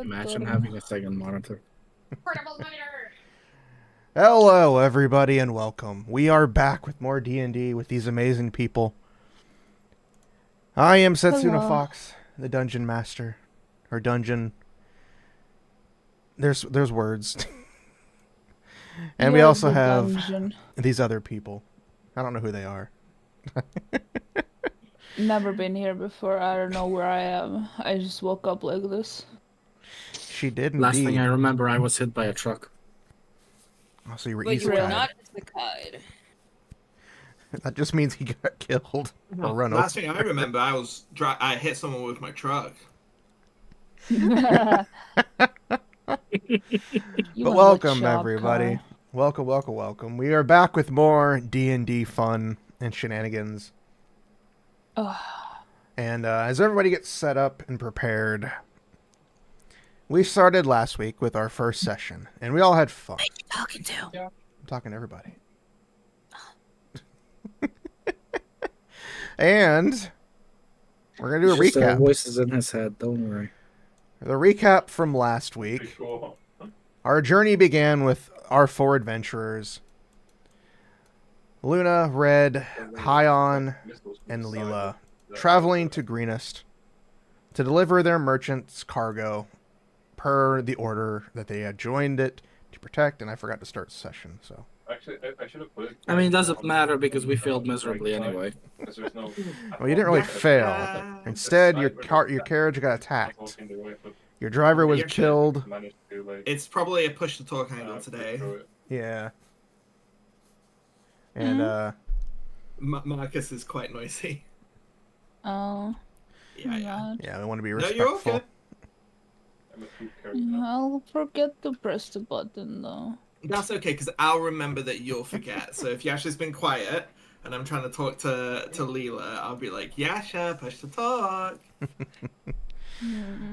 Imagine having a second monitor. Portable monitor. Hello, everybody, and welcome. We are back with more D&D with these amazing people. I am Setsuna Fox, the Dungeon Master, or Dungeon. There's words, and we also have these other people. I don't know who they are. Never been here before. I don't know where I am. I just woke up like this. She did indeed. Last thing I remember, I was hit by a truck. Oh, so you were But you were not isekai. That just means he got killed or run over. Last thing I remember, I hit someone with my truck. But welcome, everybody. Welcome. We are back with more D&D fun and shenanigans. And as everybody gets set up and prepared, we started last week with our first session, and we all had fun. What are you talking to? I'm talking to everybody. And we're going to do a recap. Voices in his head, don't worry. The recap from last week. Our journey began with our four adventurers, Luna, Red, Hyon, and Leela, traveling to Greenest to deliver their merchant's cargo, per the order that they had joined it to protect, and I forgot to start the session, so. Actually, I should have put it. I mean, it doesn't matter because we failed miserably anyway. Because there's no. Well, you didn't really fail. Instead, your carriage got attacked. Your driver was killed. It's probably a push to talk angle today. Yeah. And, Marcus is quite noisy. Oh. Yeah. Yeah, we want to be No, respectful. you're okay. I'll forget to press the button though. That's okay, because I'll remember that you'll forget. So if Yasha's been quiet and I'm trying to talk to Leela, I'll be like, Yasha, push to talk.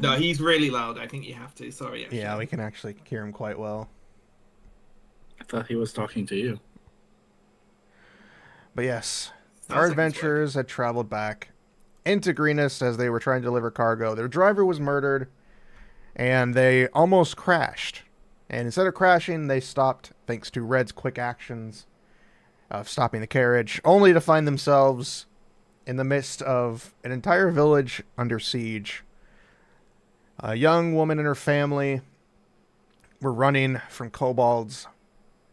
No, he's really loud. I think you have to. Sorry, Yasha. Yeah, we can actually hear him quite well. I thought he was talking to you. But yes, Sounds our like it's adventurers had traveled back into Greenest as they were trying to deliver cargo. Their driver was murdered, and they almost crashed. And instead of crashing, they stopped thanks to Red's quick actions of stopping the carriage, only to find themselves in the midst of an entire village under siege. A young woman and her family were running from kobolds,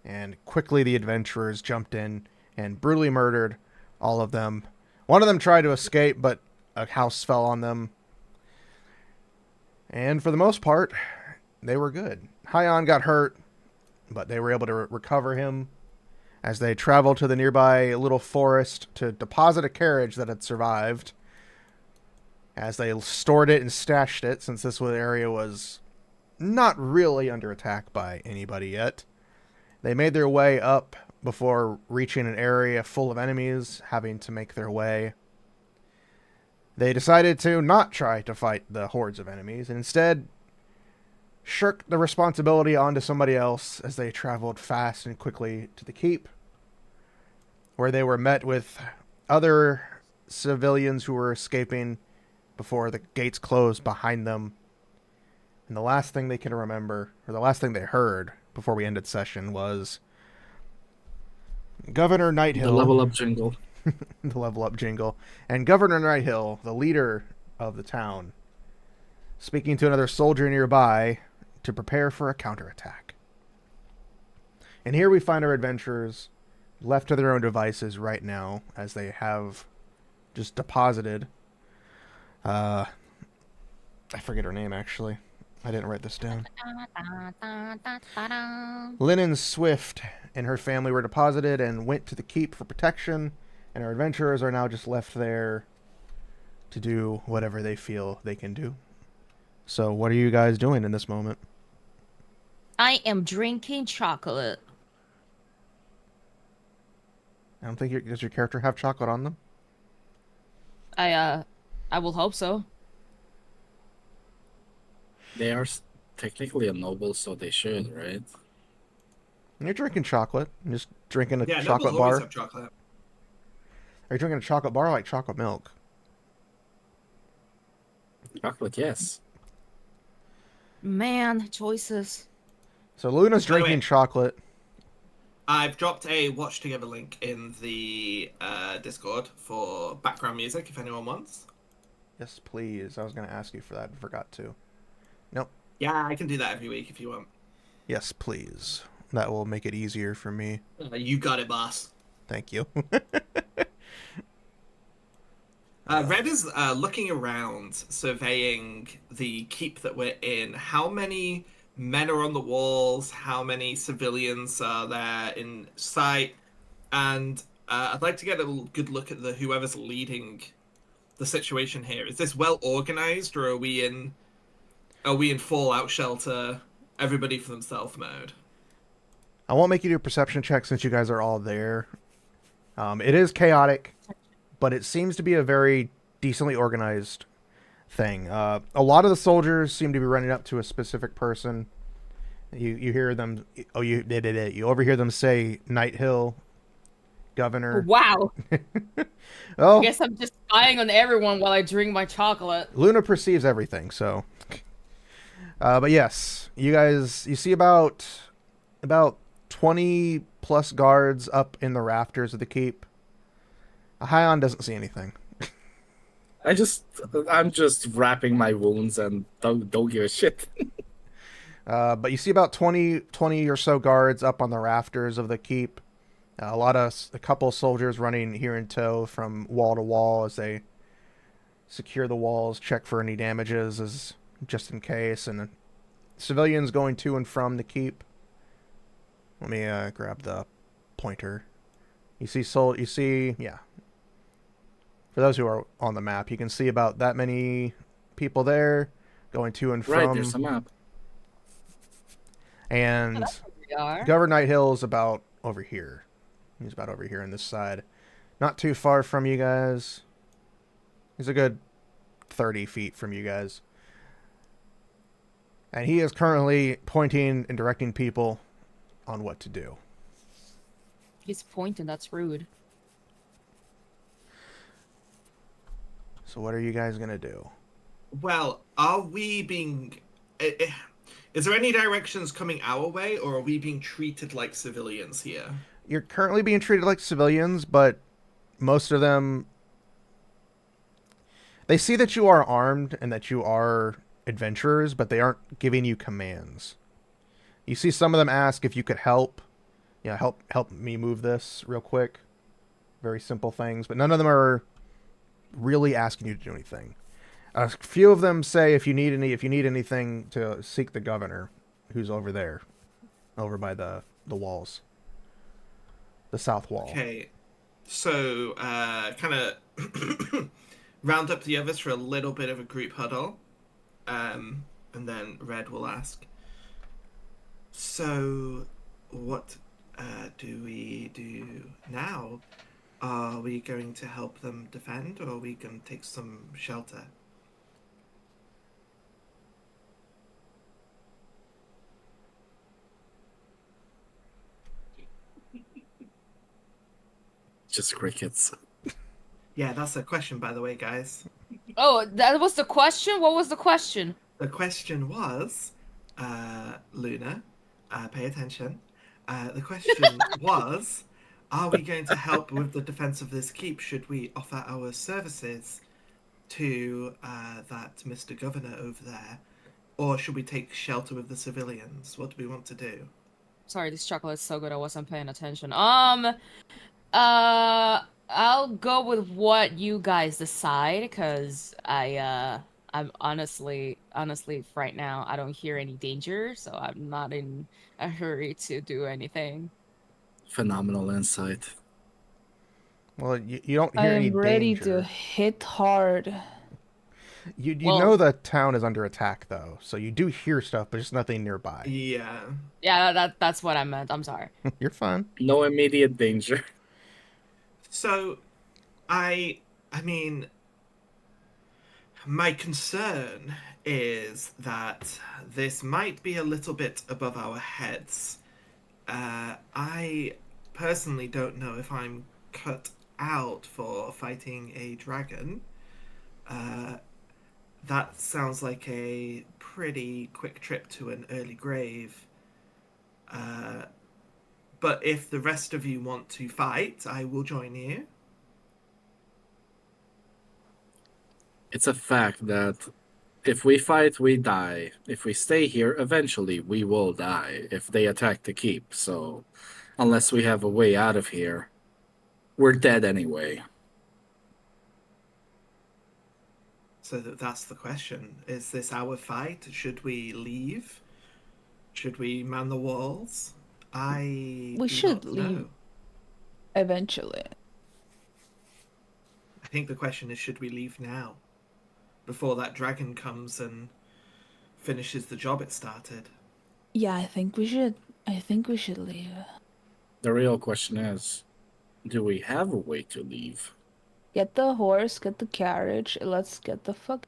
and quickly the adventurers jumped in and brutally murdered all of them. One of them tried to escape, but a house fell on them. And for the most part, they were good. Hyon got hurt, but they were able to recover him as they traveled to the nearby little forest to deposit a carriage that had survived. As they stored it and stashed it, since this area was not really under attack by anybody yet. They made their way up before reaching an area full of enemies, having to make their way. They decided to not try to fight the hordes of enemies, and instead shirked the responsibility onto somebody else as they traveled fast and quickly to the keep, where they were met with other civilians who were escaping before the gates closed behind them. And the last thing they can remember, or the last thing they heard before we ended session, was Governor Nighthill. The level up jingle. The level up jingle. And Governor Nighthill, the leader of the town, speaking to another soldier nearby to prepare for a counterattack. And here we find our adventurers left to their own devices right now, as they have just deposited. I forget her name, actually. I didn't write this down. Linen Swift and her family were deposited and went to the keep for protection, and our adventurers are now just left there to do whatever they feel they can do. So what are you guys doing in this moment? I am drinking chocolate. I don't think does your character have chocolate on them? I will hope so. They are technically a noble, so they should, right? And you're drinking chocolate. You're just drinking a Yeah, chocolate nobles bar. always have chocolate. Are you drinking a chocolate bar like chocolate milk? Chocolate, yes. Man, choices. So Luna's By the way- drinking chocolate. I've dropped a watch together link in the Discord for background music if anyone wants. Yes, please. I was going to ask you for that and forgot to. Nope. Yeah, I can do that every week if you want. Yes, please. That will make it easier for me. You got it, boss. Thank you. Red is looking around, surveying the keep that we're in. How many men are on the walls? How many civilians are there in sight? And I'd like to get a good look at whoever's leading the situation here. Is this well organized, or are we in fallout shelter, everybody for themselves mode? I won't make you do a perception check since you guys are all there. It is chaotic, but it seems to be a very decently organized thing. A lot of the soldiers seem to be running up to a specific person. You hear them. Oh, you overhear them say Nighthill, Governor. Wow. Oh, I guess I'm just spying on everyone while I drink my chocolate. Luna perceives everything. So, but yes, you see about 20 plus guards up in the rafters of the keep. Hyon doesn't see anything. I'm just wrapping my wounds and don't give a shit. But you see about 20 or so guards up on the rafters of the keep. A couple soldiers running here in tow from wall to wall as they secure the walls, check for any damages as just in case, and civilians going to and from the keep. Let me grab the pointer. You see, yeah. For those who are on the map, you can see about that many people there going to and from. Right, there's a map. And We are. Governor Night Hill is about over here. He's about over here on this side. Not too far from you guys. He's a good 30 feet from you guys. And he is currently pointing and directing people on what to do. He's pointing. That's rude. So what are you guys going to do? Well, are we being... Is there any directions coming our way, or are we being treated like civilians here? You're currently being treated like civilians, but most of them... They see that you are armed and that you are adventurers, but they aren't giving you commands. You see some of them ask if you could help. Yeah, help me move this real quick. Very simple things, but none of them are really asking you to do anything. A few of them say if you need anything to seek the governor, who's over there, over by the walls, the south wall. Okay, so kind of round up the others for a little bit of a group huddle, and then Red will ask. So, what do we do now? Are we going to help them defend, or are we going to take some shelter? Just crickets. Yeah, that's a question, by the way, guys. Oh, that was the question? What was the question? The question was, Luna, pay attention. The question was, are we going to help with the defense of this keep? Should we offer our services to that Mr. Governor over there? Or should we take shelter with the civilians? What do we want to do? Sorry, this chocolate is so good I wasn't paying attention. I'll go with what you guys decide, because I'm honestly right now I don't hear any danger, so I'm not in a hurry to do anything. Phenomenal insight. Well, you don't I hear any am ready danger. to hit hard. You Well- know the town is under attack, though, so you do hear stuff, but just nothing nearby. Yeah. Yeah, that's what I meant. I'm sorry. You're fine. No immediate danger. So, I mean, my concern is that this might be a little bit above our heads. I personally don't know if I'm cut out for fighting a dragon. That sounds like a pretty quick trip to an early grave. But if the rest of you want to fight, I will join you. It's a fact that if we fight, we die. If we stay here, eventually we will die if they attack the keep. So, unless we have a way out of here, we're dead anyway. So that's the question. Is this our fight? Should we leave? Should we man the walls? We do should not leave. know. Eventually. I think the question is, should we leave now? Before that dragon comes and finishes the job it started. Yeah, I think we should. I think we should leave. The real question is, do we have a way to leave? Get the horse, get the carriage, let's get the fuck.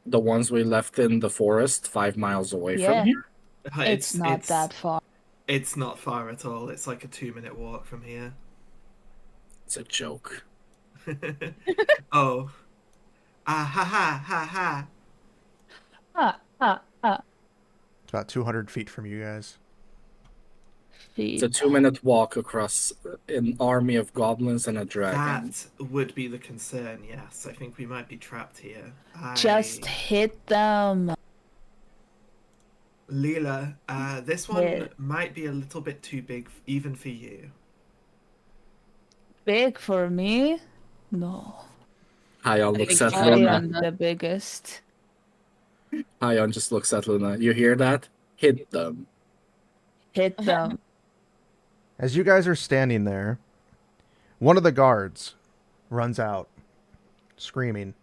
The ones we left in the forest 5 miles away Yeah. from here? It's not that far. It's not far at all. It's like a 2-minute walk from here. It's a joke. Oh. Ah ha ha ha ha. It's about 200 feet from you guys. It's a 2-minute walk across an army of goblins and a dragon. That would be the concern, yes. I think we might be trapped here. Just hit them. Leela, this one Yeah. might be a little bit too big even for you. Big for me? No. Hion looks at I Luna. am the biggest. Hion just looks at Luna. You hear that? Hit them. Hit them. As you guys are standing there, one of the guards runs out, screaming.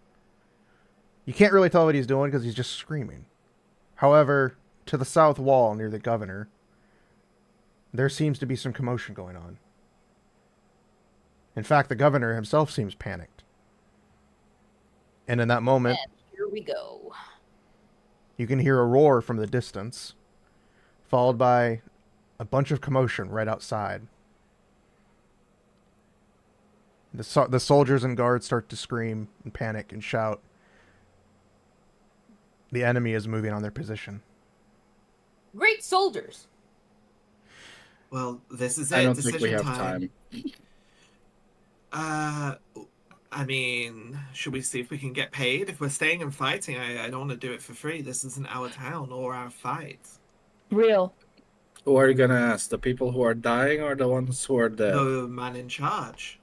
You can't really tell what he's doing because he's just screaming. However, to the south wall near the governor, there seems to be some commotion going on. In fact, the governor himself seems panicked. And in that moment, And here we go. you can hear a roar from the distance, followed by a bunch of commotion right outside. The soldiers and guards start to scream and panic and shout. The enemy is moving on their position. Great soldiers. Well, this is it. I don't Decision think we have time. time. I mean, should we see if we can get paid? If we're staying and fighting, I don't want to do it for free. This isn't our town or our fight. Real. Who are you gonna ask? The people who are dying or the ones who are dead? The man in charge.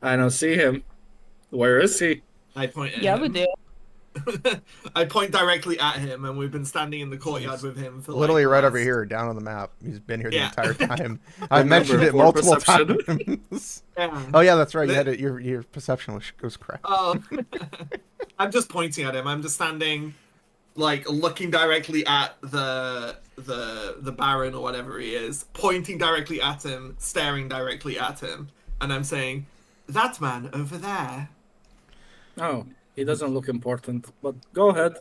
I don't see him. Where is he? I point at Yeah, him. we do. I point directly at him, and we've been standing in the courtyard with him for Literally like, right the over last- here, down on the map. He's been here the Yeah. entire time. I've Remember, mentioned it for multiple perception. times. Yeah. Oh yeah, that's right. You Lit- had it. Your perception was correct. Oh, I'm just pointing at him. I'm just standing, like looking directly at the Baron or whatever he is, pointing directly at him, staring directly at him, and I'm saying, "That man over there." Oh, he doesn't look important. But go ahead.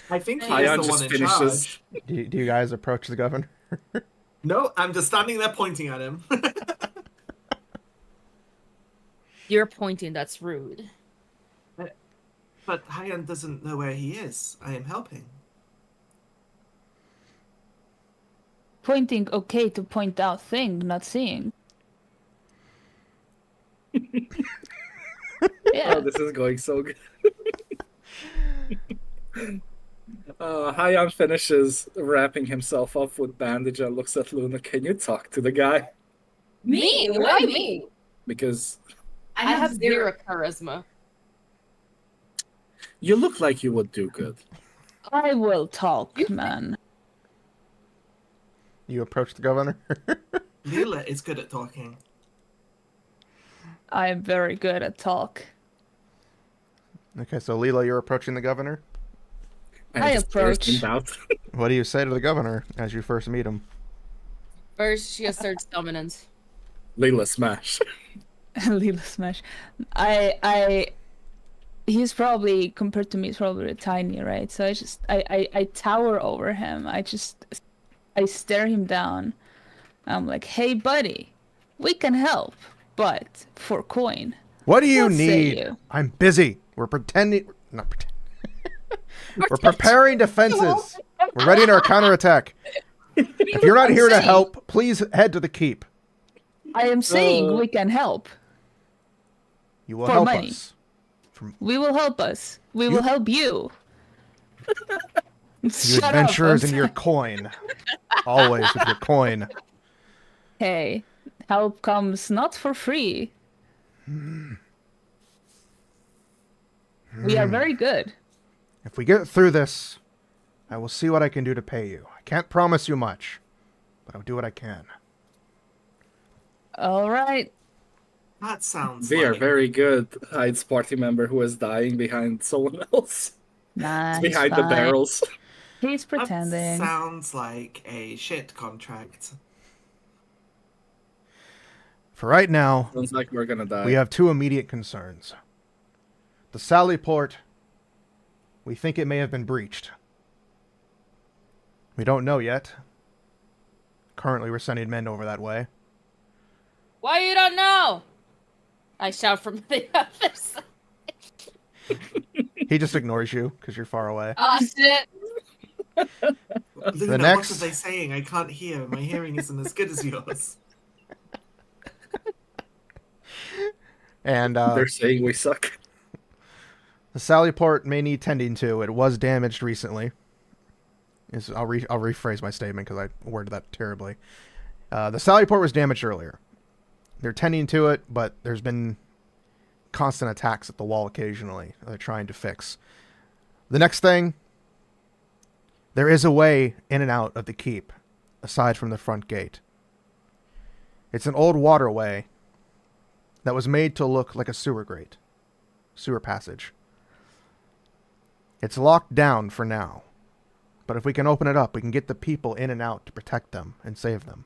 I think he Hion is the just one in finishes. charge. Do you guys approach the governor? No, I'm just standing there pointing at him. You're pointing, that's rude. But Hion doesn't know where he is. I am helping. Pointing okay to point out thing, not seeing. Yeah. Oh, this is going so good. Hion finishes wrapping himself up with bandage and looks at Luna. Can you talk to the guy? Me? Why me? Because I have zero charisma. you look like you would do good. I will talk, man. You approach the governor. Leela is good at talking. I am very good at talk. Okay, so Leela, you're approaching the governor. And I just stares approach. him out. What do you say to the governor as you first meet him? First, she asserts dominance. Leela smash. Leela smash. He's probably, compared to me, he's probably tiny, right? So I tower over him. I stare him down. I'm like, hey buddy, we can help, but for coin. What do you What say need? you? I'm busy. We're pretending. Not pretending. We're preparing defenses. We're ready in our counterattack. If you're not here to help, please head to the keep. I am saying we can help. You will For help money. us. We will help us. We You- will help you. You Shut up, adventurers I'm and your coin. Always with your coin. Hey, help comes not for free. We are very good. If we get through this, I will see what I can do to pay you. I can't promise you much, but I'll do what I can. All right. That sounds They are like very good. Hides party member who is dying behind someone else. Nah, he's Behind the fine. barrels. He's that pretending. sounds like a shit contract. For right now, Sounds like we're gonna die. we have two immediate concerns. The Sally Port, we think it may have been breached. We don't know yet. Currently, we're sending men over that way. Why you don't know? I shout from the other side. He just ignores you because you're far away. Oh shit. Luna, what next- are they saying? I can't hear. My hearing isn't as good as yours. And They're saying we suck. the Sally Port may need tending to. It was damaged recently. I'll rephrase my statement because I worded that terribly. The Sally Port was damaged earlier. They're tending to it, but there's been constant attacks at the wall occasionally. They're trying to fix. The next thing, there is a way in and out of the keep, aside from the front gate. It's an old waterway that was made to look like a sewer grate. Sewer passage. It's locked down for now. But if we can open it up, we can get the people in and out to protect them and save them.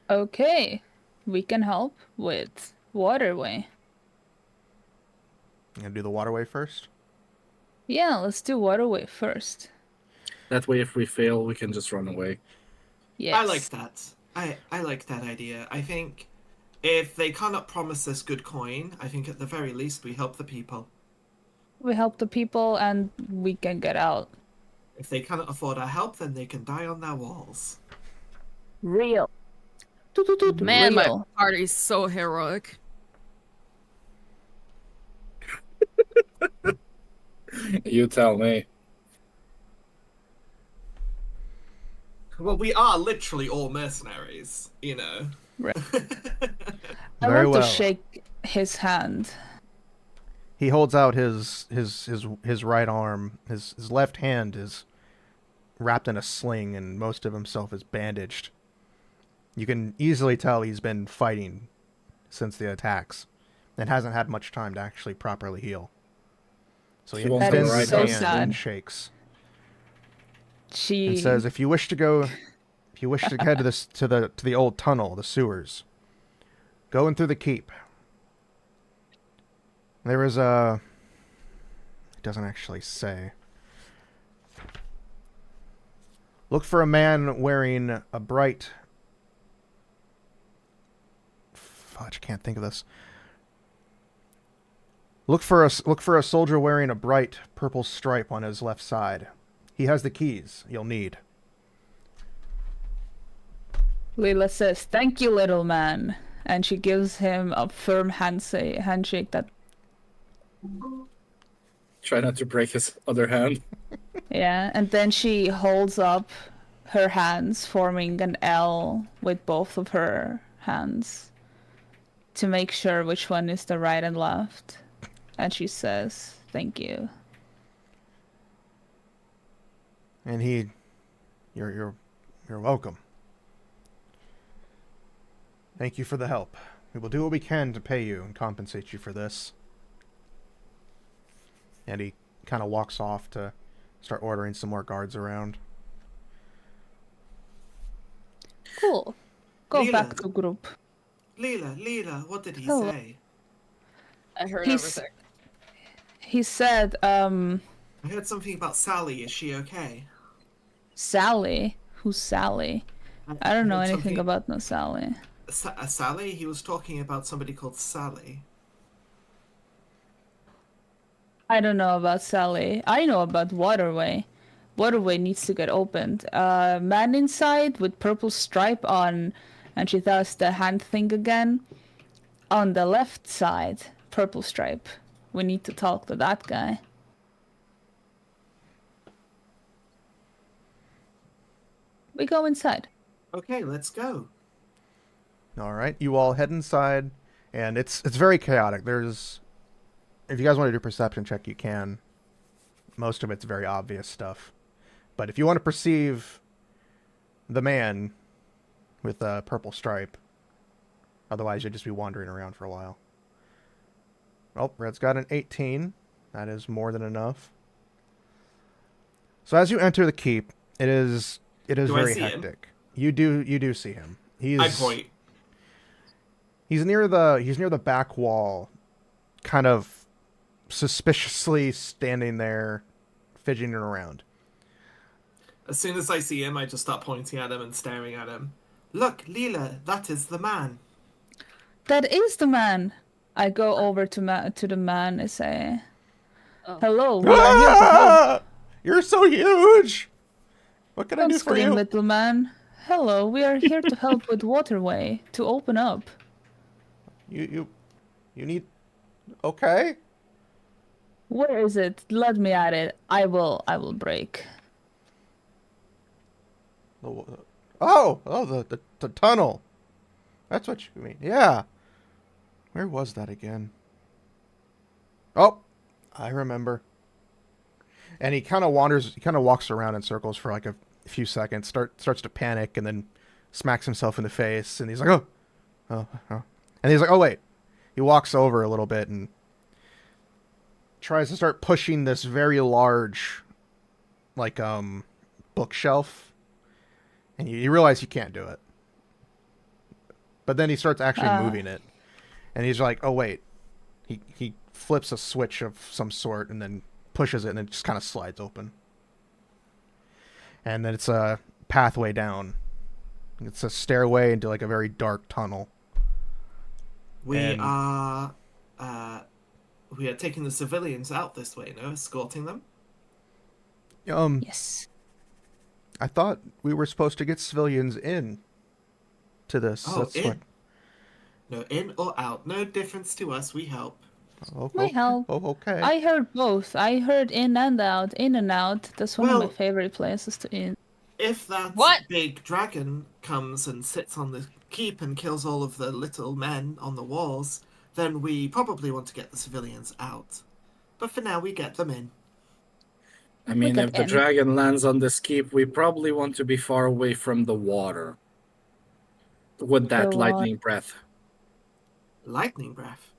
Okay, we can help with waterway. You gonna do the waterway first? Yeah, let's do waterway first. That way, if we fail, we can just run away. Yes. I like that. I like that idea. I think if they cannot promise us good coin, I think at the very least we help the people. We help the people and we can get out. If they cannot afford our help, then they can die on their walls. Real. Man, my Real. party's so heroic. You tell me. Well, we are literally all mercenaries, you know. Right. I Very want well. to shake his hand. He holds out his right arm. His left hand is wrapped in a sling, and most of himself is bandaged. You can easily tell he's been fighting since the attacks, and hasn't had much time to actually properly heal. So he He won't That go extends is his right so hand now. and sad. shakes, She and says, "If you wish to head to the old tunnel, the sewers, go in through the keep. There is a. It doesn't actually say. Look for a man wearing a bright. Fudge, I can't think of this. Look for a soldier wearing a bright purple stripe on his left side. He has the keys you'll need." Lila says, "Thank you, little man," and she gives him a firm handshake that, Try not to break his other hand. yeah, and then she holds up her hands, forming an L with both of her hands to make sure which one is the right and left. And she says, "Thank you." And you're welcome. Thank you for the help. We will do what we can to pay you and compensate you for this. And he kind of walks off to start ordering some more guards around. Cool. Go Lila. back to group. Leela, what did he Hello. say? I heard He's- everything. He said, I heard something about Sally. Is she okay? Sally? Who's Sally? I don't know heard anything something- about no Sally. Sally? He was talking about somebody called Sally. I don't know about Sally. I know about Waterway. Waterway needs to get opened. Man inside with purple stripe on, and she does the hand thing again. On the left side, purple stripe. We need to talk to that guy. We go inside. Okay, let's go. All right, you all head inside, and it's very chaotic. There's, if you guys want to do a perception check, you can. Most of it's very obvious stuff, but if you want to perceive the man with a purple stripe, otherwise you'd just be wandering around for a while. Oh, Red's got an 18. That is more than enough. So as you enter the keep, it is Do I very see him? hectic. You do see him. I point. He's near the back wall, kind of suspiciously standing there, fidgeting around. As soon as I see him, I just start pointing at him and staring at him. Look, Leela, that is the man. That is the man. I go over to the man and say, Oh. "Hello, we are here to help." Ah! You're so huge. What can I Don't do for scream, you? little man. Hello, we are here to help with Waterway to open up. You need. Okay. Where is it? Let me at it. I will break. The tunnel. That's what you mean. Yeah. Where was that again? Oh, I remember. And he kind of wanders. He kind of walks around in circles for like a few seconds. Starts to panic, and then smacks himself in the face. And he's like, oh. And he's like, oh wait. He walks over a little bit and tries to start pushing this very large, like bookshelf. And you realize you can't do it. But then he starts actually moving it. And he's like, oh wait. He flips a switch of some sort and then pushes it and it just kind of slides open. And then it's a pathway down. It's a stairway into like a very dark tunnel. We are taking the civilians out this way, no? Escorting them? Yes. I thought we were supposed to get civilians in to this. Oh, in? No, in or out. No difference to us. We help. We help. Oh, okay. I heard both. I heard in and out. In and out. That's one of my favorite places to in. If that big dragon comes and sits on the keep and kills all of the little men on the walls, then we probably want to get the civilians out. But for now, we get them in. I mean, if the dragon lands on this keep, we probably want to be far away from the water. With that lightning breath. Lightning breath?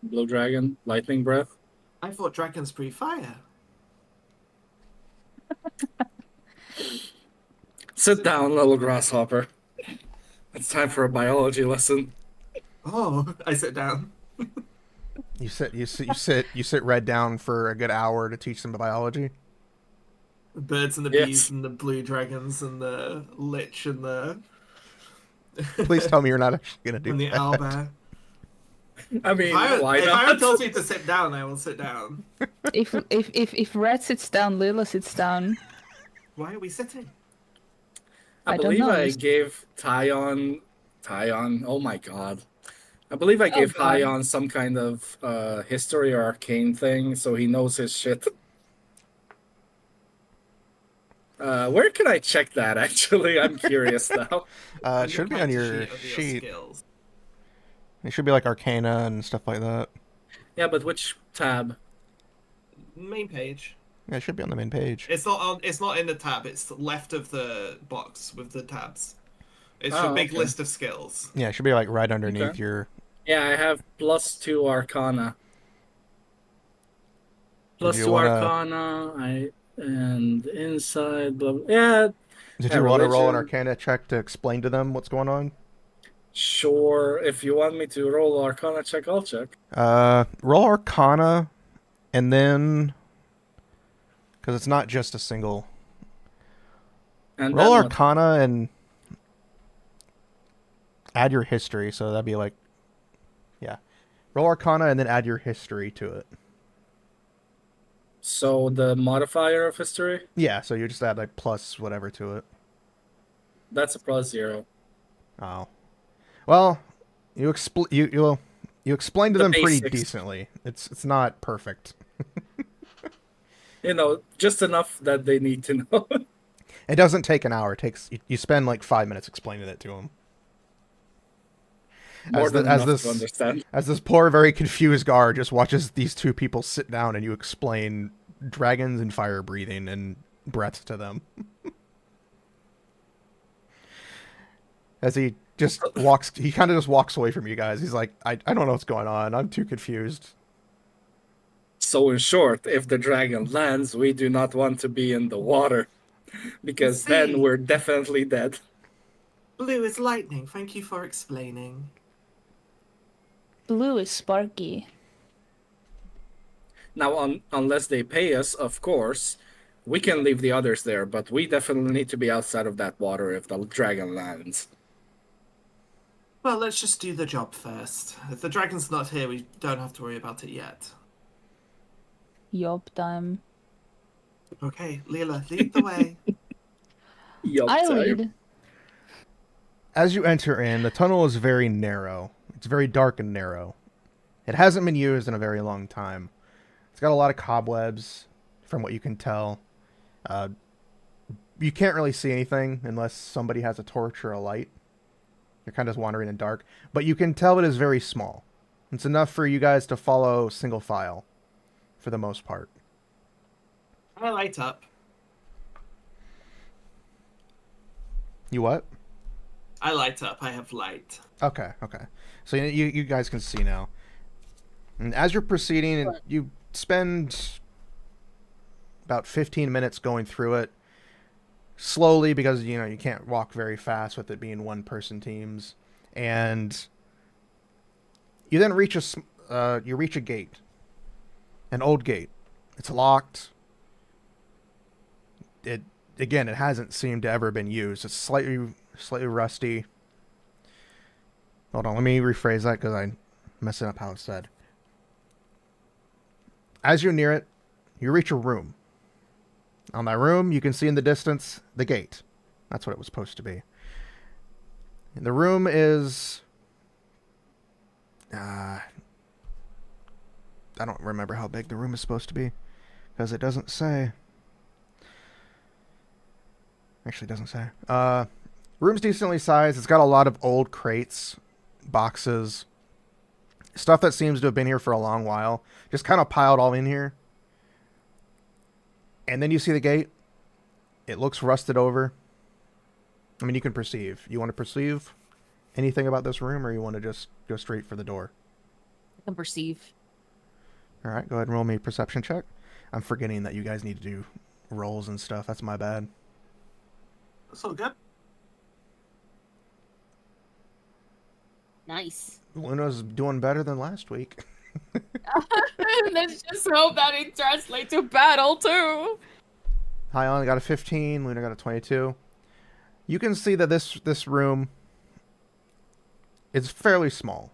Blue dragon, lightning breath? I thought dragons breathe fire. Sit down, little grasshopper. It's time for a biology lesson. Oh, I sit down. You sit Red down for a good hour to teach them biology. The birds and the bees and the blue dragons and the lich and the... Please tell me you're not actually going to do and the that. owlbear. I mean, why not? If Aaron tells me to sit down, I will sit down. If Red sits down, Lila sits down. Why are we sitting? I believe I gave Tyon. Oh my god. I believe I gave Tyon some kind of history or arcane thing, so he knows his shit. Where can I check that, actually? I'm curious now. It should be on your sheet. It should be like Arcana and stuff like that. Yeah, but which tab? Main page. Yeah, it should be on the main page. It's not in the tab. It's left of the box with the tabs. It's a big list of skills. Yeah, it should be like right underneath your... Yeah, I have +2 Arcana. +2 Arcana, and inside, blah, blah. Yeah. Did you want to roll an Arcana check to explain to them what's going on? Sure. If you want me to roll an Arcana check, I'll check. Roll Arcana, and then... Because it's not just a single... And roll Arcana and add your history, so that'd be like... Yeah. Roll Arcana and then add your history to it. So the modifier of history? Yeah, so you just add like plus whatever to it. That's a +0. Oh. Well, you explain to them basics. pretty decently. It's not perfect. You know, just enough that they need to know. It doesn't take an hour. It takes you spend like 5 minutes explaining it to them. More than enough to understand. As this poor, very confused guard just watches these two people sit down and you explain dragons and fire breathing and breaths to them. As he just walks, he kind of just walks away from you guys. He's like, I don't know what's going on. I'm too confused. So in short, if the dragon lands, we do not want to be in the water. Because then we're definitely dead. Blue is lightning. Thank you for explaining. Blue is Sparky. Now, unless they pay us, of course, we can leave the others there, but we definitely need to be outside of that water if the dragon lands. Well, let's just do the job first. If the dragon's not here, we don't have to worry about it yet. Job time. Okay, Leela, lead the way. I lead. As you enter in, the tunnel is very narrow. It's very dark and narrow. It hasn't been used in a very long time. It's got a lot of cobwebs, from what you can tell. You can't really see anything unless somebody has a torch or a light. You're kind of wandering in the dark. But you can tell it is very small. It's enough for you guys to follow single file, for the most part. I light up. You what? I light up. I have light. Okay. So you guys can see now. And as you're proceeding, you spend about 15 minutes going through it slowly because you can't walk very fast with it being one-person teams, and you then reach a gate, an old gate. It's locked. It hasn't seemed to ever been used. It's slightly rusty. Hold on, let me rephrase that because I messed it up how it's said. As you're near it, you reach a room. On that room, you can see in the distance the gate. That's what it was supposed to be. And the room is... I don't remember how big the room is supposed to be, because it doesn't say. Actually, it doesn't say. Room's decently sized. It's got a lot of old crates, boxes, stuff that seems to have been here for a long while. Just kind of piled all in here. And then you see the gate. It looks rusted over. I mean, you can perceive. You want to perceive anything about this room, or you want to just go straight for the door? I can perceive. All right, go ahead and roll me a perception check. I'm forgetting that you guys need to do rolls and stuff. That's my bad. That's all good. Nice. Luna's doing better than last week. Let's just hope that it translates to battle too. Hyon got a 15. Luna got a 22. You can see that this room is fairly small.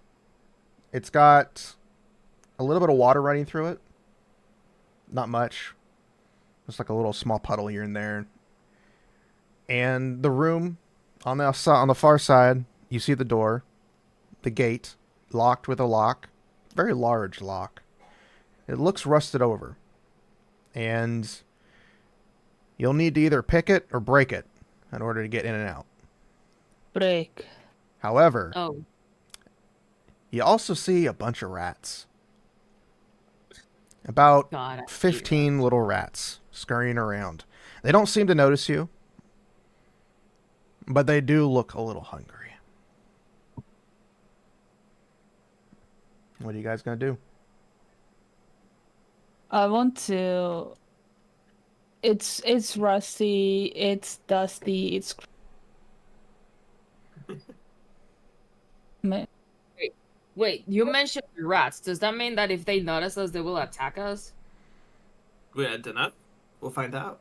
It's got a little bit of water running through it. Not much. Just like a little small puddle here and there. And the room on the far side, you see the door, the gate, locked with a lock, very large lock. It looks rusted over, and you'll need to either pick it or break it in order to get in and out. Break. However, Oh, you also see a bunch of rats. About God. I hate 15 little rats scurrying around. They don't seem to notice you, but they do look a little hungry. What are you guys gonna do? I want to. It's rusty. It's dusty. It's. Ma- Wait, you mentioned rats. Does that mean that if they notice us, they will attack us? We had dinner. We'll find out.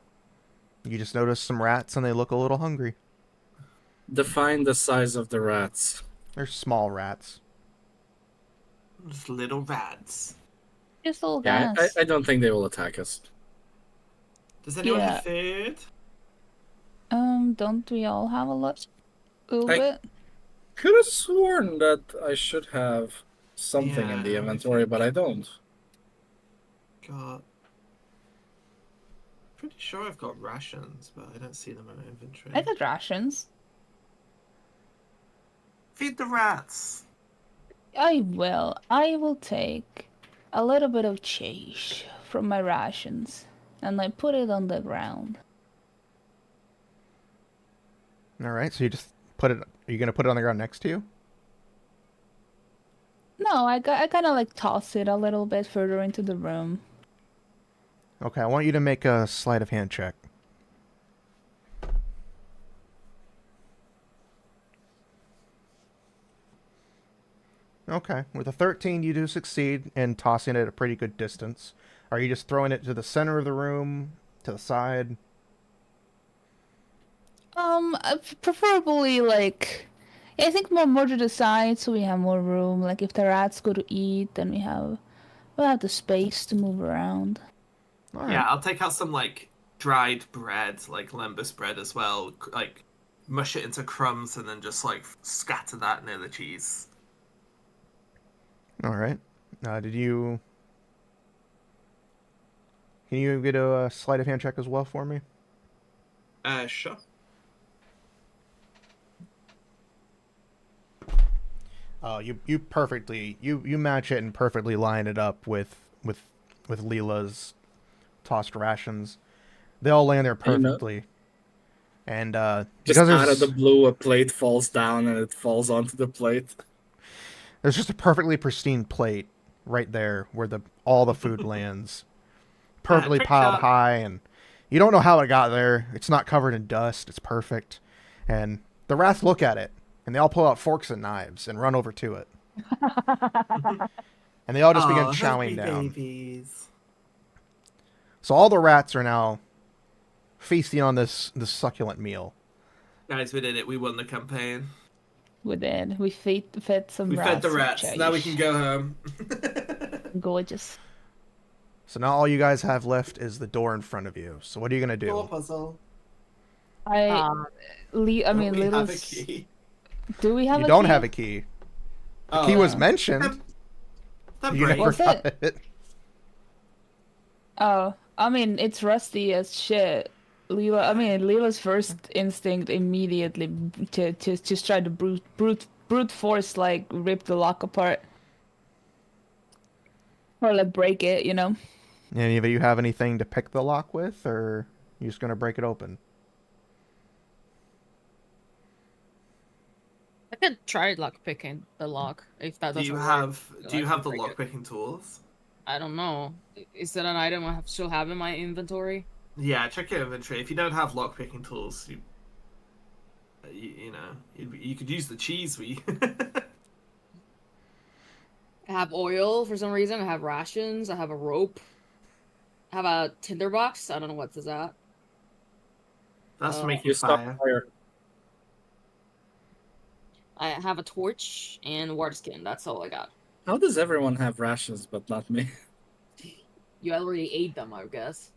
You just notice some rats and they look a little hungry. Define the size of the rats. They're small rats. Just little rats. Just little Yeah, guys. I don't think they will attack us. Does anyone Yeah. have food? Don't we all have a little I- bit? Could have sworn that I should have something in the Yeah, inventory, but I don't. Got. Pretty sure I've got rations, but I don't see them in my inventory. I got rations. Feed the rats. I will. I will take a little bit of cheese from my rations and I put it on the ground. All right, so you just put it. Are you gonna put it on the ground next to you? No, I kind of like toss it a little bit further into the room. Okay, I want you to make a sleight of hand check. Okay, with a 13, you do succeed in tossing it at a pretty good distance. Are you just throwing it to the center of the room, to the side? Preferably like, I think more to the side so we have more room. Like if the rats go to eat, then we'll have the space to move around. All right. Yeah, I'll take out some like dried bread, like lembas bread as well. Like mush it into crumbs and then just like scatter that near the cheese. All right. Did you? Can you get a sleight of hand check as well for me? Sure. Oh, you perfectly you match it and perfectly line it up with Leela's tossed rations. They all land there You know- perfectly. And Just because out of the there's blue, a plate falls down and it falls onto the plate. just a perfectly pristine plate right there where all the food lands, perfectly trick piled shot. high, and you don't know how it got there. It's not covered in dust. It's perfect. And the rats look at it, and they all pull out forks and knives and run over to it. And they all just begin Oh, chowing hungry down. babies. So all the rats are now feasting on this succulent meal. Guys, we did it. We won the campaign. We did. We fed some We rats. fed the some rats. Now we can choice. go home. Gorgeous. So now all you guys have left is the door in front of you. So what are you gonna Door do? puzzle. I Um, mean, We have a Little's. key. Do we have You a don't key? have a key. The Oh, key was yeah. mentioned. Then You break. never Was got it. Oh, I mean, it's rusty as shit. Leela's first instinct immediately to just try to brute force like rip the lock apart or like break it, you know. Any of you have anything to pick the lock with, or you just gonna break it open? I could try lock picking the lock if that Do doesn't you work. have I Do you can have the break it. lockpicking tools? I don't know. Is that an item I still have in my inventory? Yeah, check your inventory. If you don't have lockpicking tools, you know you could use the cheese we. I have oil for some reason. I have rations. I have a rope. I have a tinderbox. I don't know what is that. That's for Oh. making You stop fire. fire. I have a torch and water skin. That's all I got. How does everyone have rations but not me? You already ate them, I guess.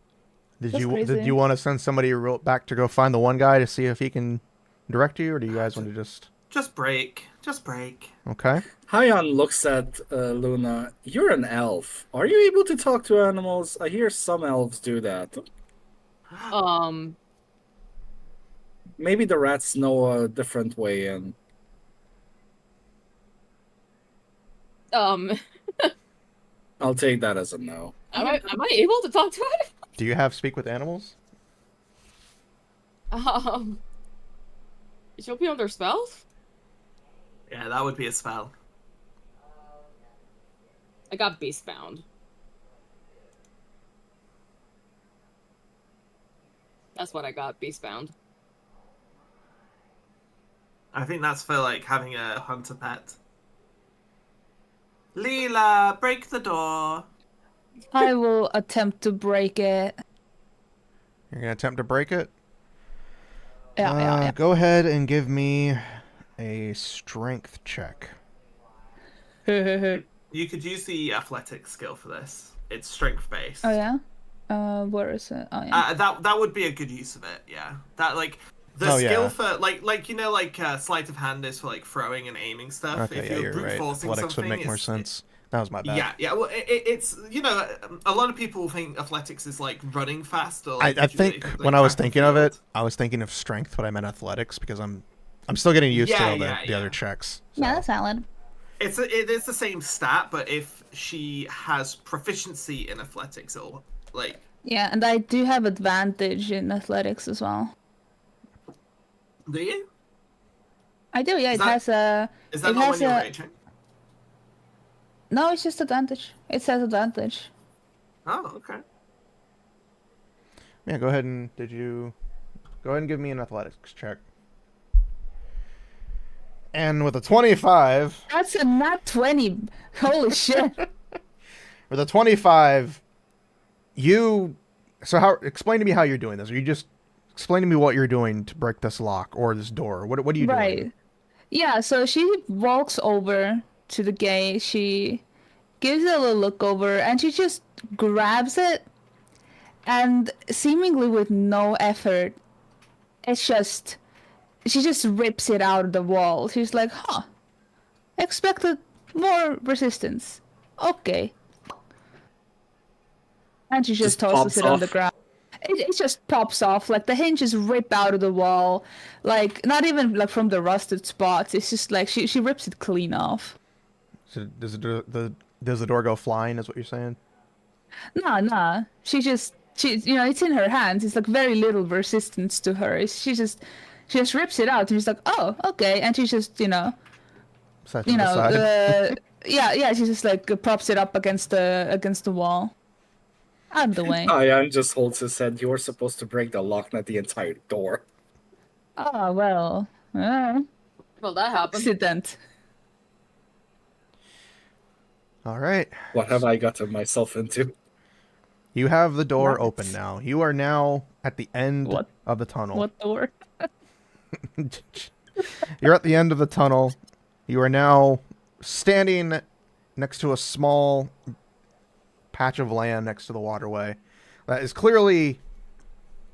Did That's you crazy. want to send somebody back to go find the one guy to see if he can direct you, or do you guys want to just? Just break. Just break. Okay. Hyon looks at Luna. You're an elf. Are you able to talk to animals? I hear some elves do that. Um, Maybe the rats know a different way in. um, I'll take that as a no. am I able to talk to it? Do you have speak with animals? Is she be under spells? Yeah, that would be a spell. I got beastbound. That's what I got, beastbound. I think that's for like having a hunter pet. Leela, break the door. I will attempt to break it. You're gonna attempt to break it. Yeah. Go ahead and give me a strength check. You could use the athletics skill for this. It's strength based. Oh yeah. Where is it? Oh yeah. That would be a good use of it. Yeah. That like the Oh, skill yeah. for like you know like sleight of hand is for like throwing and aiming stuff. Okay, if yeah, you're you're brute right. forcing Athletics would something, make more it's- sense. That was my bad. Yeah. Well, it's you know a lot of people think athletics is like running fast or. Like, I think like, when I was track and thinking of it, field. I was thinking of strength, but I meant athletics because I'm still getting used to Yeah, all the yeah. other checks. Yeah, so. that's valid. it is the same stat, but if she has proficiency in athletics, it'll like. Yeah, and I do have advantage in athletics as well. Do you? I do. Yeah, Is it that- has a. Is that It not has when you're a- raging? No, it's just advantage. It says advantage. Oh, okay. Yeah, go ahead and give me an athletics check. And with a 25, That's a nat 20. Holy shit. with a 25, explain to me how you're doing this. Are you just explain to me what you're doing to break this lock or this door? What are you Right. doing? Yeah, so she walks over to the gate. She gives it a little look over and she just grabs it and seemingly with no effort, she just rips it out of the wall. She's like, huh, expected more resistance. okay. And she just Just tosses pops it on the off. ground. It just pops off, like the hinges rip out of the wall, like not even like from the rusted spots. It's just like she rips it clean off. So does the door go flying? Is what you're saying? Nah. She it's in her hands. It's like very little resistance to her. She just rips it out and she's like, oh, okay, and she just Set to the side. yeah. She just like props it up against the wall, out of the way. Ian just holds his head. You're supposed to break the lock, not the entire door. Oh well, Well, that happened. accident. All right. What have I gotten myself into? You have the door Rats. open now. You are now at the end What? of the tunnel. What door? You're at the end of the tunnel. You are now standing next to a small patch of land next to the waterway that is clearly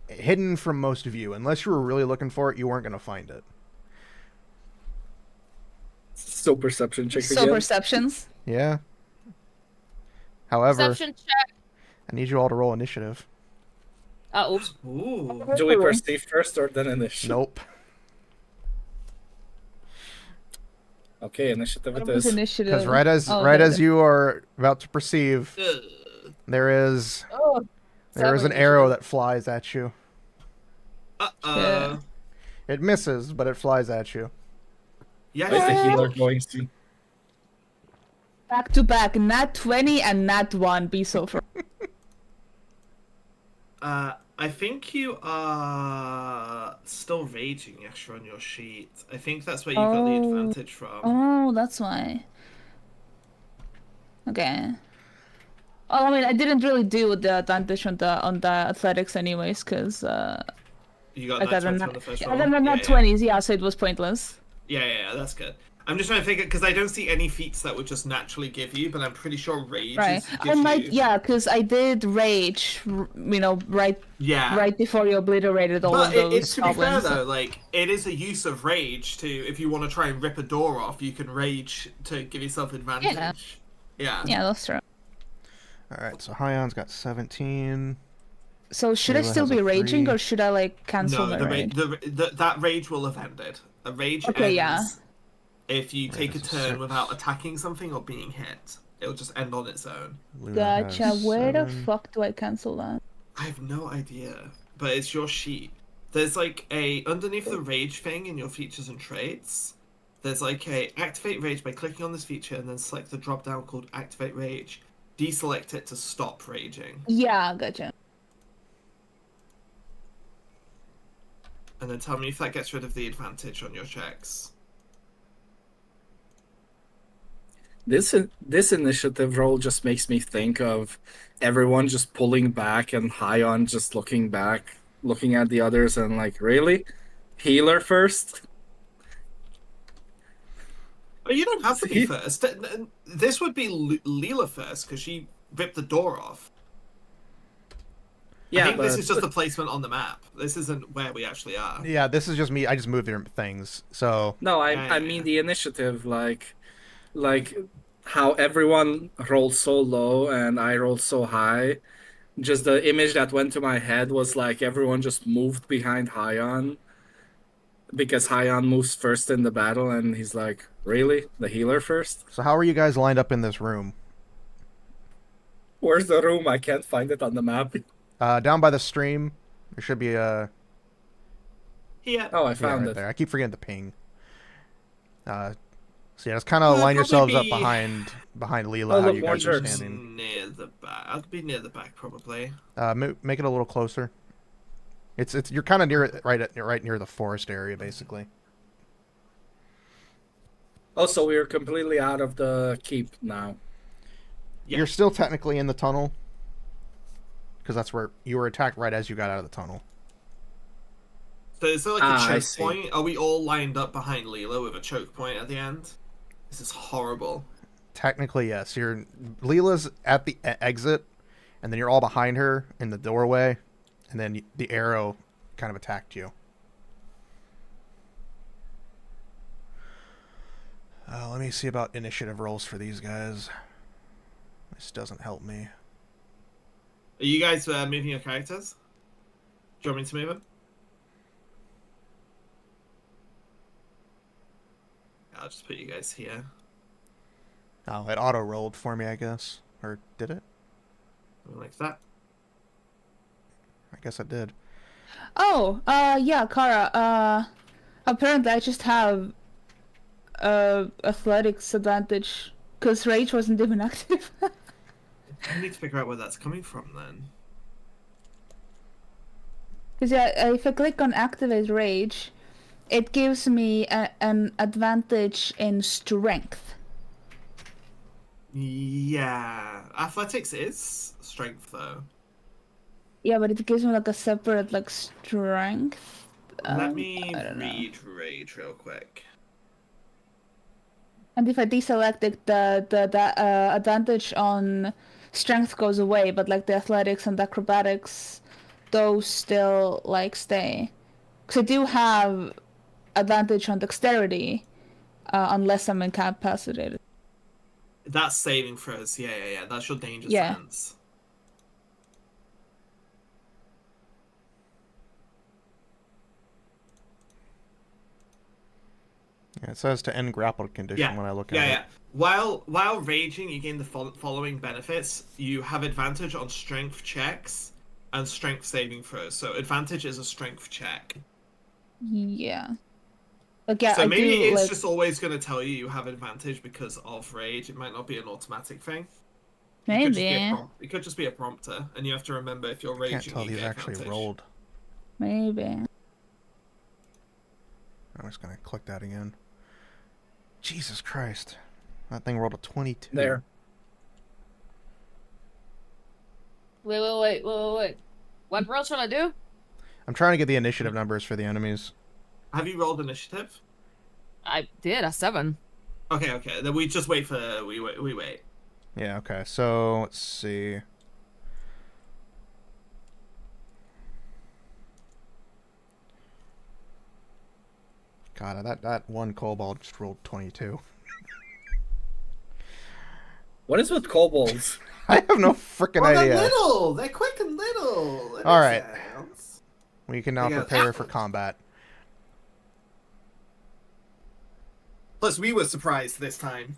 hidden from most of you. Unless you were really looking for it, you weren't going to find it. So perception check So again. perceptions. Yeah. However, Perception check. I need you all to roll initiative. Oops. Ooh. Do we perceive first or then initiative? Nope. Okay, initiative it What was is. initiative? Because right Oh, as you are about to perceive, Ugh. there is Oh, an arrow that flies at you. Uh-oh. It misses, but it flies at you. Yeah. Where's the healer going to? back to back, nat 20 and nat 1. Be so for. I think you are still raging, Yasha, on your sheet. I think that's where you got the Oh. advantage from. Oh, that's why. Okay. Oh, I mean, I didn't really deal with the advantage on the athletics anyways, because You got I that got 20 a on the first yeah, roll? then the nat yeah. 20s, yeah, so it was pointless. Yeah, that's good. I'm just trying to figure, because I don't see any feats that would just naturally give you, but I'm pretty sure rage Right. I gives might, you. yeah, because I did rage, right Yeah. before you obliterated all But of those it's to be fair goblins. though, like it is a use of rage to if you want to try and rip a door off, you can rage to give yourself advantage. Yeah. Yeah, that's true. All right, so Hyon's got 17. So should I Layla still has a be raging, 3. or should I like cancel No, my rage? that rage will have ended. A rage Okay, ends yeah. if you take a has a turn 6. without attacking something or being hit. It'll just end on its own. Luna Gotcha. has Where the 7. fuck do I cancel that? I have no idea, but it's your sheet. There's like a underneath the rage thing in your features and traits. There's like a activate rage by clicking on this feature and then select the drop down called activate rage. Deselect it to stop raging, Yeah, gotcha. and then tell me if that gets rid of the advantage on your checks. This initiative roll just makes me think of everyone just pulling back and Hyon just looking back, looking at the others and like, really? Healer first? Oh, you don't have to be See? first. This would be Leela first because she ripped the door off. I think this is just the placement on the map. This isn't where we actually are. Yeah, this is just me. I just moved different things. So, No, I Yeah. mean the initiative, like how everyone rolled so low and I rolled so high. Just the image that went to my head was like everyone just moved behind Hyon because Hyon moves first in the battle, and he's like, really? The healer first? how are you guys lined up in this room? Where's the room? I can't find it on the map. Down by the stream, there should be a... Yeah. Oh, I Yeah, found right it. there. I keep forgetting the ping. So yeah, just kind of line probably yourselves up be- behind Leela, Oh, how look, you more guys are jerks. standing. Near the back. I'd be near the back probably. Make it a little closer. It's you're kind of near it, right near the forest area, basically. Also, we're completely out of the keep now. Yeah. You're still technically in the tunnel, because that's where you were attacked right as you got out of the tunnel. So is there like Ah, I a choke see. point? Are we all lined up behind Leela with a choke point at the end? This is horrible. Technically, yes. Leela's at the exit, and then you're all behind her in the doorway, and then the arrow kind of attacked you. Let me see about initiative rolls for these guys. This doesn't help me. Are you guys moving your characters? Do you want me to move them? I'll just put you guys here. Oh, it auto-rolled for me, I guess. Or did it? Something like that. I guess it did. Oh, yeah, Kara. Apparently I just have athletics advantage because rage wasn't even active. I need to figure out where that's coming from then. Because yeah, if I click on activate rage, it gives me an advantage in strength. Yeah, athletics is strength though. Yeah, but it gives me like a separate like strength. Let me I don't know. read rage real quick. And if I deselect it, the advantage on strength goes away, but like the athletics and acrobatics, those still like stay. Because I do have advantage on dexterity, unless I'm incapacitated. That's saving throws. Yeah. That's your danger Yeah. sense. Yeah, it says to end grappled condition when I look at it. Yeah. While raging, you gain the following benefits. You have advantage on strength checks and strength saving throws. So advantage is a strength check. Yeah. Like, yeah, So I maybe do, it's like, just always going to tell you have advantage because of rage. It might not be an automatic thing. maybe. It could just be a prompter, and you have to remember if you're I raging, can't tell you these get actually advantage. rolled. Maybe. I'm just gonna click that again. Jesus Christ. That thing rolled a 22. There. Wait. What roll should I do? I'm trying to get the initiative numbers for the enemies. Have you rolled initiative? I did a 7. Okay. Then we just wait for we wait. Yeah, okay. So, let's see. God, that one kobold just rolled 22. What is with kobolds? I have no freaking Well, idea. they're little. They're quick and little. That All makes right. sense. We can now They go, prepare for "Apples." combat. Plus, we were surprised this time.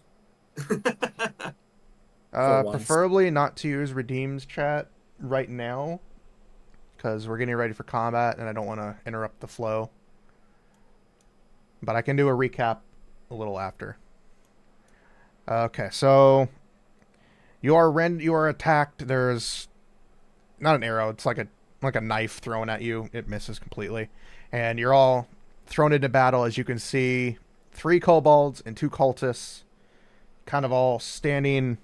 once. Preferably not to use Redeem's chat right now, because we're getting ready for combat, and I don't want to interrupt the flow. But I can do a recap a little after. Okay, so you are attacked. There's not an arrow. It's like a knife thrown at you. It misses completely, and you're all thrown into battle. As you can see, 3 kobolds and 2 cultists, kind of all standing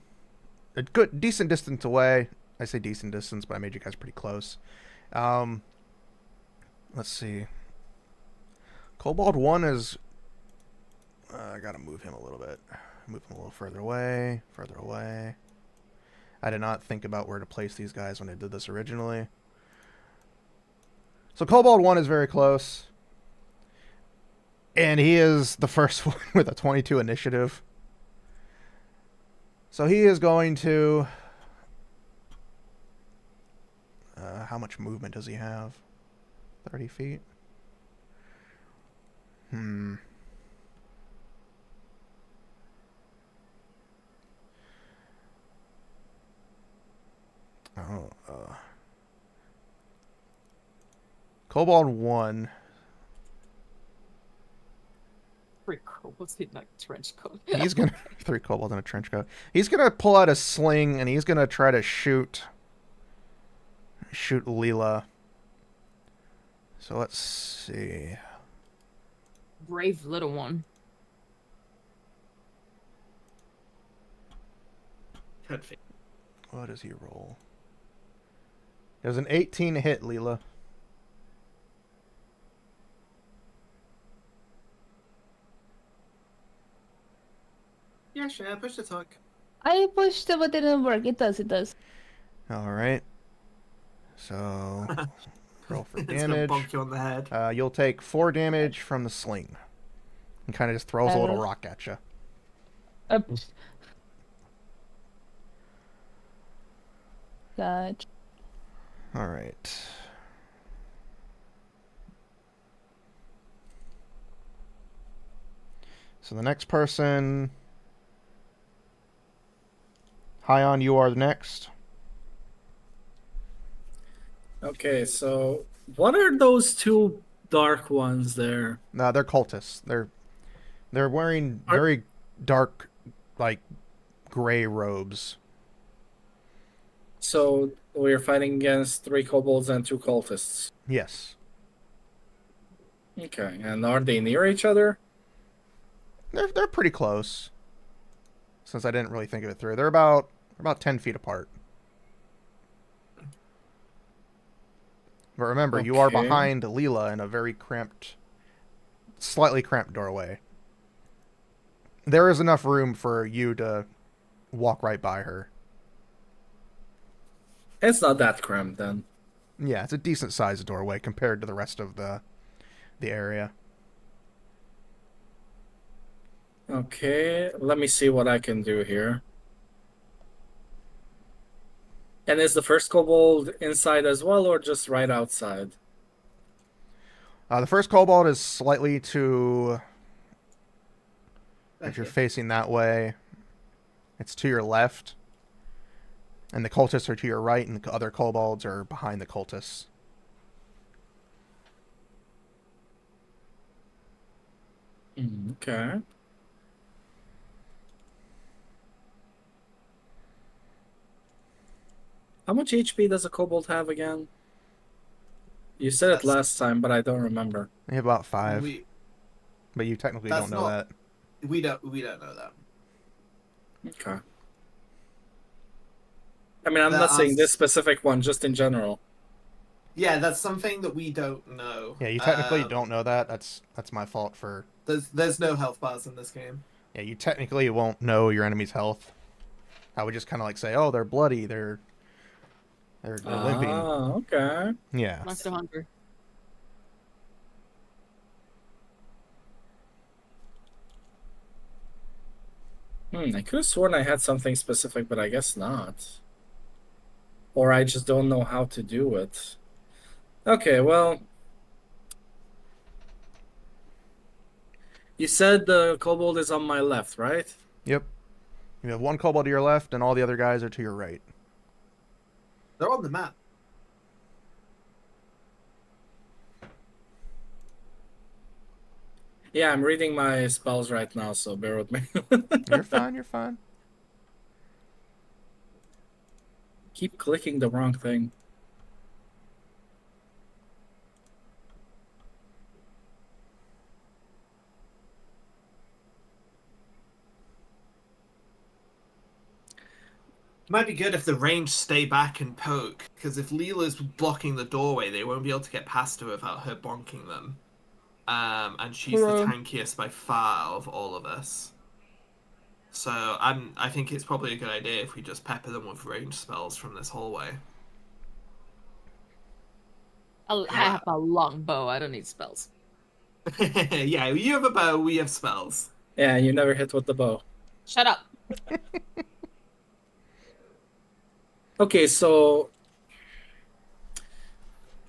a decent distance away. I say decent distance, but I made you guys pretty close. Let's see. Kobold 1 is... I gotta move him a little bit. Move him a little further away. Further away. I did not think about where to place these guys when I did this originally. So Kobold 1 is very close. And he is the first one with a 22 initiative. So he is going to... how much movement does he have? 30 feet? Kobold 1. 3 kobolds in a trench coat. He's gonna 3 kobolds in a trench coat. He's gonna pull out a sling and he's gonna try to shoot Leela. So let's see. Brave little one. 10 feet. What does he roll? There's an 18 hit, Leela. Yeah, sure. Push the talk. I pushed it, but it didn't work. It does. All right. So roll for It's gonna damage. bonk you on the head. You'll take 4 damage from the sling. And kind of just throws a little rock at you. Gotcha. All right. So the next person. Hyon, you are the next. Okay, so what are those two dark ones there? No, they're cultists. They're wearing Are- very dark, like gray robes. So we're fighting against 3 kobolds and 2 cultists. Yes, Okay, and are they near each other? they're pretty close. Since I didn't really think of it through, they're about 10 feet apart. But remember, you are Okay. behind Leela in a very cramped, slightly cramped doorway. There is enough room for you to walk right by her. It's not that cramped then. Yeah, it's a decent sized doorway compared to the rest of the area. Okay, let me see what I can do here. And is the first kobold inside as well, or just right outside? The first kobold is slightly to. If you're Okay. facing that way, it's to your left. And the cultists are to your right, and the other kobolds are behind the cultists. Okay. How much HP does a kobold have again? You said it That's- last time, but I don't remember. They have about 5, We but you technically That's don't know not- that. we don't know that. Okay. I mean, I'm not saying this specific one, just in general. Yeah, that's something that we don't know. Yeah, you technically don't know that. That's my fault for. There's no health bars in this game. Yeah, you technically won't know your enemy's health. I would just kind of like say, oh, they're bloody, they're limping. Ah, okay. Yeah. Monster Hunter. I could have sworn I had something specific, but I guess not. Or I just don't know how to do it. Okay, well. You said the kobold is on my left, right? Yep. You have one kobold to your left, and all the other guys are to your right. They're on the map. Yeah, I'm reading my spells right now, so bear with me. You're fine. You're fine. Keep clicking the wrong thing. Might be good if the range stay back and poke, because if Leela's blocking the doorway, they won't be able to get past her without her bonking them. And she's the True. tankiest by far of all of us. So I think it's probably a good idea if we just pepper them with range spells from this hallway. I have a long bow. I don't need spells. Yeah, you have a bow, we have spells. Yeah, you never hit with the bow. Shut up. Okay, so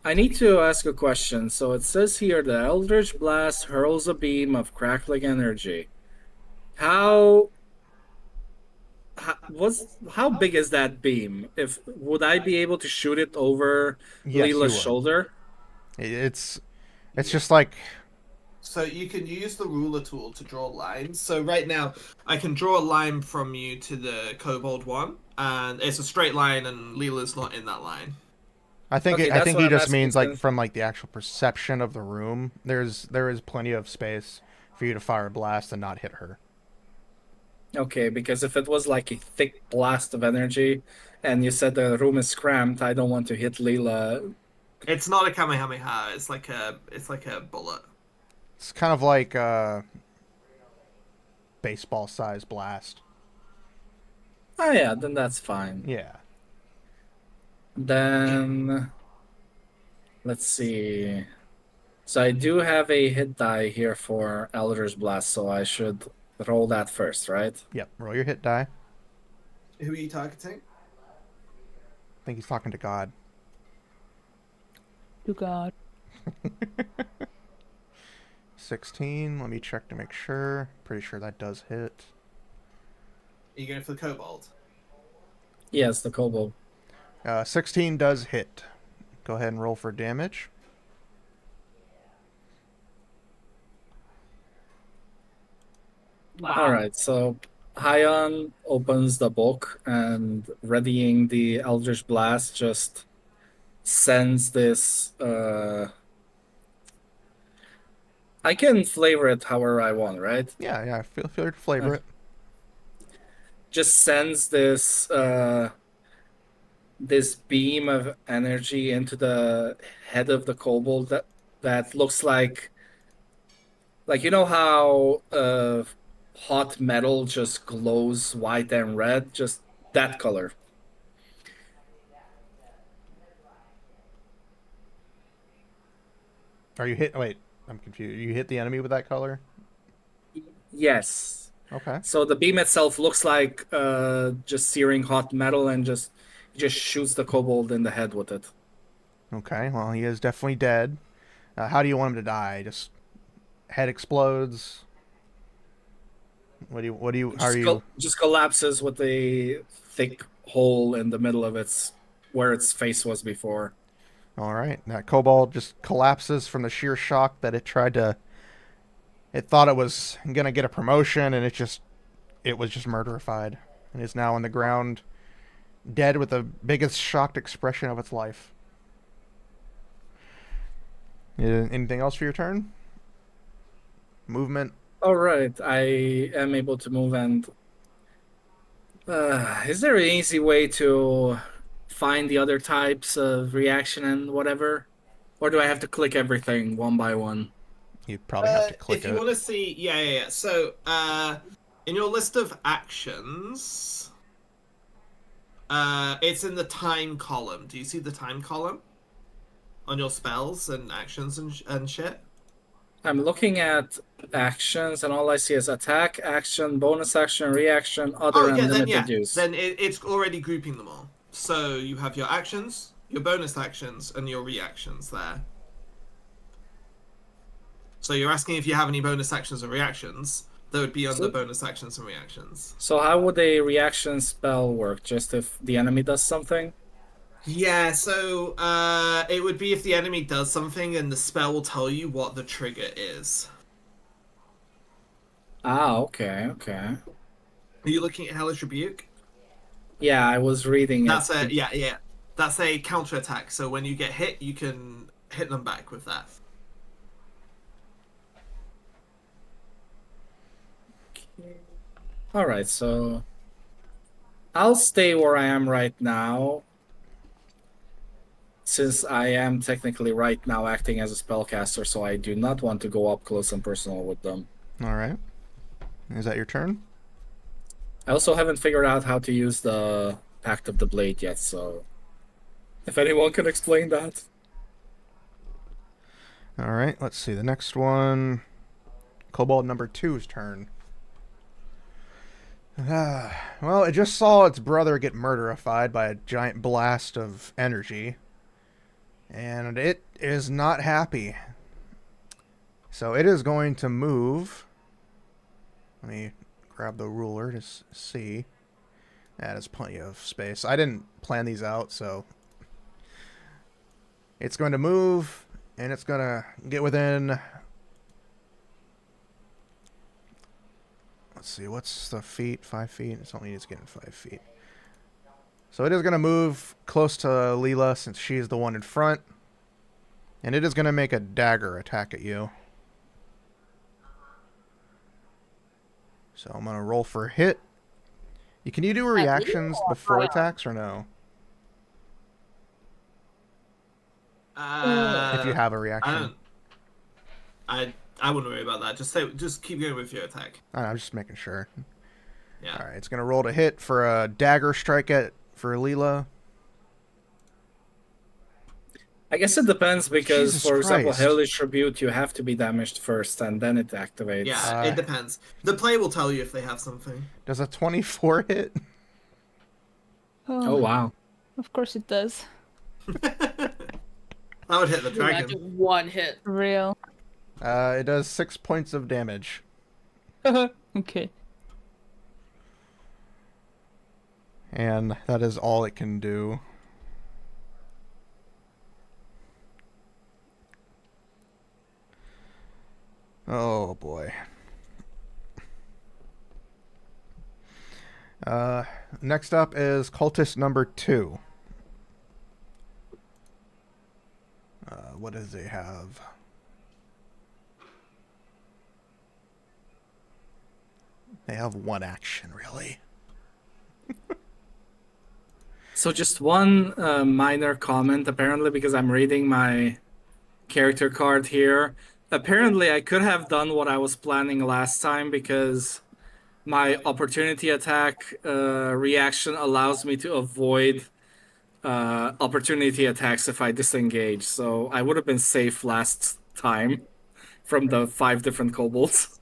I need to ask a question. So it says here the Eldritch Blast hurls a beam of crackling energy. How big is that beam? If would I be able to shoot it over Yes, you Leela's would. shoulder? It's just like So you can use the ruler tool to draw lines. So right now, I can draw a line from you to the kobold one, and it's a straight line, and Leela's not in that line. I think Okay, I that's think what he I'm just asking, means like since- from like the actual perception of the room. There is plenty of space for you to fire a blast and not hit her. Okay, because if it was like a thick blast of energy, and you said the room is cramped, I don't want to hit Leela. It's not a kamehameha. It's like a bullet. It's kind of like a baseball sized blast. Oh yeah, then that's fine. Yeah. Then let's see. So I do have a hit die here for Eldritch Blast, so I should roll that first, right? Yep. Roll your hit die. Who are you targeting? think he's talking to God. To God. 16. Let me check to make sure. Pretty sure that does hit. Are you going for the kobold? Yes, the kobold. 16 does hit. Go ahead and roll for damage. Wow. All right, so Hyon opens the book and readying the Eldritch Blast just sends this. I can flavor it however I want, right? Yeah. Feel free to flavor it. Just sends this this beam of energy into the head of the kobold that looks like you know how hot metal just glows white and red, just that color. Are you hit? Wait, I'm confused. You hit the enemy with that color? Yes. Okay. So the beam itself looks like just searing hot metal and just shoots the kobold in the head with it. Okay. Well, he is definitely dead. How do you want him to die? Just head explodes. How are you? Just collapses with a thick hole in the middle of where its face was before. All right. That kobold just collapses from the sheer shock that it tried to. It thought it was gonna get a promotion, and it was just murderified, and is now on the ground, dead with the biggest shocked expression of its life. Anything else for your turn? Movement. All right, I am able to move, and is there an easy way to find the other types of reaction and whatever? Or do I have to click everything one by one? You probably have to click if you it. want to see, yeah. So, in your list of actions, it's in the time column. Do you see the time column on your spells and actions and shit? I'm looking at actions, and all I see is attack, action, bonus action, reaction, other, and limited use. Then it's already grouping them all. So you have your actions, your bonus actions, and your reactions there. So you're asking if you have any bonus actions or reactions. That would be under bonus actions and reactions. So how would a reaction spell work? Just if the enemy does something? Yeah, so it would be if the enemy does something and the spell will tell you what the trigger is. Ah, okay. Are you looking at Hellish Rebuke? Yeah, I was reading That's it. yeah. That's a counter attack. So when you get hit, you can hit them back with that. All right, so I'll stay where I am right now, since I am technically right now acting as a spellcaster, so I do not want to go up close and personal with them. All right. Is that your turn? I also haven't figured out how to use the Pact of the Blade yet, so if anyone can explain that. All right. Let's see. The next one. Kobold number 2's turn. Well, it just saw its brother get murderified by a giant blast of energy. And it is not happy. So it is going to move. Let me grab the ruler to see. That is plenty of space. I didn't plan these out, so it's going to move, and it's going to get within. Let's see, what's the feet? 5 feet? It only needs to get in 5 feet. So it is going to move close to Leela since she is the one in front. And it is going to make a dagger attack at you. So I'm going to roll for hit. Can you do reactions before attacks or no? If you have a reaction. I wouldn't worry about that. Just keep going with your attack. I'm just making sure. Yeah. All right, it's going to roll to hit for a dagger strike for Leela. I guess it depends because, Jesus for example, Christ. Hellish Rebuke, you have to be damaged first and then it activates. Yeah, it depends. The player will tell you if they have something. Does a 24 hit? Oh, wow. Of course it does. That would hit the dragon. Imagine one hit. Real. It does 6 points of damage. Okay. And that is all it can do. Oh boy. Next up is cultist number 2. What does they have? They have one action, really. So just one minor comment, apparently, because I'm reading my character card here. Apparently, I could have done what I was planning last time because my opportunity attack reaction allows me to avoid opportunity attacks if I disengage. So I would have been safe last time from the 5 different kobolds.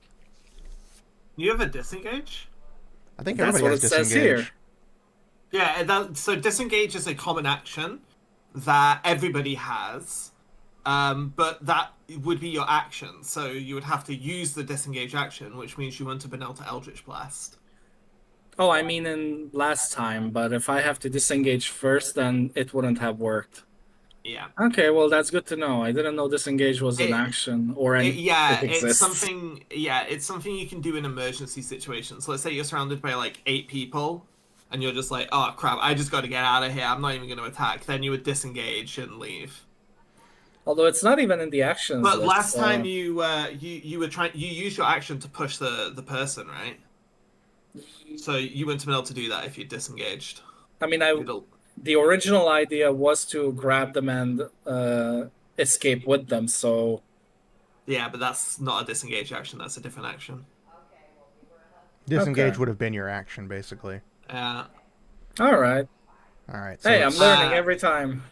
You have a disengage? I think That's everybody what has it says disengage. here. Yeah, so disengage is a common action that everybody has, but that would be your action. So you would have to use the disengage action, which means you wouldn't have been able to Eldritch Blast. Oh, I mean in last time, but if I have to disengage first, then it wouldn't have worked. Yeah. Okay, well that's good to know. I didn't know disengage was an It- action or an Yeah, it it's exists. something. Yeah, it's something you can do in emergency situations. Let's say you're surrounded by like 8 people, and you're just like, "Oh crap! I just got to get out of here. I'm not even going to attack." Then you would disengage and leave. Although it's not even in the actions. But list, last so- time you were trying, you used your action to push the person, right? So you wouldn't have been able to do that if you disengaged. I mean, You'd- the original idea was to grab them and escape with them. So Yeah, but that's not a disengage action. That's a different action. Disengage Okay. would have been your action, basically. Uh, all right. All right. So Hey, I'm it's- learning every time.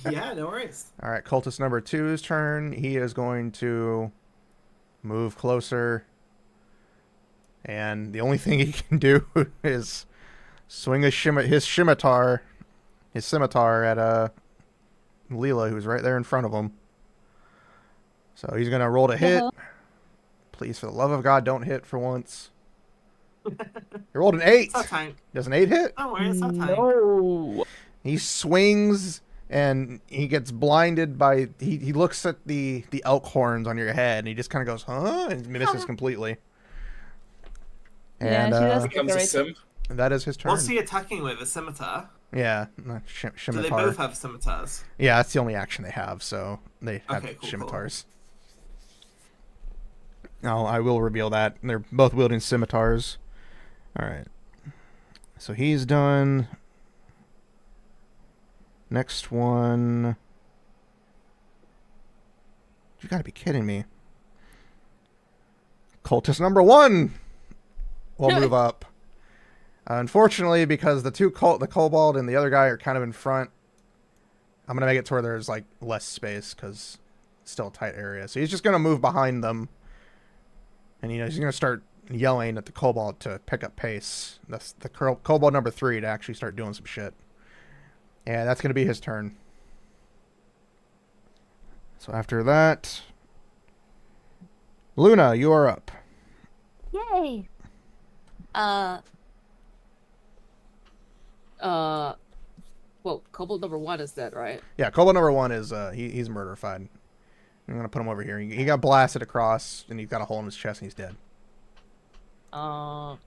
yeah, no worries. All right, cultist number 2's turn. He is going to move closer. And the only thing he can do is swing his scimitar at Leela, who's right there in front of him. So he's going to roll to hit. Uh-huh. Please, for the love of God, don't hit for once. He rolled an 8. It's that tank. Does an 8 hit? Don't worry, it's that tank. No. He swings and he gets blinded by he looks at the elk horns on your head and he just kind of goes, huh? And misses completely. Yeah, And she does Becomes a sim. that is his turn. What's he attacking with? A scimitar? Yeah, Do they scimitar. both have scimitars? Yeah, that's the only action they have, so they have Okay, cool, scimitars. Oh, I will reveal that. They're both wielding scimitars. Alright. So he's done. Next one. You gotta be kidding me. Cultist number 1 will move up. Unfortunately, because the kobold and the other guy are kind of in front, I'm gonna make it to where there's like less space because it's still a tight area. So he's just gonna move behind them, and he's gonna start yelling at the kobold to pick up pace. That's the kobold number 3 to actually start doing some shit. And that's gonna be his turn. So after that, Luna, you are up. Yay! Well, kobold number 1 is dead, right? Yeah, kobold number 1 is he's murder-fied. I'm gonna put him over here. He got blasted across, and he's got a hole in his chest, and he's dead. So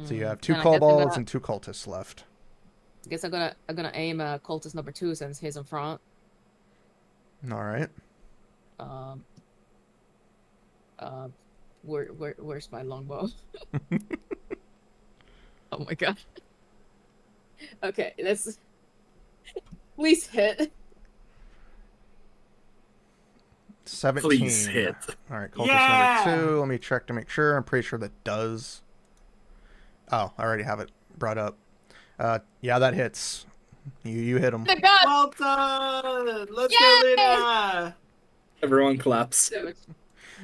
you have 2 then I guess I'm kobolds gonna- and 2 cultists left. I guess I'm gonna aim cultist number 2 since he's in front. All right. Where's my longbow? Oh my god. Okay, let's please hit. 17. Please hit. All right, cultist Yeah! number 2. Let me check to make sure. I'm pretty sure that does. Oh, I already have it brought up. Yeah, that hits. You hit him. Oh my god! Well done! Let's go, Luna! Everyone claps.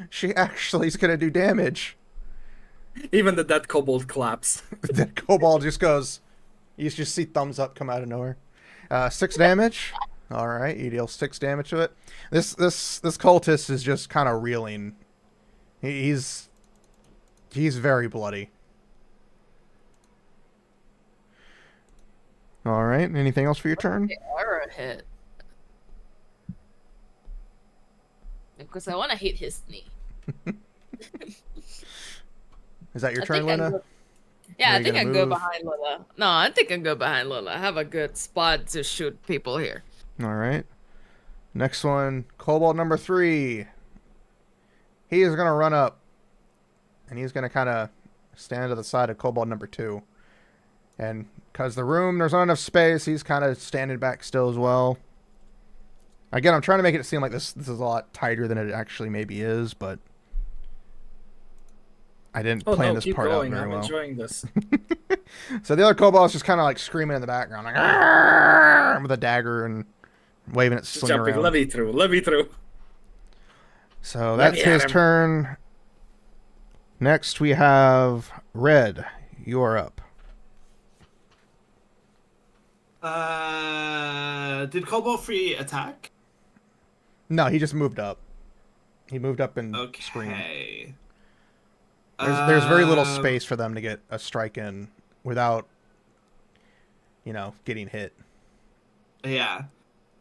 She actually is gonna do damage. Even the dead kobold claps. The kobold just goes, You just see thumbs up come out of nowhere. 6 damage. All right, you deal 6 damage to it. This cultist is just kind of reeling. He's very bloody. All right. Anything else for your turn? Aura hit. Because I want to hit his knee. Is that your I turn, think I Lena? go- Yeah, Are I you think I gonna go move? behind Lila. No, I think I go behind Lila. I have a good spot to shoot people here. All right. Next one, Kobold number 3. He is gonna run up, and he's gonna kind of stand to the side of Kobold number 2. And because there's not enough space, he's kind of standing back still as well. Again, I'm trying to make it seem like this is a lot tighter than it actually maybe is, but I didn't Oh plan no, this keep part going. out very I'm well. enjoying this. So the other kobold's just kind of like screaming in the background, like "Arrgh!" with a dagger and waving its Just sling jumping. around. Let me through. Let me through. So Let that's me at his him. turn. Next we have Red. You are up. Did Cobalt 3 attack? No, he just moved up. He moved up and screamed. Okay. There's very little space for them to get a strike in without, getting hit. Yeah.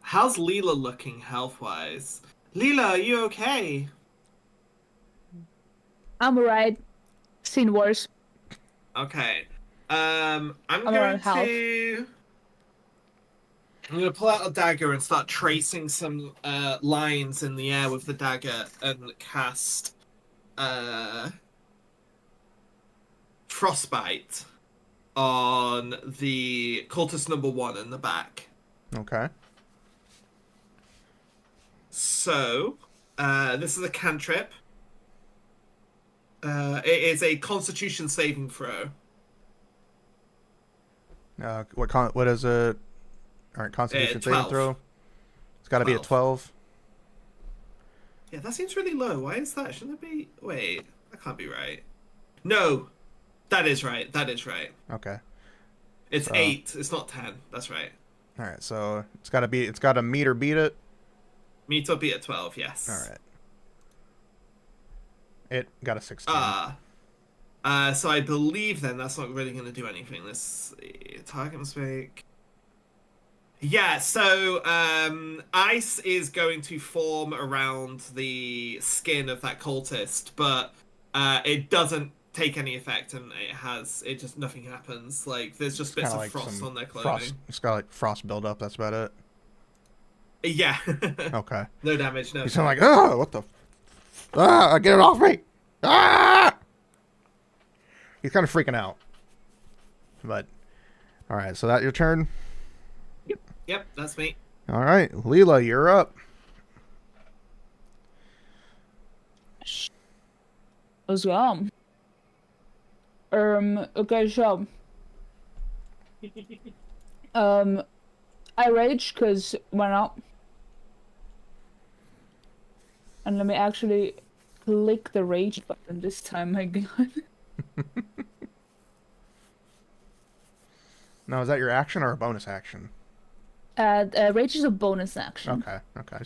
How's Leela looking health-wise? Leela, are you okay? I'm alright. Seen worse. Okay. I'm around going half. to... I'm going to pull out a dagger and start tracing some lines in the air with the dagger and cast Frostbite on the cultist number 1 in the back. Okay. So, this is a cantrip. It is a Constitution saving throw. What is it? All right, Constitution saving 12. throw. It's got to be a 12. Yeah, that seems really low. Why is that? Shouldn't it be? Wait, that can't be right. No, that is right. That is right. Okay. It's So- 8. It's not 10. That's right. All right, so it's got to meet or beat it. Meet up be at 12. Yes. All right. It got a 16. So I believe then that's not really going to do anything. Let's see. Target mistake. Yeah, so ice is going to form around the skin of that cultist, but it doesn't take any effect, and nothing happens. Like there's just bits Kinda of like frost some on their clothing. It's got like frost buildup. That's about it. Yeah. Okay. No damage. No. You sound like, oh, what the? Get it off me! Ah! He's kind of freaking out. But, all right. So that your turn. Yep, that's me. All right, Leela, you're up. Let's go. Okay, so I rage because why not? And let me actually click the rage button this time, my god. Now, is that your action or a bonus action? Rage is a bonus action. Okay. I'm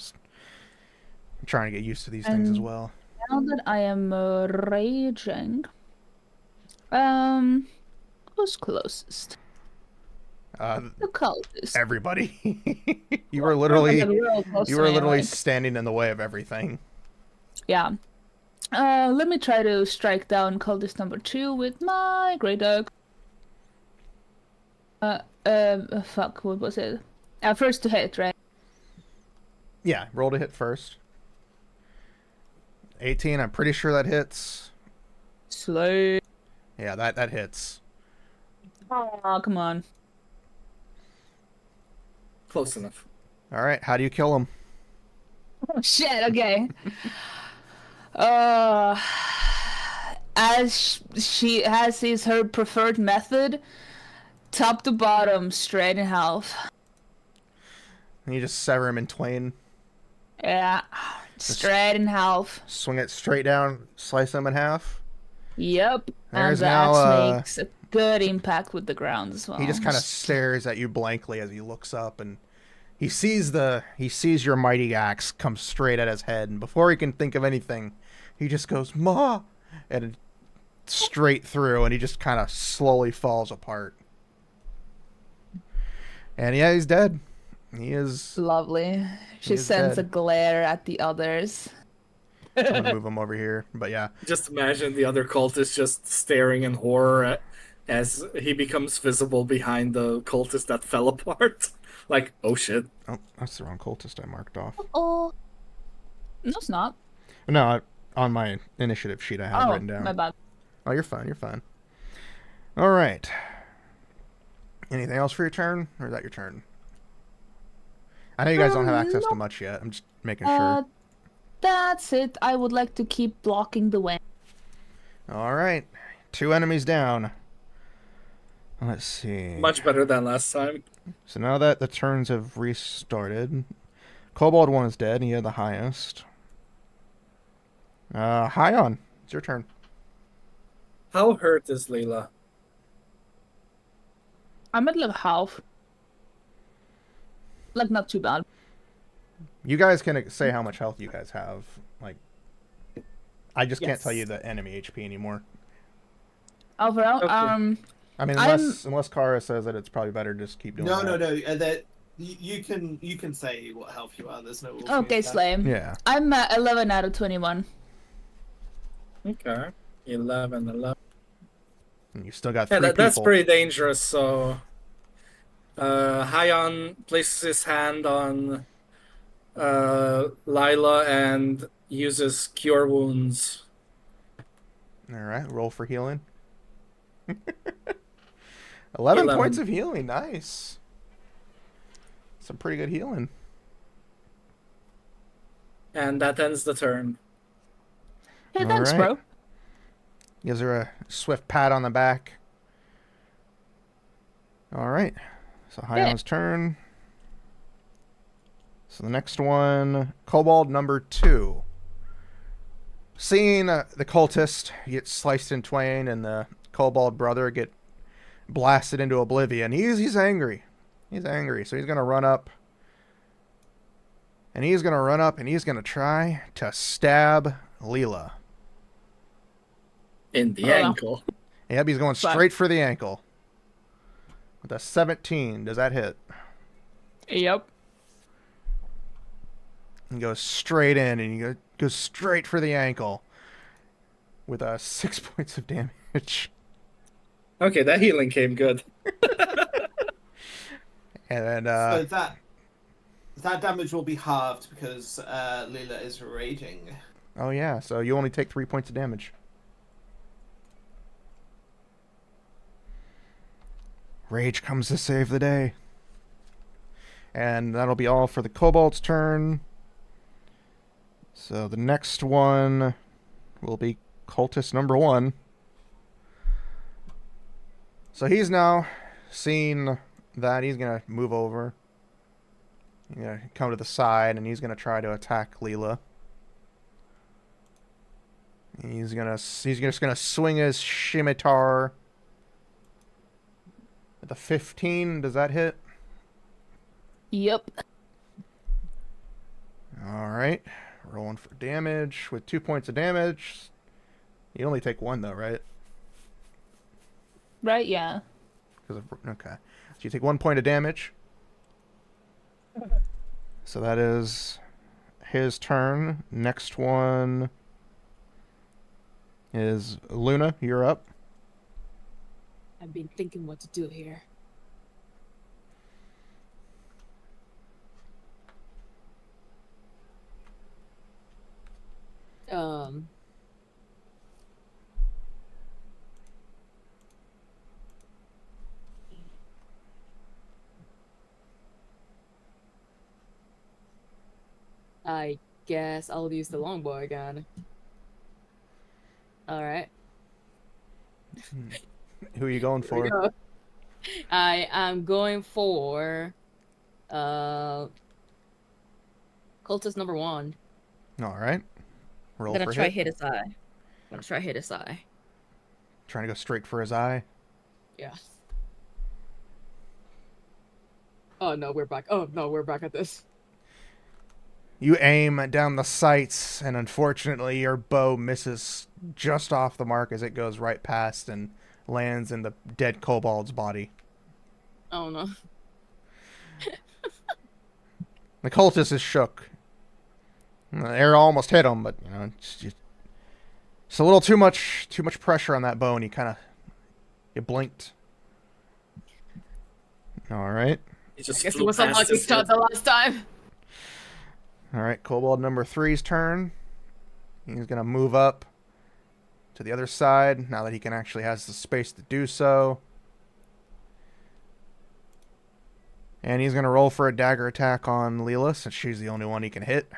trying to get used to these things as And- well. Now that I am raging, who's closest? The cultist. Everybody. You were literally Real close you to were me, literally like- standing in the way of everything. Yeah. Let me try to strike down cultist number 2 with my great dog. Fuck, what was it? First to hit, right? Yeah, roll to hit first. 18, I'm pretty sure that hits. Slow. Yeah, that hits. Oh, come on. Close enough. All right, how do you kill him? Oh, shit, okay. As she has is her preferred method, top to bottom, straight in half. And you just sever him in twain, Yeah, straight in half. swing it straight down, slice him in half. Yep. There's and the now, axe makes a good impact with the ground as well. He just kind of stares at you blankly as he looks up, and he sees your mighty axe come straight at his head, and before he can think of anything, he just goes, "Ma!" and straight through, and he just kind of slowly falls apart. And yeah, he's dead. He is. Lovely. She is sends dead. a glare at the others. I'm gonna move him over here, but yeah. Just imagine the other cultist just staring in horror as he becomes visible behind the cultist that fell apart. Like, oh shit. Oh, that's the wrong cultist I marked off. Oh. No, it's not. No, on my initiative sheet I have Oh, written down. my bad. Oh, you're fine. You're fine. All right. Anything else for your turn, or is that your turn? I know you guys don't have access to much yet. I'm just making sure. That's it. I would like to keep blocking the way. All right. 2 enemies down. Let's see. Much better than last time. So now that the turns have restarted, Kobold 1 is dead. He had the highest. Hyon, it's your turn. How hurt is Layla? I'm at like half. Like, not too bad. You guys can say how much health you guys have. Like, I just can't Yes. tell you the enemy HP anymore. Overall, Okay. I mean, I'm- unless Kara says that it's probably better to just keep doing No, that. no. That you can say what health you are. There's no. rules Okay, against that. Slame. Yeah. I'm 11 out of 21. Okay. 11. And you still got Yeah, 3 people. that's pretty dangerous, so... Hyon places his hand on Lila and uses Cure Wounds. All right, roll for healing. 11 points of healing, nice. Some pretty good healing. And that ends the turn. Hey, All thanks, right. bro. Gives her a swift pat on the back. All right. So Hyon's turn. So the next one, Kobold number 2. Seeing the cultist get sliced in twain and the Kobold brother get blasted into oblivion, he's angry. He's angry, so he's gonna run up. And he's gonna try to stab Leela. In the Oh, wow. ankle. Yep, he's going straight for the ankle. With a 17, does that hit? Yep. And goes straight in, and he goes straight for the ankle. With 6 points of damage. Okay, that healing came good. And then, So that damage will be halved because Leela is raging. oh yeah, so you only take 3 points of damage. Rage comes to save the day. And that'll be all for the Kobold's turn. So the next one will be Cultist number 1. So he's now seen that he's going to move over. He's going to come to the side, and he's going to try to attack Leela. He's just going to swing his scimitar. At the 15, does that hit? Yep. Alright. Rolling for damage with 2 points of damage. You only take 1 though, right? Right, yeah. Okay. So you take 1 point of damage. So that is his turn. Next one is Luna. You're up. I've been thinking what to do here. I guess I'll use the longbow again. Alright. Who are you going Here we for? go. I am going for cultist number 1. Alright. Roll I'm for gonna try hit. hit his eye. I'm gonna try hit his eye. trying to go straight for his eye. Yeah. Oh no, we're back. Oh no, we're back at this. You aim down the sights, and unfortunately, your bow misses just off the mark as it goes right past and lands in the dead kobold's body. Oh no. The cultist is shook. The arrow almost hit him, but it's a little too much pressure on that bow, and you blinked. All right. He just I guess it flew was a past lucky his shot head. the last time. All right, kobold number 3's turn. He's gonna move up to the other side now that he can actually has the space to do so. And he's gonna roll for a dagger attack on Leela since she's the only one he can hit.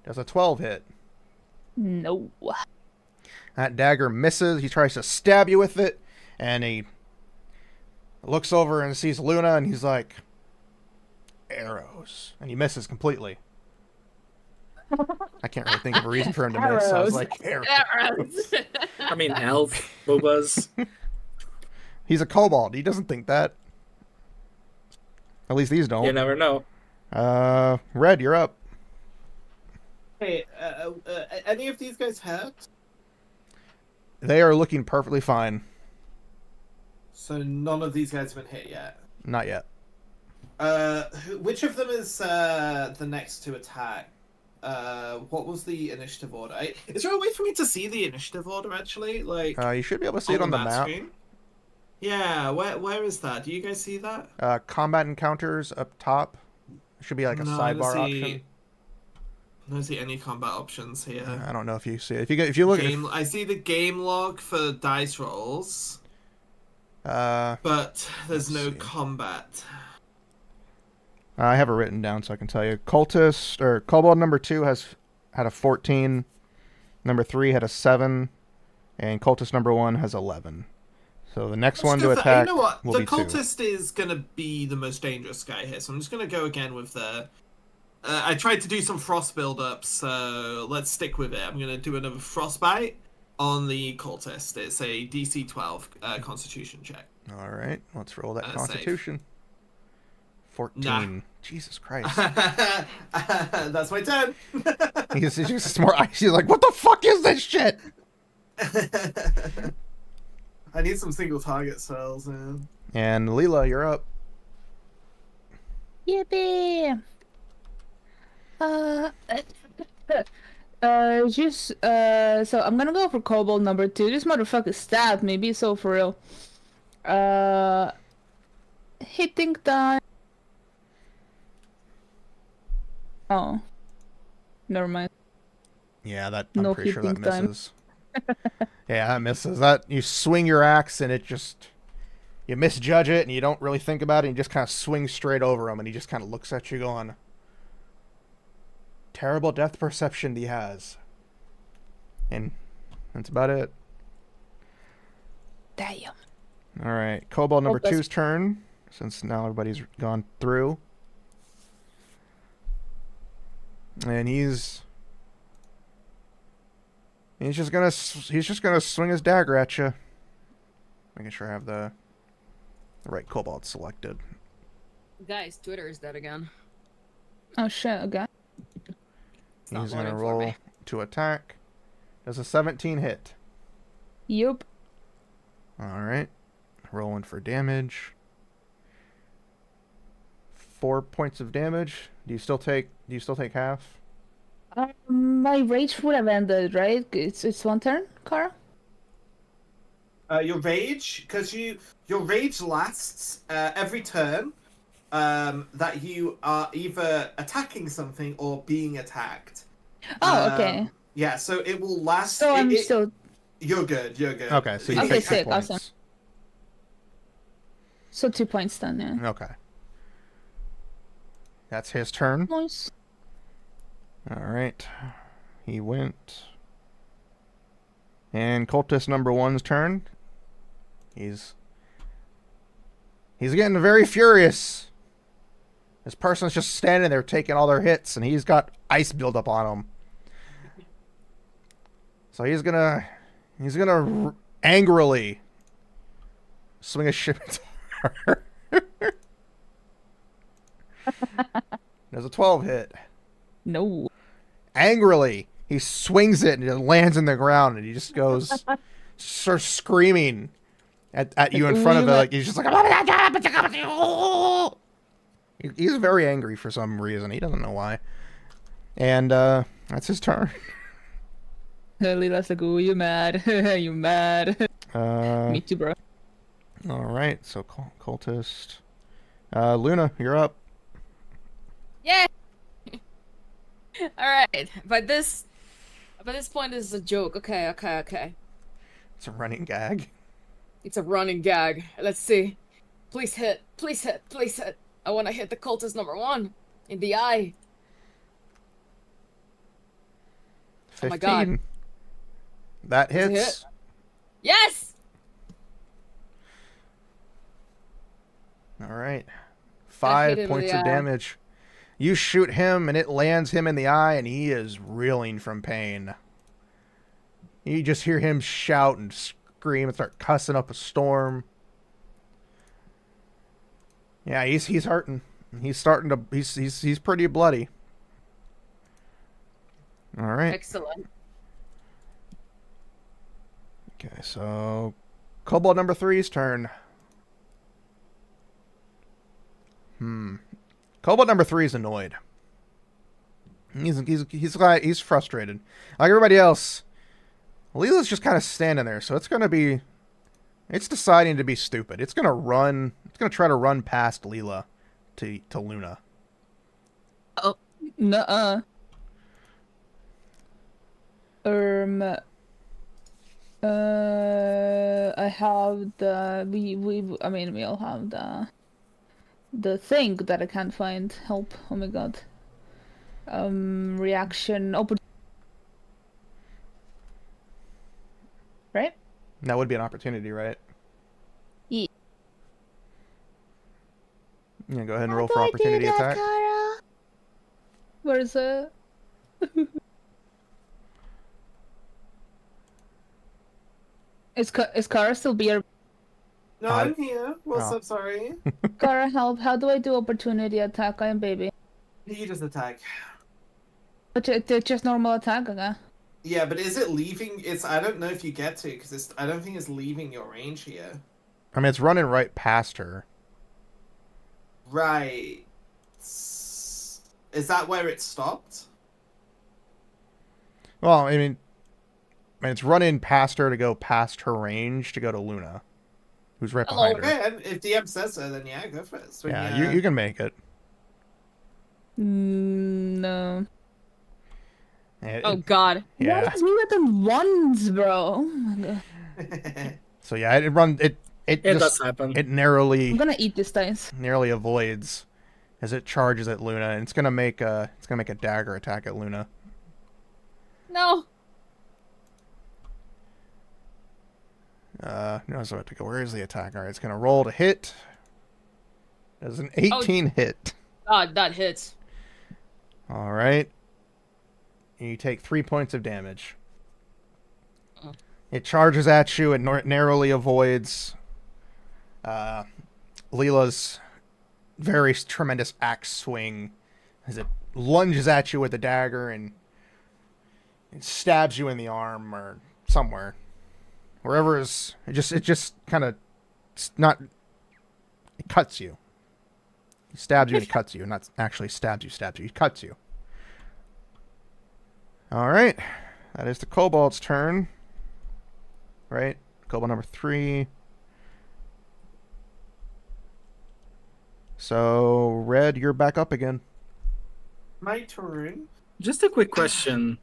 Does a 12 hit? No. That dagger misses. He tries to stab you with it, and he looks over and sees Luna, and he's like, arrows. And he misses completely. I can't really think of a reason for him to miss, so I was like, arrows. I mean, elf, boobas. He's a kobold. He doesn't think that. At least these don't. You never know. Red, you're up. Hey, any of these guys hurt? They are looking perfectly fine. So none of these guys have been hit yet. Not yet. Which of them is the next to attack? What was the initiative order? Is there a way for me to see the initiative order actually? Like, You should be able to see it on the map. screen? Yeah, where is that? Do you guys see that? Combat encounters up top. It should be like a No, I don't sidebar see- option. I don't see any combat options here. I don't know if you see it. If you look I see the game log for dice rolls, at but there's Let's no see. combat. I have it written down so I can tell you. Cultist or Kobold number 2 had a 14. Number 3 had a 7, and Cultist number 1 has 11. So the next one to attack You know what? will The be 2. cultist is gonna be the most dangerous guy here, so I'm just gonna go again with the. I tried to do some frost build-up, so let's stick with it. I'm gonna do another frostbite on the cultist. It's a DC 12 Constitution check. All right, let's roll that Save. Constitution. 14. Nah. Jesus Christ. That's my turn. he's just more. He's like, what the fuck is this shit? I need some single target spells, man. And Leela, you're up. Yippee! So I'm gonna go for kobold number 2. This motherfucker stabbed me, be so for real. Hitting time. Oh. Never mind. Yeah, that I'm No pretty sure that hitting time. misses. Yeah, that misses. That you swing your axe and it just you misjudge it and you don't really think about it. And you just kind of swing straight over him and he just kind of looks at you, going, "Terrible depth perception he has." And that's about it. Damn. All right, Kobold number that's- 2's turn. Since now everybody's gone through, and he's just gonna swing his dagger at you. Making sure I have the right kobold selected. Guys, Twitter is dead again. Oh shit, okay. It's not He's gonna loading for roll me. to attack. Does a 17 hit? Yup. All right, rolling for damage. 4 points of damage. Do you still take half? My rage would have ended, right? It's one turn, Kara? Your rage, because your rage lasts every turn that you are either attacking something or being attacked. Oh, okay. Yeah, so it will last. So I'm it- still You're good. You're good. Okay, so you Okay, take 2 sick, points. awesome. So 2 points then, yeah. Okay. That's his turn. Nice. All right. He went. And cultist number 1's turn. He's getting very furious. This person's just standing there taking all their hits, and he's got ice buildup on him. So he's gonna He's gonna angrily swing a scimitar. There's a 12 hit. No. Angrily, he swings it and it lands in the ground, and he just goes, starts screaming at you in front of it. Like he's just like, he's very angry for some reason. He doesn't know why. And that's his turn. Lila's like, oh, you mad? You mad? Me too, bro. All right, so cultist. Luna, you're up. Yeah. All right. But this point, this is a joke. Okay. It's a running gag. It's a running gag. Let's see. Please hit. I want to hit the cultist number 1 in the eye. 15. Oh my God. That Does it hits. hit? Yes. All right. hit 5 him in points the of eye. damage. You shoot him, and it lands him in the eye, and he is reeling from pain. You just hear him shout and scream and start cussing up a storm. Yeah, he's hurting. He's starting to. He's pretty bloody. All right. Excellent. Okay, so Kobold number 3's turn. Kobold number 3 is annoyed. He's frustrated. Like everybody else, Leela's just kind of standing there, so it's deciding to be stupid. It's gonna try to run past Leela to Luna. Oh, nuh-uh. I have we all have the thing that I can't find. Help! Oh my god. Reaction opportunity. Right? That would be an opportunity, right? Yeah. Yeah, go ahead and roll for opportunity attack. Where's it? Is Kara still beer? No, I'm here. What's Oh. up? Sorry. Kara, help! How do I do opportunity attack? I am baby. You just attack. But it's just normal attack, okay? Yeah, but is it leaving? I don't know if you get to, because I don't think it's leaving your range here. I mean, it's running right past her. Right. Is that where it stopped? Well, I mean, it's running past her to go past her range to go to Luna, who's right behind her. Okay, and if DM says so, then yeah, go for it. Swing, Yeah, you can make it. No. Oh God. Yeah. What is with them ones, bro? Oh my god. So yeah, it It just does happen. it narrowly I'm gonna eat this dice. avoids as it charges at Luna, and it's gonna make a dagger attack at Luna. No. No, so I have to go. Where is the attack? All right, it's gonna roll to hit. There's an 18 hit. God, that hits. All right. You take 3 points of damage. It charges at you and narrowly avoids Leela's very tremendous axe swing as it lunges at you with the dagger and it stabs you in the arm or somewhere. Wherever is it just kind of not it cuts you. He stabs you and he cuts you, not actually stabs you, he cuts you. All right. That is the Kobold's turn. Right? Kobold number 3. So, Red, you're back up again. My turn. Just a quick question.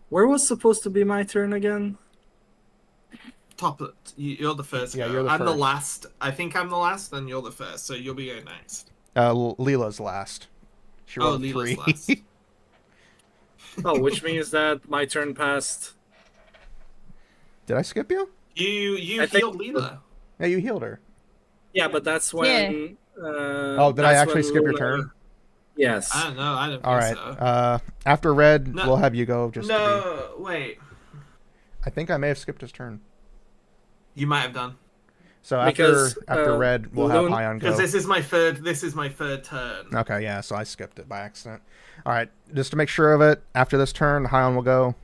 Where was supposed to be my turn again? You're the first. Yeah, go. you're the I'm the first. last. I think I'm the last, and you're the first, so you'll be going next. Leela's last. She rolled a Leela's 3. last. Oh, which means that my turn passed. Did I skip you? You I think- healed Leela. Yeah, you healed her. Yeah, but that's when. Oh, did I that's actually when skip your Luna- turn? Yes. I don't know. I don't All think right. so. After Red, No. we'll have you go. Just to No, wait. I think I may have skipped his turn. You might have done. So Because, after red, we'll have Loon- Hyon go. Because this is my third turn. Okay, yeah, so I skipped it by accident. All right, just to make sure of it, after this turn, Hyon will go,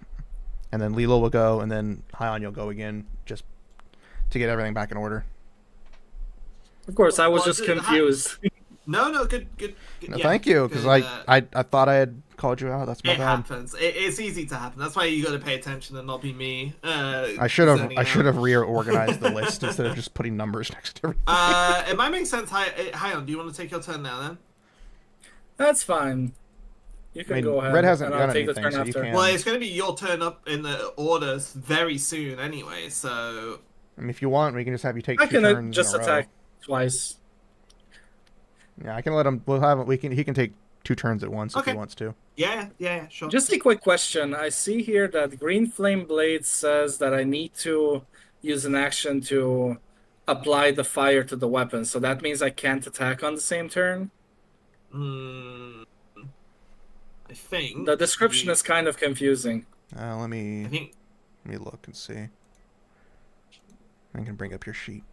and then Lilo will go, and then Hyon you'll go again, just to get everything back in order. Of course, I was Well, just confused. No, good. No, yeah, thank you, because good, I thought I had called you out. That's my It bad. happens. It's easy to happen. That's why you got to pay attention and not be me. I should have reorganized the list instead of just putting numbers next to everything. It might make sense. Hyon, do you want to take your turn now then? That's fine. You can I mean, go ahead. Red hasn't and I'll done take the anything, turn so you after. can. Well, it's going to be your turn up in the orders very soon anyway. So I mean, if you want, we can just have you take I two can turns just in a row. attack twice. Yeah, I can let him. He can take 2 turns at once if he Okay. wants to. yeah, sure. Just a quick question. I see here that Green Flame Blade says that I need to use an action to apply the fire to the weapon. So that means I can't attack on the same turn. I think The description is kind of confusing. Let I me think look and see. I can bring up your sheet.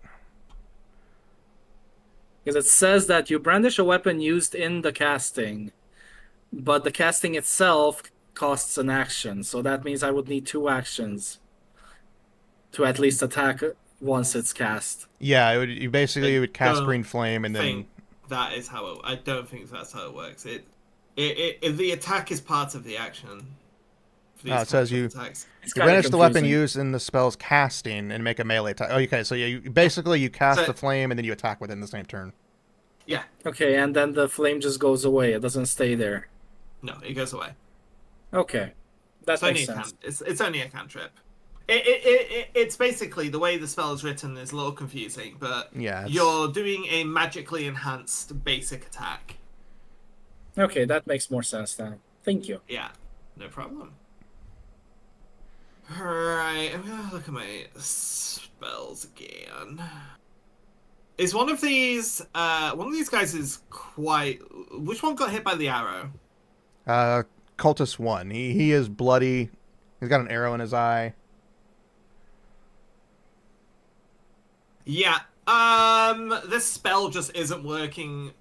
Because it says that you brandish a weapon used in the casting, but the casting itself costs an action. So that means I would need 2 actions to at least attack once it's cast. Yeah, you basically would cast don't Green Flame and then. think that is how it. I don't think that's how it works. The attack is part of the action. For these it says kinds of you- attacks. It's You kinda brandish the weapon confusing. used in the spell's casting and make a melee attack. Oh, okay, so yeah, you cast So- the flame and then you attack within the same turn. Yeah, Okay, and then the flame just goes away. It doesn't stay there. no, it goes away. Okay, that It's only makes a sense. it's only a cantrip. It's basically the way the spell is written is a little confusing, but Yeah, it's- you're doing a magically enhanced basic attack. Okay, that makes more sense now. Thank you. Yeah, no problem. Right, I'm gonna look at my spells again. Is one of these guys is quite? Which one got hit by the arrow? Cultist 1. He is bloody. He's got an arrow in his eye. Yeah. This spell just isn't working.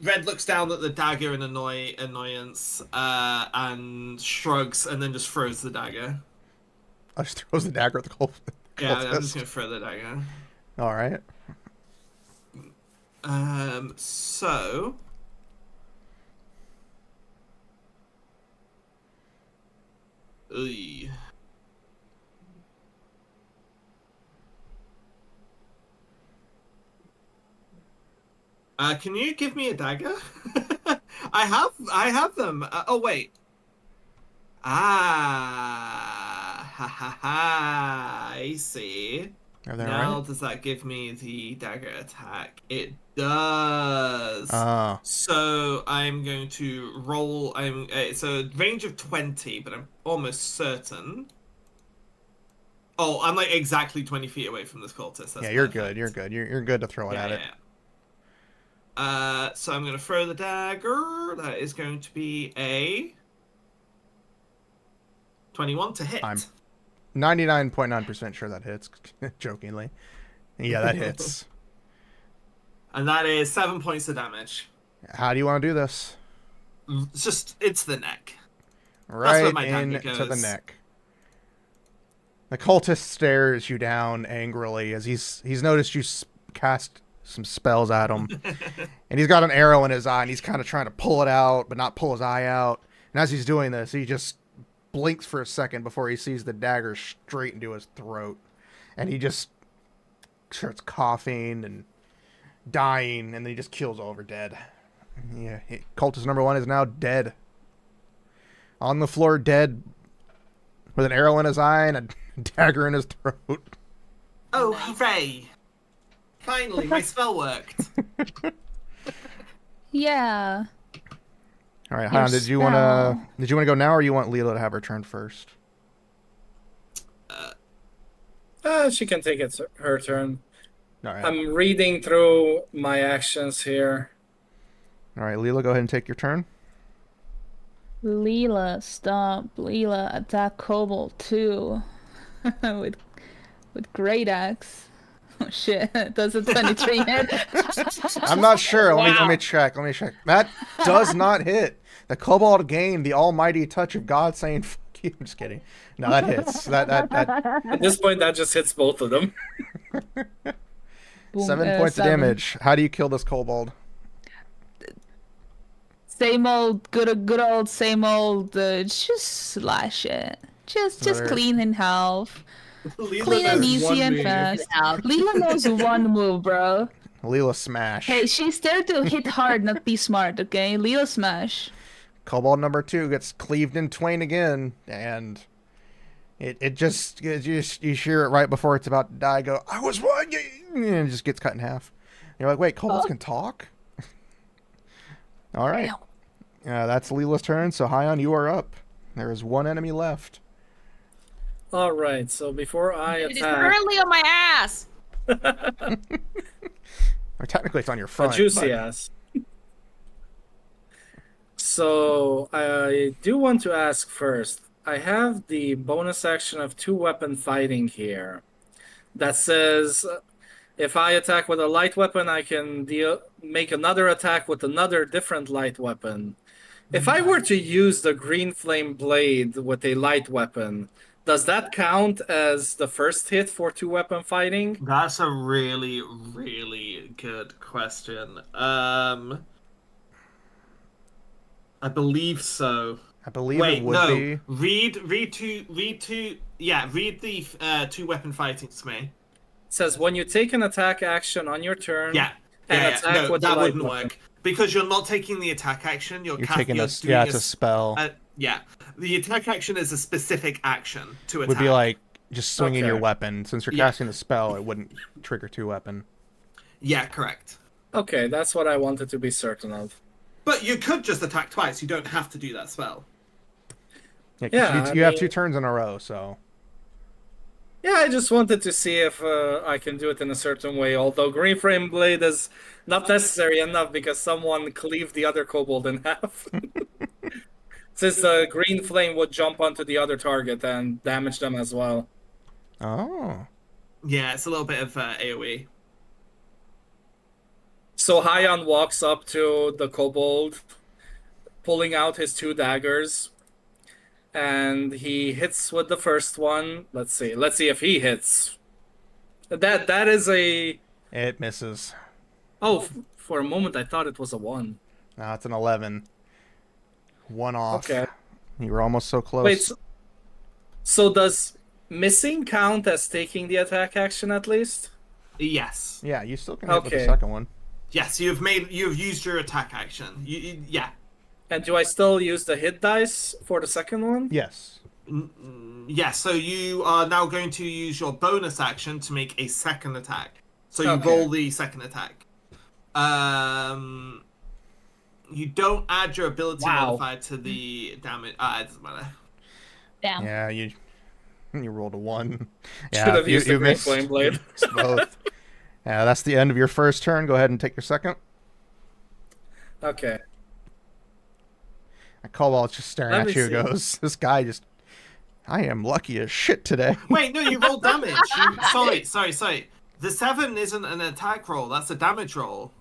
Red looks down at the dagger in annoyance, and shrugs, and then just throws the dagger. I just throws the dagger at the cultist. Yeah, I'm just gonna throw the dagger. All right. So. Ugh. Can you give me a dagger? I have them. Oh wait. I see. Are they Now, all does that give me the dagger attack? It does. right? So I'm going to roll. It's a range of 20, but I'm almost certain. Oh, I'm like exactly 20 feet away from this cultist. That's Yeah, you're perfect. good. You're good. You're good to throw it at it. So I'm going to throw the dagger. That is going to be a 21 to hit. I'm 99.9% sure that hits. Jokingly. Yeah, that hits. And that is 7 points of damage. How do you want to do this? It's the neck. Right where my dagger into the goes. neck. The cultist stares you down angrily as he's noticed you cast some spells at him. And he's got an arrow in his eye, and he's kind of trying to pull it out, but not pull his eye out. And as he's doing this, he just blinks for a second before he sees the dagger straight into his throat. And he just starts coughing and dying, and then he just keels over dead. Yeah, cultist number 1 is now dead. On the floor, dead, with an arrow in his eye and a dagger in his throat. Oh, hooray! Finally, my spell worked. Yeah. All right, Your Han, did you want to go now, or you want Leela to have her turn first? She can take her turn. All right. I'm reading through my actions here. All right, Leela, go ahead and take your turn. Leela, stop. Leela, attack Kobold 2 with Great Axe. Oh shit, does a 23 hit? I'm not sure. Let me Wow. check. Let me check. That does not hit. The kobold gained the almighty touch of God, saying "fuck you." I'm just kidding. No, that hits. That At this point, that just hits both of them. Boom, 7 points of 7. damage. How do you kill this kobold? Same old, good old, same old. Just slash it. Just Another- clean in half. Leela Clean and knows easy one and move. fast. Leela knows one move, bro. Leela smash. Hey, she's there to hit hard, not be smart, okay? Leela smash. Kobold number 2 gets cleaved in twain again, and it just you hear it right before it's about to die. Go, I was one, and it just gets cut in half. And you're like, wait, kobolds can talk? All right, that's Leela's turn. So Hyon, you are up. There is one enemy left. All right, so before I It is attack, currently on my ass. Or technically, it's on your a front. juicy but- ass. So I do want to ask first. I have the bonus action of 2-weapon fighting here. That says if I attack with a light weapon, I can make another attack with another different light weapon. If I were to use the green flame blade with a light weapon, does that count as the first hit for 2-weapon fighting? That's a really, really good question. I believe so. I believe Wait, it would no. be. Read the 2-weapon fighting to me. It says when you take an attack action on your turn, Yeah. and Yeah, attack no, with the that light wouldn't weapon. work because you're not taking the attack action. You're taking a doing yeah, it's a spell. yeah. The attack action is a specific action to attack. Would be like just swinging your Okay. weapon. Since you're Yeah. casting the spell, it wouldn't trigger 2-weapon. Yeah, correct. Okay, that's what I wanted to be certain of. But you could just attack twice. You don't have to do that spell. Yeah, 'cause Yeah, you I have mean- 2 turns in a row, so Yeah, I just wanted to see if I can do it in a certain way. Although green flame blade is not necessary enough because someone cleaved the other kobold in half. Since the green flame would jump onto the other target and damage them as well. oh, Yeah, it's a little bit of AoE. So Hyon walks up to the kobold, pulling out his 2 daggers, and he hits with the first one. Let's see if he hits. That is a it misses. for a moment I thought it was a 1. Now it's an 11. 1 off. Okay. You were almost so close. Wait, so does missing count as taking the attack action at least? Yes. Yeah, you still can hit with the Okay. second one. Yes, you've used your attack action. Yeah. And do I still use the hit dice for the second one? Yes. Yeah, so you are now going to use your bonus action to make a second attack. So you Okay. roll the second attack. You don't add your ability Wow. modifier to the damage. It doesn't matter. Damn. Yeah, you rolled a 1. Should have used the green missed. flame blade. You missed both. Yeah, that's the end of your first turn. Go ahead and take your second. Okay. Kobold's just staring Let at me you. see. Goes, this guy just. I am lucky as shit today. Wait, no, you rolled damage. Sorry. The 7 isn't an attack roll. That's a damage roll.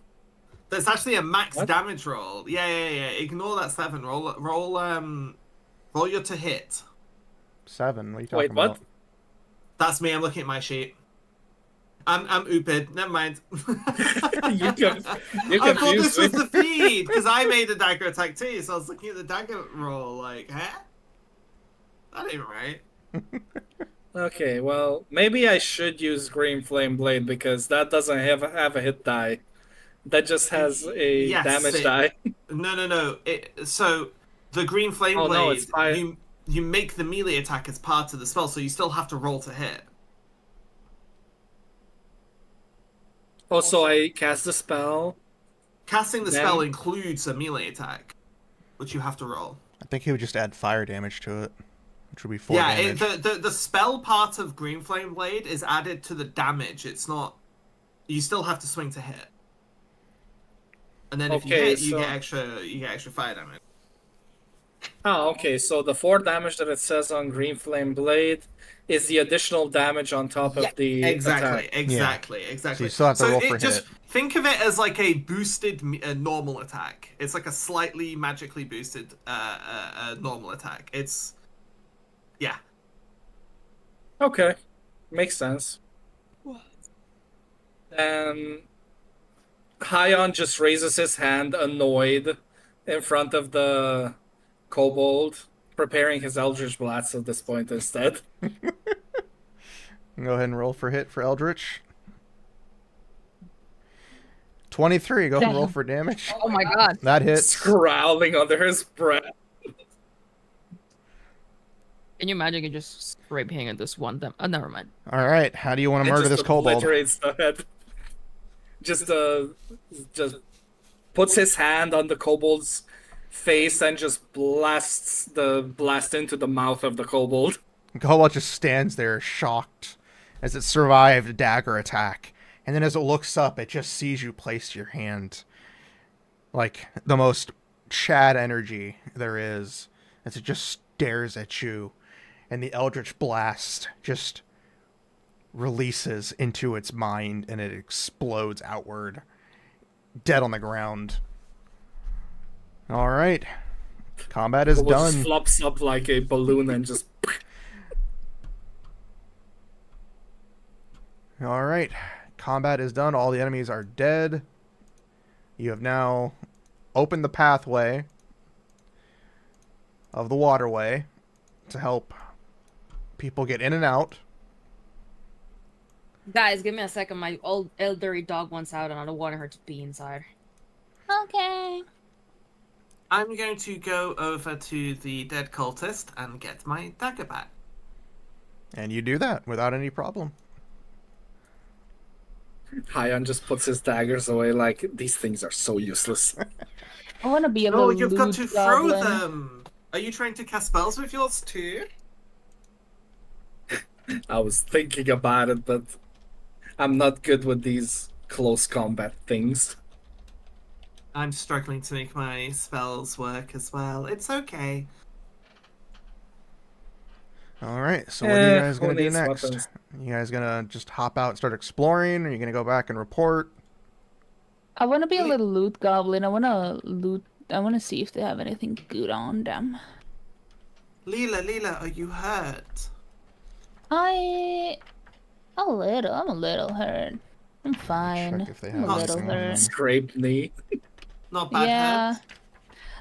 That's actually a max What? damage roll. Yeah. Ignore that 7. Roll your to hit. 7. What are you talking Wait, about? what? That's me. I'm looking at my sheet. I'm ooped. Never mind. You I thought confused this was me. the feed because I made a dagger attack too. So I was looking at the dagger roll, like, huh? That ain't right. Okay, well, maybe I should use green flame blade because that doesn't have a hit die. That just has a Yes, damage die. No. So the green flame Oh, blade, no, it's by- you make the melee attack as part of the spell, so you still have to roll to hit. Oh, so I cast the spell. Casting the Then- spell includes a melee attack, which you have to roll. I think he would just add fire damage to it, which would be 4 Yeah, damage. the spell part of Green Flame Blade is added to the damage. It's not. You still have to swing to hit. And then if you Okay, hit, you so- get extra fire damage. Oh, okay. So the 4 damage that it says on Green Flame Blade is the additional damage on top Yeah, of the exactly, attack. exactly, So exactly. you still have to roll for just hit. think of it as like a boosted normal attack. It's like a slightly magically boosted normal attack. It's yeah. Okay, makes sense. Then Hyon just raises his hand, annoyed, in front of the kobold, preparing his Eldritch Blast at this point instead. Go ahead and roll for hit for Eldritch. 23. Go ahead and roll Damn. for damage. Oh my god. That hits. Growling under his breath. Can you imagine you just spray painting at this one? Never mind. All right. How do you want to It murder just this kobold? obliterates the head. Just puts his hand on the kobold's face and just blasts the blast into the mouth of the kobold. The kobold just stands there, shocked, as it survived a dagger attack. And then as it looks up, it just sees you place your hand. Like the most Chad energy there is. As it just stares at you. And the Eldritch Blast just releases into its mind and it explodes outward. Dead on the ground. Alright. Combat is Kobold done. just flops up like a balloon and just... Alright. Combat is done. All the enemies are dead. You have now opened the pathway of the waterway to help people get in and out. Guys, give me a second. My old elderly dog wants out, and I don't want her to be inside. Okay. I'm going to go over to the dead cultist and get my dagger back. And you do that without any problem. Hyon just puts his daggers away like, these things are so useless. I want to be a Oh, little you've got loot to throw goblin. them. Are you trying to cast spells with yours too? I was thinking about it, but I'm not good with these close combat things. I'm struggling to make my spells work as well. It's okay. Alright, so what are you guys who going to do needs next? weapons? You guys going to just hop out and start exploring? Or are you going to go back and report? I want to be a little loot goblin. I want to loot. I want to see if they have anything good on them. Leela, are you hurt? I'm a little hurt. I'm fine. Check if they I'm have a little anything on them. hurt. Scraped knee. Not bad Yeah. hurt.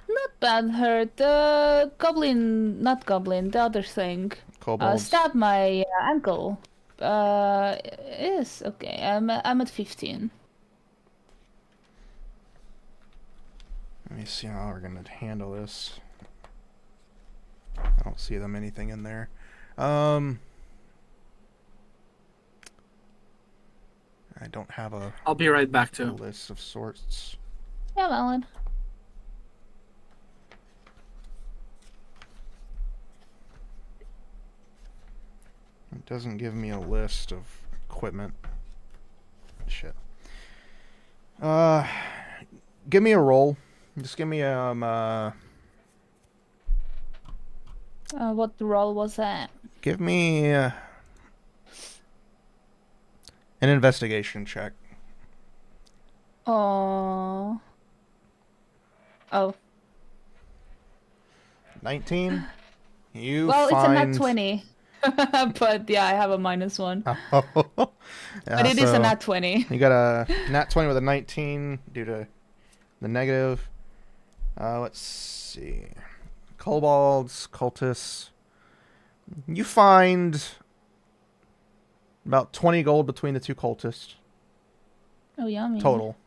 Not bad hurt. Not goblin, the other thing. Kobolds. Stabbed my ankle. It's okay. I'm at 15. Let me see how we're going to handle this. I don't see them anything in there. I don't have a I'll be right back too. list of sorts. Yeah, Alan. It doesn't give me a list of equipment. Shit. Give me a roll. Just give me What roll was that? give me an investigation check. Oh. 19. You Well, find... it's a nat 20. But yeah, I have a -1. But But it is a nat 20. You got a nat 20 with a 19 due to the negative. Let's see. Kobolds, cultists. You find about 20 gold between the two cultists Oh, yummy. total.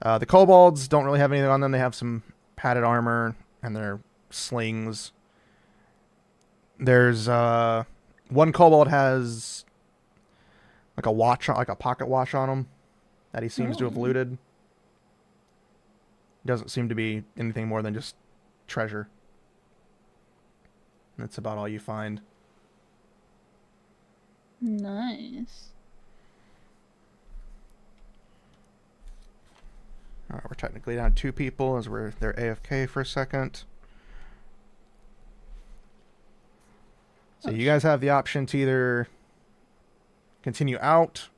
The kobolds don't really have anything on them. They have some padded armor and their slings. There's one kobold has like a watch, like a pocket watch on him that he seems to have looted. Doesn't seem to be anything more than just treasure. That's about all you find. Nice. Alright, we're technically down 2 people as they're AFK for a second. So you guys have the option to either continue out,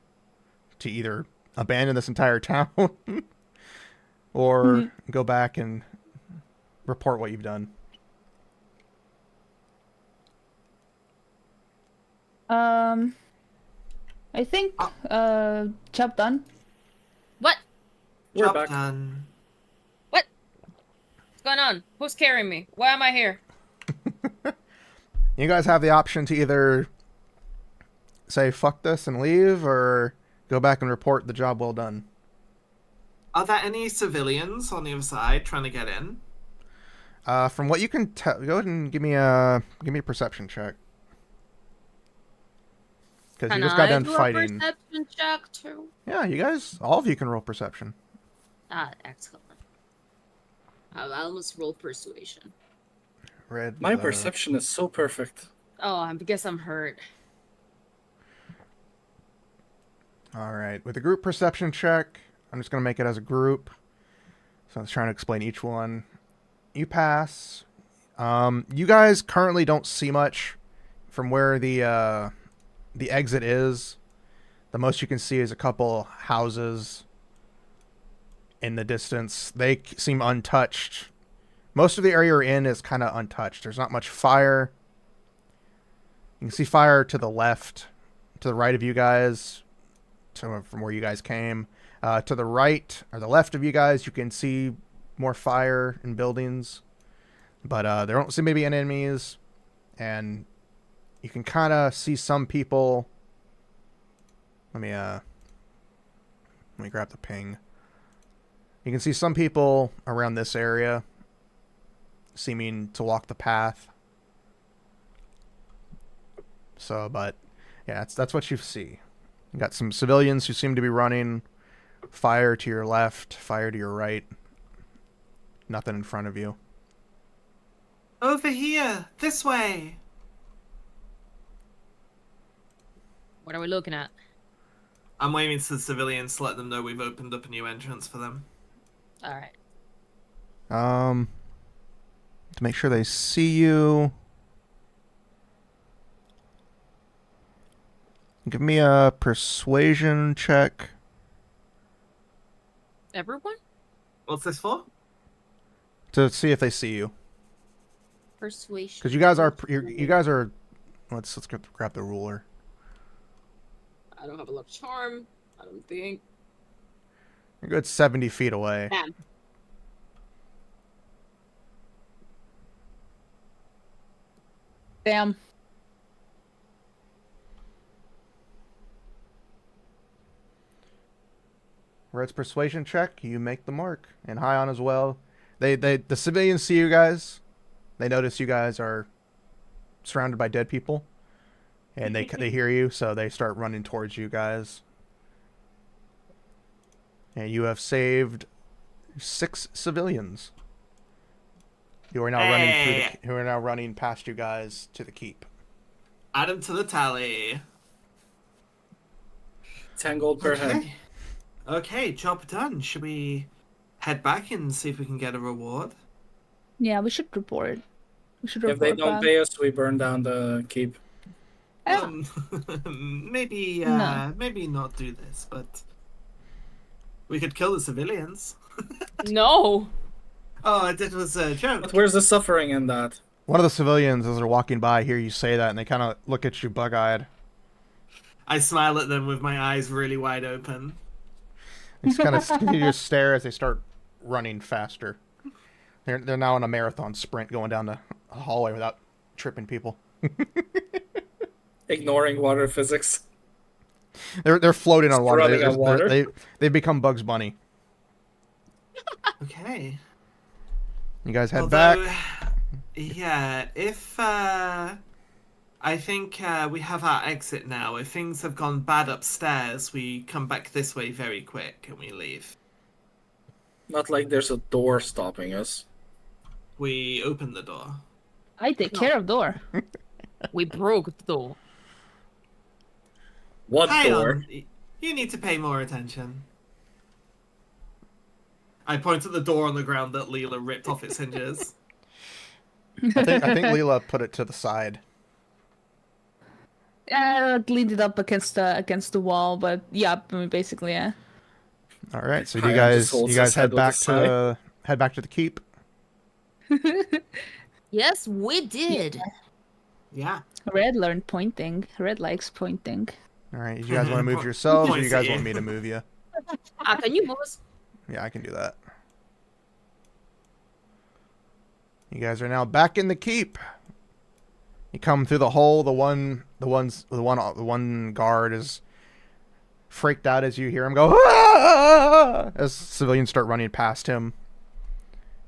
to either abandon this entire town, or go back and report what you've done. I think job done. What? We're Job back. done. What's going on? Who's carrying me? Why am I here? You guys have the option to either say fuck this and leave, or go back and report the job well done. Are there any civilians on the other side trying to get in? From what you can tell, go ahead and give me a perception check. Because you just got done fighting. Perception check too. Yeah, you guys, all of you can roll perception. Ah, excellent. I almost rolled persuasion. Red. My perception is so perfect. Oh, I guess I'm hurt. All right, with the group perception check, I'm just gonna make it as a group. So I was trying to explain each one. You pass. You guys currently don't see much from where the exit is. The most you can see is a couple houses in the distance. They seem untouched. Most of the area you're in is kind of untouched. There's not much fire. You can see fire to the left, to the right of you guys, from where you guys came. To the right or the left of you guys, you can see more fire in buildings. But there don't seem to be any enemies. And you can kind of see some people. Let me grab the ping. You can see some people around this area seeming to walk the path. So, but yeah, that's what you see. You got some civilians who seem to be running. Fire to your left, fire to your right. Nothing in front of you. Over here, this way. What are we looking at? I'm waving to the civilians to let them know we've opened up a new entrance for them. All right. To make sure they see you. Give me a persuasion check. Everyone? What's this for? To see if they see you. Persuasion. Because you guys are. Let's grab the ruler. I don't have a lot of charm. I don't think. You're good 70 feet away. Damn. Damn. Red's persuasion check, you make the mark. And high on as well. The civilians see you guys. They notice you guys are surrounded by dead people. And they hear you, so they start running towards you guys. And you have saved 6 civilians. Who are now running past you guys to the keep. Add them to the tally. 10 gold per head. Okay, job done. Should we head back and see if we can get a reward? Yeah, we should report. If they don't back. pay us, we burn down the keep. Yeah. Maybe No. maybe not do this, but we could kill the civilians. No. Oh, it was a joke. But where's the suffering in that? One of the civilians, as they're walking by, hear you say that, and they kind of look at you bug-eyed. I smile at them with my eyes really wide open. They just kind of continue to stare as they start running faster. They're now on a marathon sprint going down the hallway without tripping people. Ignoring water physics. They're floating on water. Running on water. They've become Bugs Bunny. Okay. You guys head back. Yeah, if I think we have our exit now. If things have gone bad upstairs, we come back this way very quick and we leave. Not like there's a door stopping us. We open the door. I take care of door. We broke the door. What Hang door? on. You need to pay more attention. I point at the door on the ground that Leela ripped off its hinges. I think Leela put it to the side. I leaned it up against the wall, but yeah, I mean, basically, yeah. All right. So do Ryan just holds you guys his head with a sigh. head back to the keep? Yes, we did. Yeah. Red learned pointing. Red likes pointing. All right. You guys want to move yourselves, or you Points guys at want you. me to move you? Can you move us? Yeah, I can do that. You guys are now back in the keep. You come through the hole. The one guard is freaked out as you hear him go "Ah!" as civilians start running past him.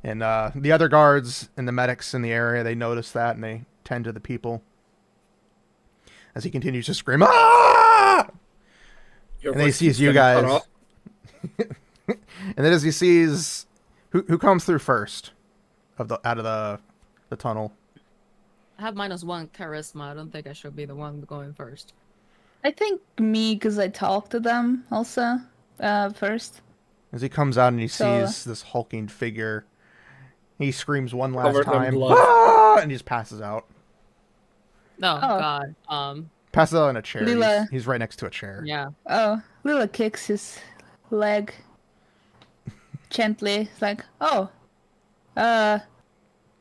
And the other guards and the medics in the area, they notice that and they tend to the people as he continues to scream "Ah!" Your And then he voice sees keeps you getting cut guys. off. And then as he sees who comes through first out of the tunnel. I have -1 charisma. I don't think I should be the one going first. I think me, because I talked to them also first. As he comes out and he So- sees this hulking figure, he screams one last Covered in time, blood. "Ah!" and he just passes out. No, Oh. God. Passes out in a chair. Lila. He's right next to a chair. Yeah. Oh, Lila kicks his leg gently. It's like, oh,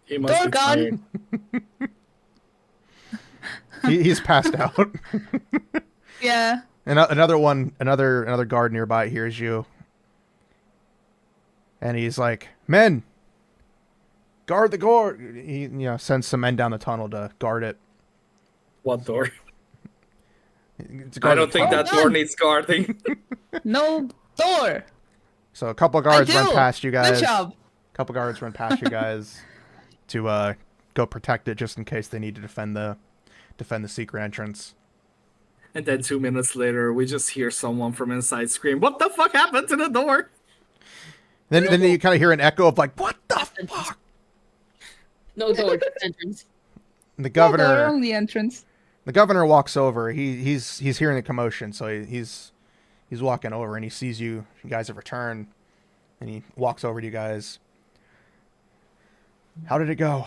He must Door be gone. tired. He's passed out. yeah. And another guard nearby hears you, and he's like, "Men, guard the door." He sends some men down the tunnel to guard it. What door? To I guard don't the think tunnel. that door needs guarding. No door. So a couple of guards I run do. past you guys. Good job. A couple guards run past you guys to go protect it just in case they need to defend the secret entrance. And then 2 minutes later, we just hear someone from inside scream, "What the fuck happened to the door?" Then you kind of hear an echo of like, "What the fuck?" No door, just entrance. And the No door, governor only entrance. walks over. He's hearing the commotion, so he's walking over and he sees you guys have returned, and he walks over to you guys. How did it go?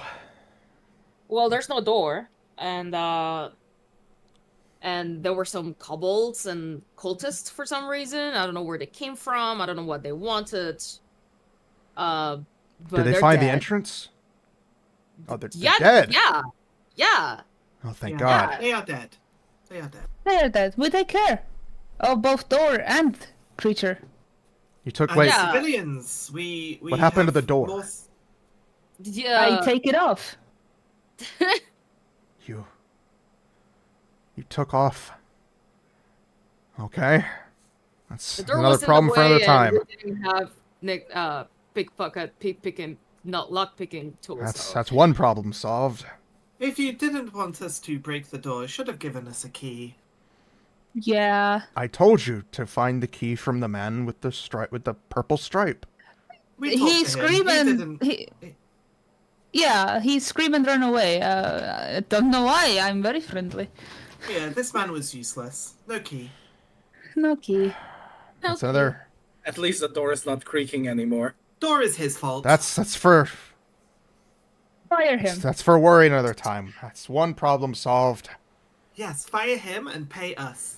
Well, there's no door, and there were some kobolds and cultists for some reason. I don't know where they came from. I don't know what they wanted. But Did they they're find the dead. entrance? Oh, they're Yeah, dead. yeah. Oh, thank Yeah. God. They are dead. They are dead. They're dead. We take care of both door and creature. You took And wait. Yeah. civilians, we What happened to have the door? more- Yeah. I take it off. You took off. Okay. That's The door another was in the problem for another way, time. and we didn't have pickpicking, not lock picking tools. so. That's one problem solved. If you didn't want us to break the door, you should have given us a key. Yeah. I told you to find the key from the man with the purple stripe. We talked He's to him. screaming. Yeah, he's screaming, run away. I don't know why. I'm very friendly. Yeah, this man was useless. No key. No key. That's another. At least the door is not creaking anymore. Door is his fault. That's for Fire him. worry another time. That's one problem solved. Yes, fire him and pay us.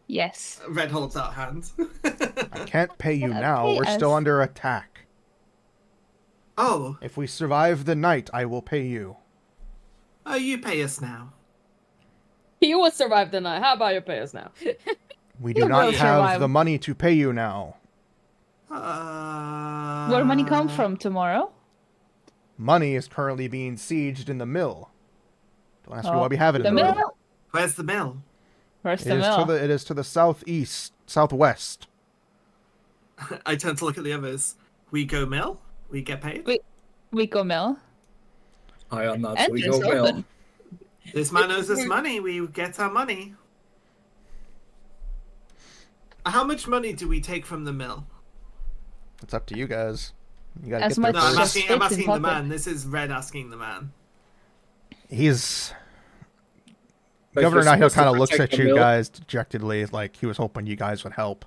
Yes. Red holds out hands. I can't pay you Yeah, now. pay We're still us. under attack. Oh, If we survive the night, I will pay you. you pay us now. You would survive the night. How about you pay us now? We do You not will have survive. the money to pay you now. Where money come from tomorrow? Money is currently being sieged in the mill. Don't ask me why Oh, we have it the in the mill. mill? Where's the mill? Where's It the is mill? it is to the southwest. I turn to look at the others. We go mill? We get paid? We go mill. I am not. We go Entrance well. open. This man owes us money. We get our money. How much money do we take from the mill? It's up to you guys. You gotta As get there much No, I'm first. as- asking It's the important. man. This is Red asking the man. He's Like Governor you're Nihil supposed to kind of looks protect at the you mill. guys dejectedly, like he was hoping you guys would help.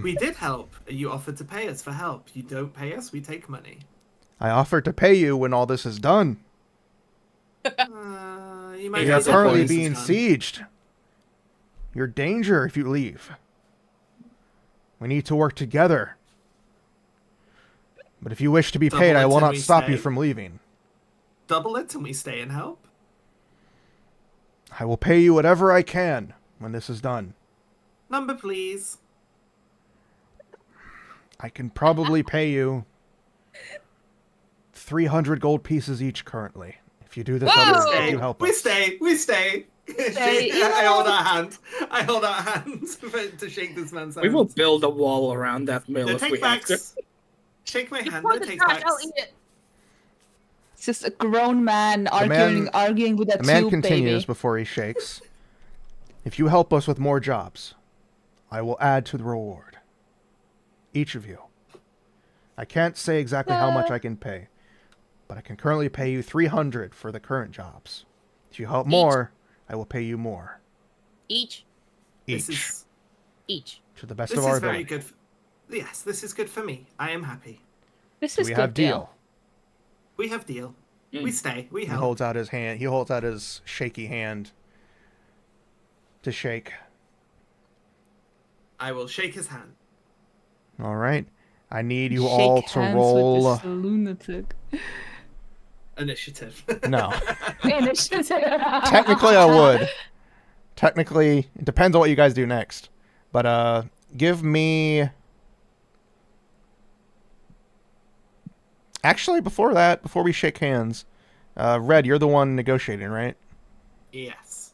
We did help. You offered to pay us for help. You don't pay us, we take money. I offered to pay you when all this is done. You He might We are has be a currently point. being sieged. You're in danger if you leave. We need to work together. But if you wish to be Double paid, I it will and not we stop you stay. from leaving. Double it and we stay and help. I will pay you whatever I can when this is done. Number, please. I can probably pay you 300 gold pieces each currently. If you do this, Whoa! if you help We us. stay. We stay. Stay. I hold our hand. I hold our hands to shake this man's hand. We will build a wall around that mill No if we have to. takebacks. Shake my hand. Pour No the trash, I'll takebacks. eat it. It's just a grown man man- arguing with a The man tube continues baby. before he shakes. If you help us with more jobs, I will add to the reward. Each of you. I can't say exactly how much I can pay, but I can currently pay you 300 for the current jobs. If you help more, I will pay you more. Each. Each. Each. To the best This of our is very ability. good. Yes, this is good for me. I am happy. This Do is we good have deal? We have deal. We stay. We He help. holds out his hand. He holds out his shaky hand to shake. I will shake his hand. All right. I need you Shake all to hands roll. with this lunatic. Initiative. No. Initiative. Technically, I would. Technically, it depends on what you guys do next. But give me. Actually, before that, before we shake hands, Red, you're the one negotiating, right? Yes.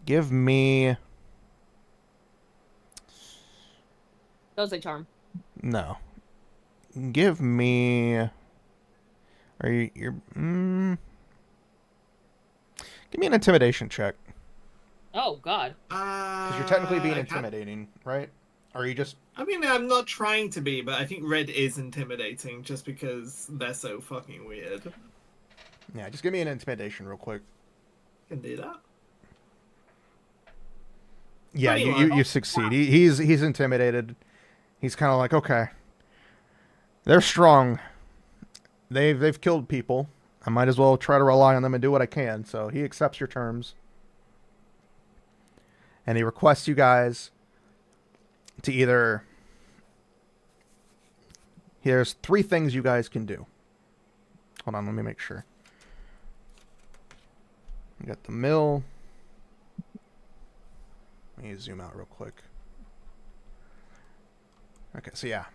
Give me. Those like charm. No. Give me. Are you? You're. Give me an intimidation check. Oh God. Because you're technically being I can't- intimidating, right? Or are you just. I mean, I'm not trying to be, but I think red is intimidating just because they're so fucking weird. Yeah, just give me an intimidation real quick. Can do that. Yeah, 21. you succeed. He's intimidated. He's kind of like, okay, they're strong. They've killed people. I might as well try to rely on them and do what I can. So he accepts your terms, and he requests you guys to either. Here's 3 things you guys can do. Hold on, let me make sure. You got the mill. Let me zoom out real quick. Okay, so yeah.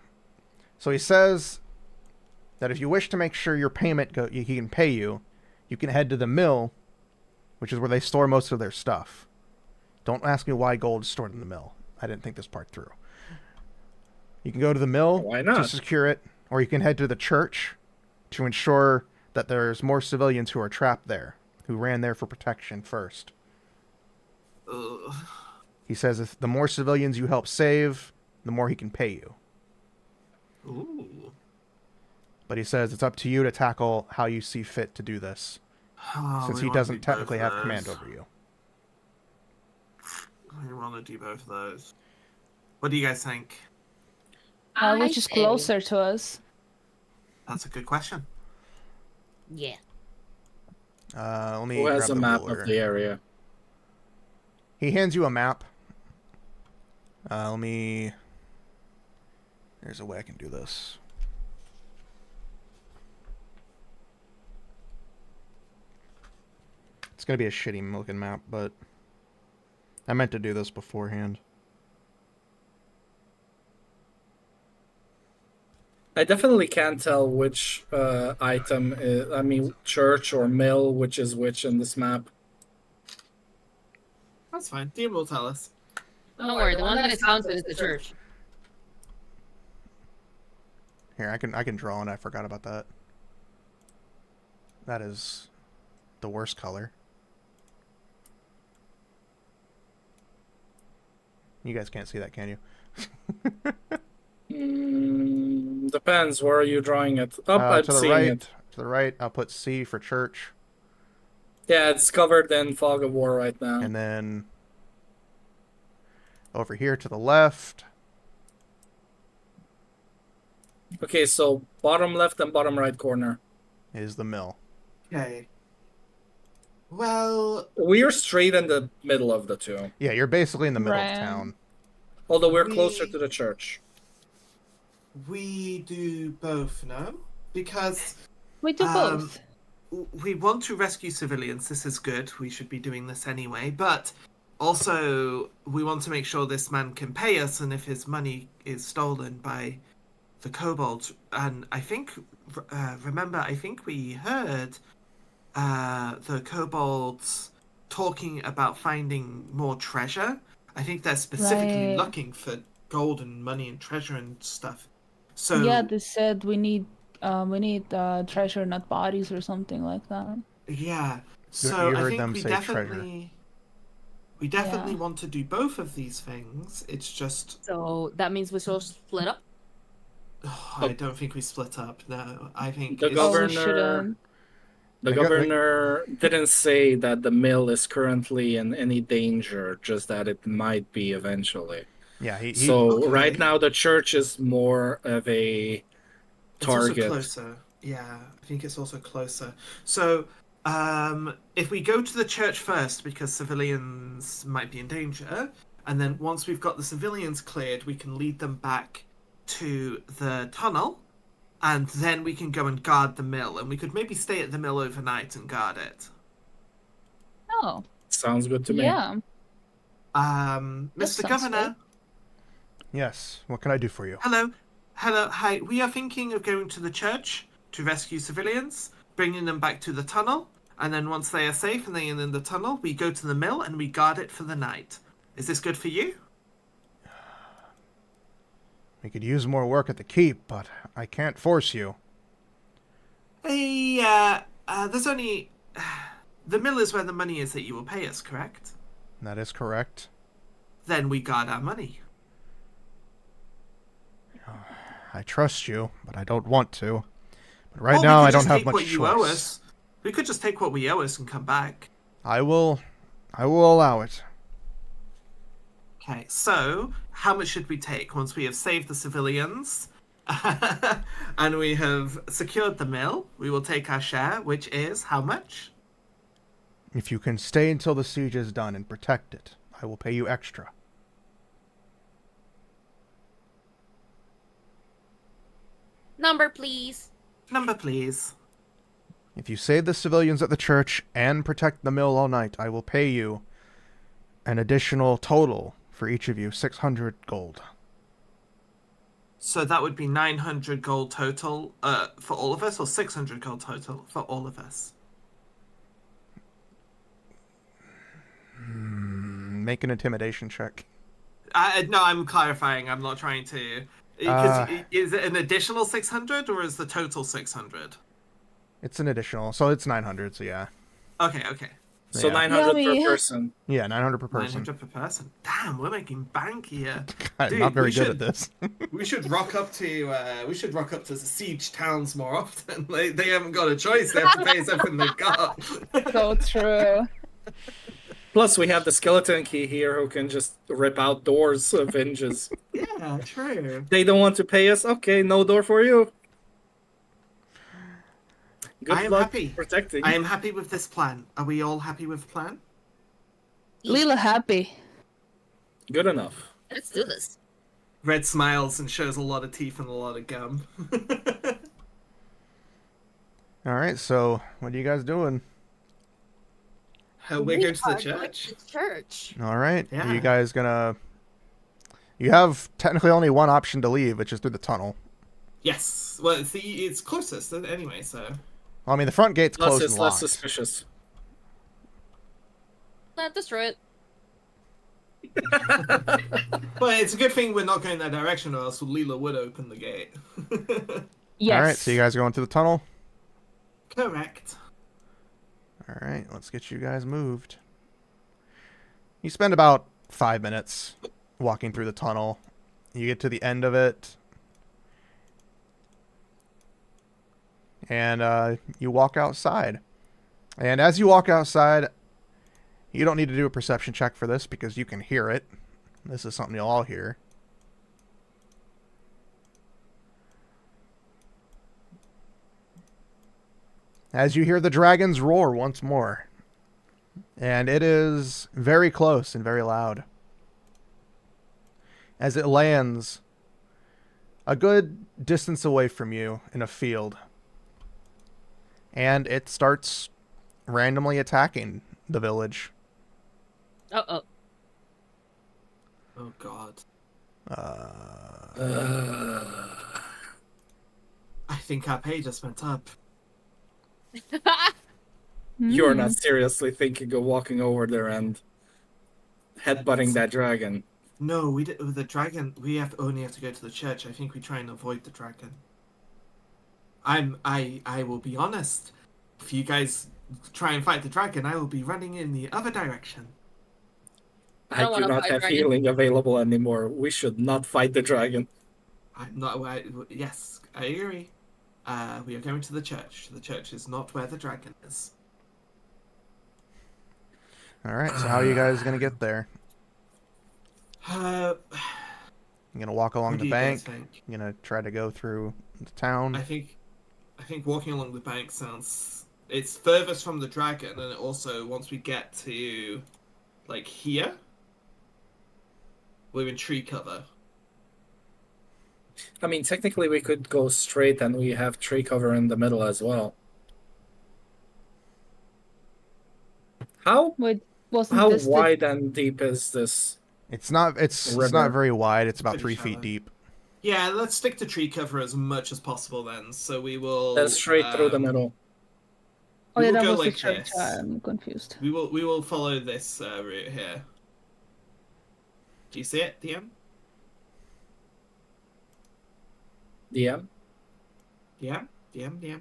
So he says that if you wish to make sure your payment he can pay you, you can head to the mill, which is where they store most of their stuff. Don't ask me why gold is stored in the mill. I didn't think this part through. You can go to the mill Why to not? secure it, or you can head to the church to ensure that there's more civilians who are trapped there, who ran there for protection first. Ugh. He says if the more civilians you help save, the more he can pay you. Ooh. But he says it's up to you to tackle how you see fit to do this, Oh, since we he wanna doesn't do both technically of have those. command over you. We want to do both of those. What do you guys think? Which is say- closer to us? That's a good question. Yeah. Let me Who has grab a the map ruler. of the area? He hands you a map. Let me. There's a way I can do this. It's gonna be a shitty looking map, but I meant to do this beforehand. I definitely can't tell which item is, I mean, church or mill, which is which in this map. That's fine. Dean will tell us. Don't worry, the one that is counted is the church. Here, I can draw it. I forgot about that. That is the worst color. You guys can't see that, can you? Depends. Where are you drawing it? Up, I'm To the seeing right. it. To the right, I'll put C for church, Yeah, it's covered in fog of war right now. and then over here to the left. Okay, so bottom left and bottom right corner. Is the mill. Okay. Well, We are straight in the middle of the two, Yeah, you're basically in the middle of Right. town. although we're We- closer to the church. we do both now because We do both. we want to rescue civilians. This is good. We should be doing this anyway. But also, we want to make sure this man can pay us, and if his money is stolen by the kobolds, and I think, remember, I think we heard the kobolds talking about finding more treasure. I think they're specifically Right. looking for gold and money and treasure and stuff. So Yeah, they said we need treasure, not bodies, or something like that. yeah. You So I heard think them we say treasure. definitely Yeah. want to do both of these things. It's just So that means we should split up. I don't think we split up. No, I think The it's Oh, we governor, shouldn't. the The go- governor didn't say that the mill is currently in any danger, just that it might be eventually. Yeah, he So Okay. right now the church is more of a It's also target. closer. Yeah, I think it's also closer. So, if we go to the church first because civilians might be in danger, and then once we've got the civilians cleared, we can lead them back to the tunnel, and then we can go and guard the mill, and we could maybe stay at the mill overnight and guard it. Oh, Sounds good to me. yeah. Mr. sounds Governor, Yes. What can I do for you? hello, hi. We are thinking of going to the church to rescue civilians, bringing them back to the tunnel, and then once they are safe and they are in the tunnel, we go to the mill and we guard it for the night. Is this good for you? We could use more work at the keep, but I can't force you. Hey, there's only... The mill is where the money is that you will pay us, correct? That is correct. Then we guard our money. I trust you, but I don't want to. But right Or we now, could I don't just have take much what you owe choice. us. We could just take what we owe us and come back. I will allow it. Okay, so how much should we take once we have saved the civilians and we have secured the mill? We will take our share, which is how much? If you can stay until the siege is done and protect it, I will pay you extra. Number, please. Number, please. If you save the civilians at the church and protect the mill all night, I will pay you an additional total for each of you, 600 gold. So that would be 900 gold total for all of us, or 600 gold total for all of us? Make an intimidation check. No, I'm clarifying. I'm not trying to... is it an additional 600 or is the total 600? It's an additional, so it's 900, so yeah. Okay. So Yeah. 900 Yummy. per person. Yeah, 900 per person. 900 per person. Damn, we're making bank here. I'm Dude, not very we good should- at this. We should rock up to the siege towns more often. They haven't got a choice. They have to pay us everything they've got. So true. Plus, we have the skeleton key here who can just rip out doors of hinges. Yeah, true. They don't want to pay us? Okay, no door for you. Good I am luck happy. protecting. I am happy with this plan. Are we all happy with the plan? Lila happy. Good enough. Let's do this. Red smiles and shows a lot of teeth and a lot of gum. Alright, so what are you guys doing? We're We going to the are going church. to the church. Alright, Yeah. are you guys gonna... You have technically only one option to leave, which is through the tunnel. Yes. Well, it's closest anyway, so. Well, I mean, the front gate's Plus, closed it's and less locked. suspicious. Let's destroy it. But it's a good thing we're not going that direction, or else Leela would open the gate. Yes. Alright, so you guys are going through the tunnel? Correct. Alright, let's get you guys moved. You spend about 5 minutes walking through the tunnel. You get to the end of it. And you walk outside. And as you walk outside, you don't need to do a perception check for this because you can hear it. This is something you'll all hear. As you hear the dragons roar once more. And it is very close and very loud. As it lands a good distance away from you in a field. And it starts randomly attacking the village. Oh. Oh god. I think our pay just went up. You're not seriously thinking of walking over there and headbutting that dragon. No, we did, with the dragon. We only have to go to the church. I think we try and avoid the dragon. I will be honest. If you guys try and fight the dragon, I will be running in the other direction. I don't I do wanna not fight have dragon. healing available anymore. We should not fight the dragon. I'm not. Yes, I agree. We are going to the church. The church is not where the dragon is. Alright, so how are you guys going to get there? Uh, You going to walk along what do the you guys bank? think? You going to try to go through the town? I think walking along the bank sounds. It's furthest from the dragon, and it also once we get to, like here, we're in tree cover. I mean, technically we could go straight and we have tree cover in the middle as well. How Wait, wasn't how this the- wide and deep is this? It's not River. not very wide. It's about Pretty 3 feet shallow. deep. Yeah, let's stick to tree cover as much as possible then. So we will. That's straight through the middle. Oh we yeah, will that go was the like church. this. I'm confused. We will follow this route here. Do you see it, DM? DM? DM.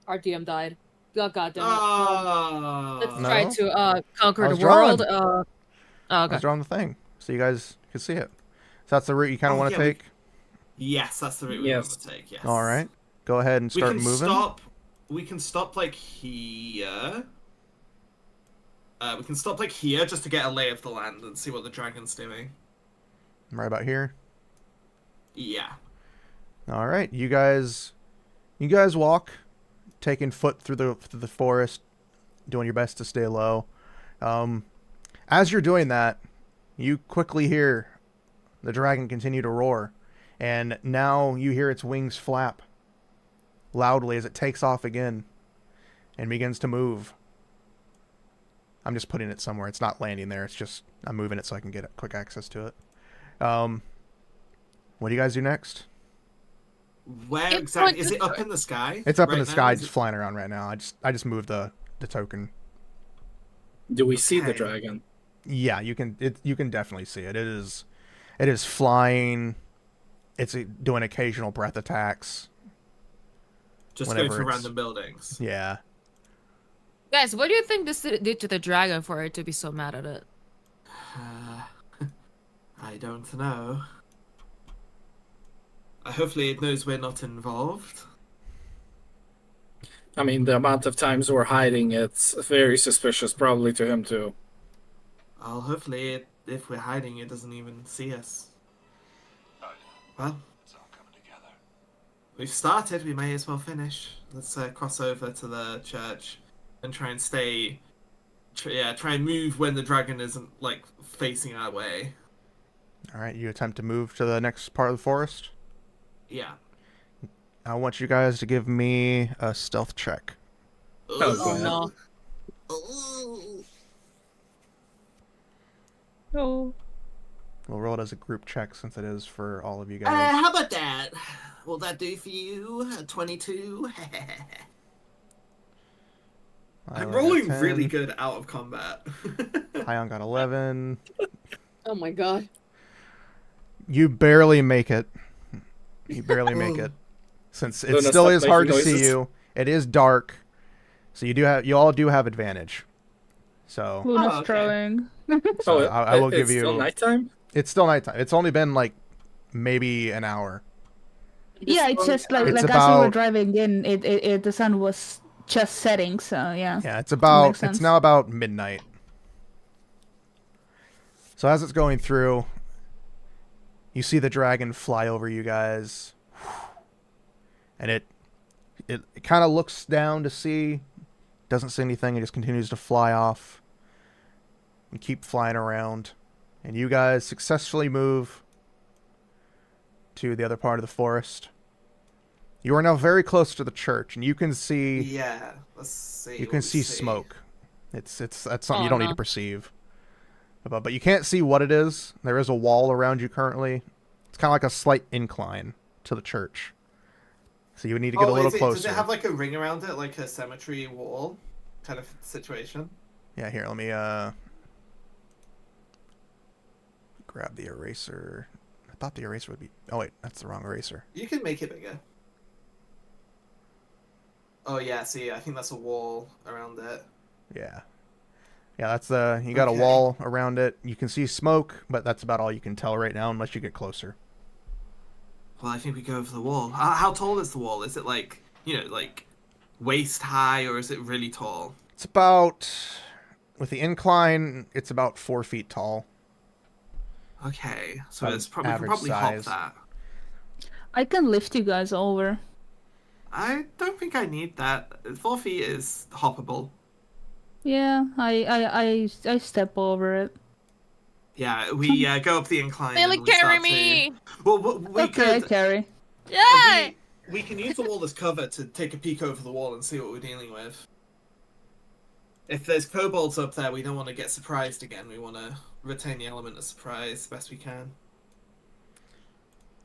Our DM died. Oh, God damn it. Let's Oh. try No. to conquer I the was drawing. world. Oh, I okay. was drawing the thing, so you guys could see it. So that's the route you kind of want to yeah, take? Yes, that's the route we Yes. want to take. Yes. All right. Go ahead and We start can moving. stop. We can stop like here. We can stop like here just to get a lay of the land and see what the dragon's doing. Right about here. Yeah. All right. You guys walk, taking foot through the forest, doing your best to stay low. As you're doing that, you quickly hear the dragon continue to roar, and now you hear its wings flap loudly as it takes off again and begins to move. I'm just putting it somewhere. It's not landing there. It's just I'm moving it so I can get quick access to it. What do you guys do next? Where It exactly points is it to- up in the sky? It's up in right the now? sky, Is just it- flying around right now. I just moved the token. Do we see the Okay. dragon? Yeah, you can definitely see it. It is flying. It's doing occasional breath attacks. Just whenever going for it's- random buildings. Yeah. Guys, what do you think this did to the dragon for it to be so mad at it? I don't know. Hopefully it knows we're not involved. I mean, the amount of times we're hiding, it's very suspicious, probably to him too. Well, hopefully if we're hiding, it doesn't even see us. Well, It's all coming together. we've started. We may as well finish. Let's cross over to the church and try and stay. Try and move when the dragon isn't like facing our way. All right, you attempt to move to the next part of the forest. Yeah. I want you guys to give me a stealth check. Oh no. Ooh. Oh. We'll roll it as a group check since it is for all of you guys. How about that? Will that do for you? 22? I'm Ion got rolling 10, really good out of combat. Ion got 11. Oh my god. You barely make it. You barely make it. Since it Luna, still stop is hard to making see noises. you. It is dark. So you all do have advantage. So Luna's okay. throwing. So I will give it's you- still nighttime? it's still nighttime. It's only been like maybe an hour. Yeah, it's just like It's as we were about- driving in, it the sun was just setting, so yeah. Yeah, it's sense. now about midnight. So as it's going through, you see the dragon fly over you guys. And it kind of looks down to see, doesn't see anything, it just continues to fly off and keep flying around. And you guys successfully move to the other part of the forest. You are now very close to the church, and you can see Yeah, let's see. you what can we see see. smoke. That's something Oh, you don't need no. to perceive. But you can't see what it is. There is a wall around you currently. It's kind of like a slight incline to the church. So you would need to get a little closer. Does it have like a ring around it, like a cemetery wall kind of situation? Yeah, here, let me grab the eraser. I thought the eraser would be... Oh, wait, that's the wrong eraser. You can make it bigger. Oh yeah, see, I think that's a wall around it. Yeah. Yeah, that's the... You got a Okay. wall around it. You can see smoke, but that's about all you can tell right now unless you get closer. Well, I think we go over the wall. How tall is the wall? Is it like, like waist high, or is it really tall? It's about... With the incline, it's about 4 feet tall. Okay, so About it's probably we can average probably size. hop that. I can lift you guys over. I don't think I need that. 4 feet is hoppable. Yeah, I step over it. Yeah, we go up the incline. Billy, and we carry start to- me! Well, we Okay, could. carry. Yay! We can use the wall as cover to take a peek over the wall and see what we're dealing with. If there's kobolds up there, we don't want to get surprised again. We want to retain the element of surprise best we can.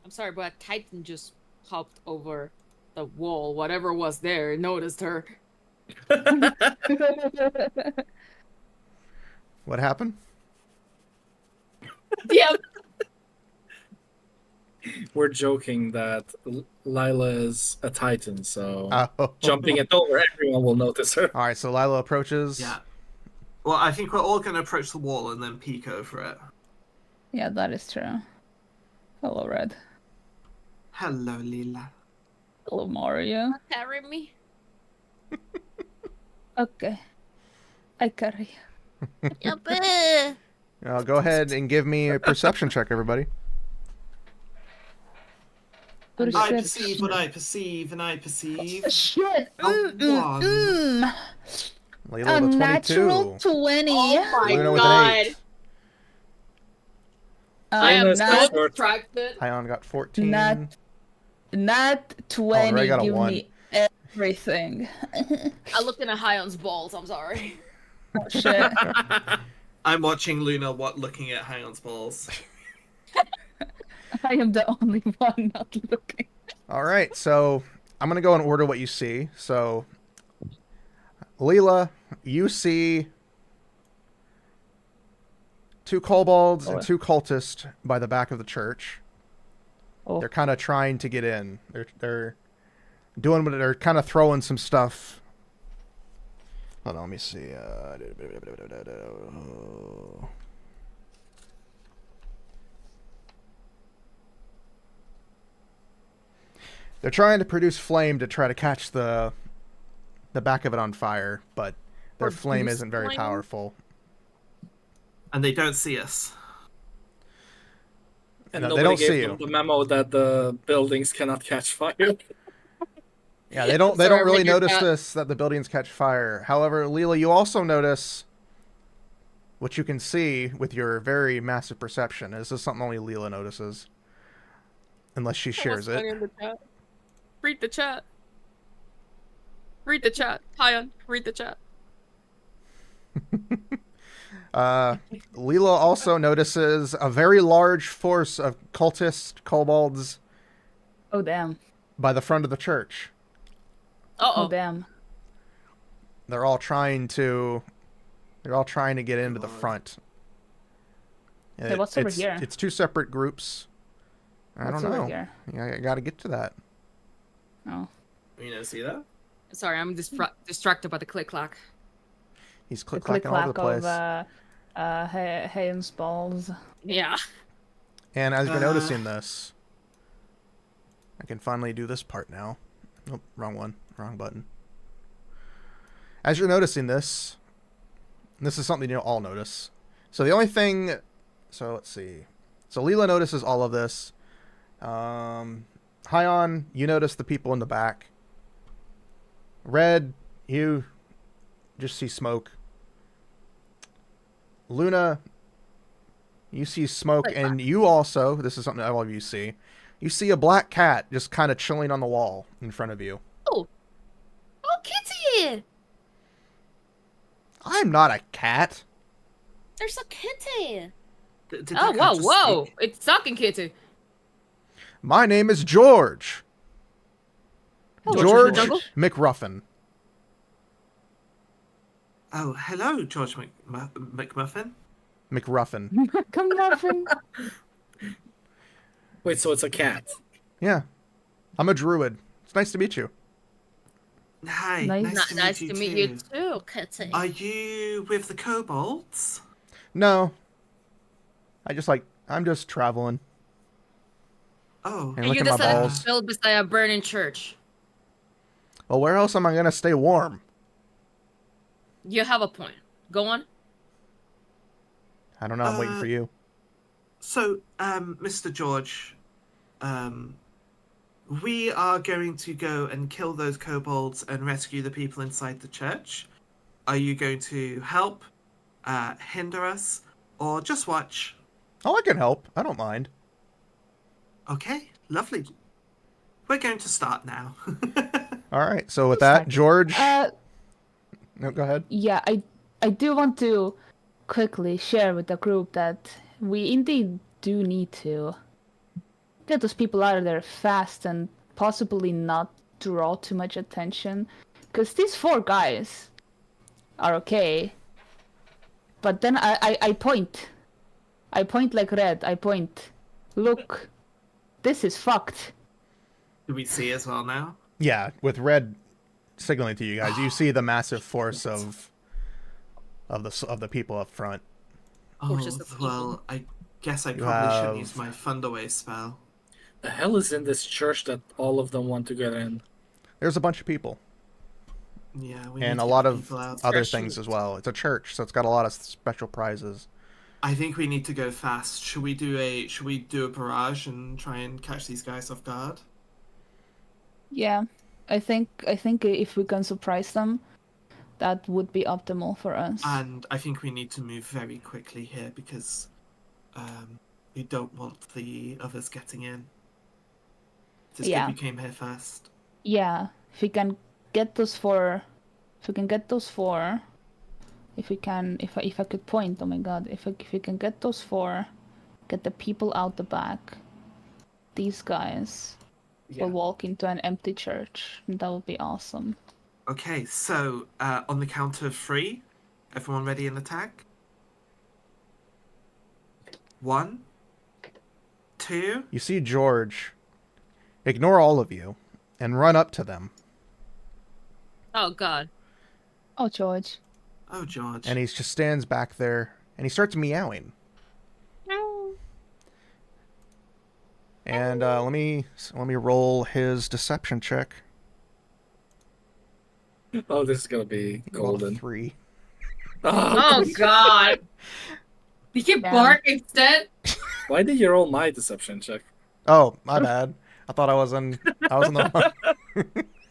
I'm sorry, but Titan just hopped over the wall. Whatever was there noticed her. What happened? Yeah. We're joking that Lila is a titan, so Oh. jumping it over, everyone will notice her. All right, so Lila approaches. Yeah. Well, I think we're all going to approach the wall and then peek over it. Yeah, that is true. Hello, Red. Hello, Lila. Hello, Mario. Carry me. Okay. I carry. Yuppie. Go ahead and give me a perception check, everybody. What is I that? perceive what I perceive, and I perceive. Shit. A one. Lila A with a 22. natural 20. Oh my Luna with an god. 8. I am Luna's so not short. distracted. Ion got 14. Not 20. Ray got a Give 1. me everything. I looked in a Hion's balls, I'm sorry. Oh, shit. I'm watching Luna looking at Hion's balls. I am the only one not looking. All right, so I'm going to go in order what you see. So, Leela, you see 2 kobolds and 2 cultists by the back of the church. Oh. They're kind of trying to get in. They're doing what they're kind of throwing some stuff. Hold on, let me see. They're trying to produce flame to try to catch the back of it on fire, but their flame Produce isn't very flame? powerful. And they don't see us. And No, they nobody don't gave see them you. the memo that the buildings cannot catch fire. Yeah, they don't Sorry, really Richard, notice Pat. this, that the buildings catch fire. However, Leela, you also notice what you can see with your very massive perception. This is something only Leela notices. Unless she shares it. In the chat. Read the chat. Read the chat. Hion, read the chat. Leela also notices a very large force of cultists, kobolds, Oh, damn. by the front of the church. Oh, Uh-oh. damn. They're all trying to get into the front. Hey, what's over It's- here? It's 2 separate groups. I What's don't over know. here? Yeah, I gotta get to that. Oh. You know, see that? Sorry, I'm distracted by the click-clack. He's The click-clacking all over the click-clack place. of Hayden's balls. Yeah. And as you're Uh. noticing this, I can finally do this part now. Nope, wrong one. Wrong button. As you're noticing this, and this is something you'll all notice. So the only thing... So let's see. So Leela notices all of this. Hyon, you notice the people in the back. Red, you just see smoke. Luna, you see smoke, Like and you also, this is something all of you see, you see a black cat just kind of chilling on the wall in front of you. Oh, kitty! I'm not a cat. There's a kitty. Did Oh, that cat whoa, just whoa! speak? It's talking kitty. My name is George. George George of the Jungle? McRuffin. Oh, hello, George McMuffin. McRuffin. Come muffin. Wait, so it's a cat? Yeah. I'm a druid. It's nice to meet you. Hi, Nice. nice, to meet you too. too, kitty. Are you with the kobolds? No. I'm just traveling. Oh, And And look you at my decided to balls. build beside a burning church. Well, where else am I gonna stay warm? You have a point. Go on. I don't know. I'm waiting for you. so, Mr. George, we are going to go and kill those kobolds and rescue the people inside the church. Are you going to help, hinder us, or just watch? Oh, I can help. I don't mind. Okay, lovely. We're going to start now. All right. So with that, George. No, go ahead. Yeah, I do want to quickly share with the group that we indeed do need to get those people out of there fast and possibly not draw too much attention. Because these 4 guys are okay. But then I point. I point like Red. I point. Look, this is fucked. Do we see as well now? Yeah, with red signaling to you guys, you see the massive force of the people up front. Oh, just the well, I guess I You probably should have- use my Thunderwave spell. The hell is in this church that all of them want to get in? There's a bunch of people Yeah, we and need a to lot get of people out. other Church. things as well. It's a church, so it's got a lot of special prizes. I think we need to go fast. Should we do a barrage and try and catch these guys off guard? Yeah, I think if we can surprise them, that would be optimal for us. And I think we need to move very quickly here because we don't want the others getting in. Just Yeah. we came here first. Yeah, if we can get those 4, if we can get those 4, if I could point, oh my god, if we can get those 4, get the people out the back, these guys will walk into an empty church. That would be awesome. Okay, so on the count of 3, everyone ready in attack? 1, 2. You see George ignore all of you and run up to them, Oh god. Oh, George. Oh, George. and he just stands back there and he starts meowing. And let me roll his deception check. Oh, this is gonna be Roll a golden. 3. Oh god. You can Damn. bark instead? Why did you roll my deception check? Oh, my bad. I thought I was on the wrong.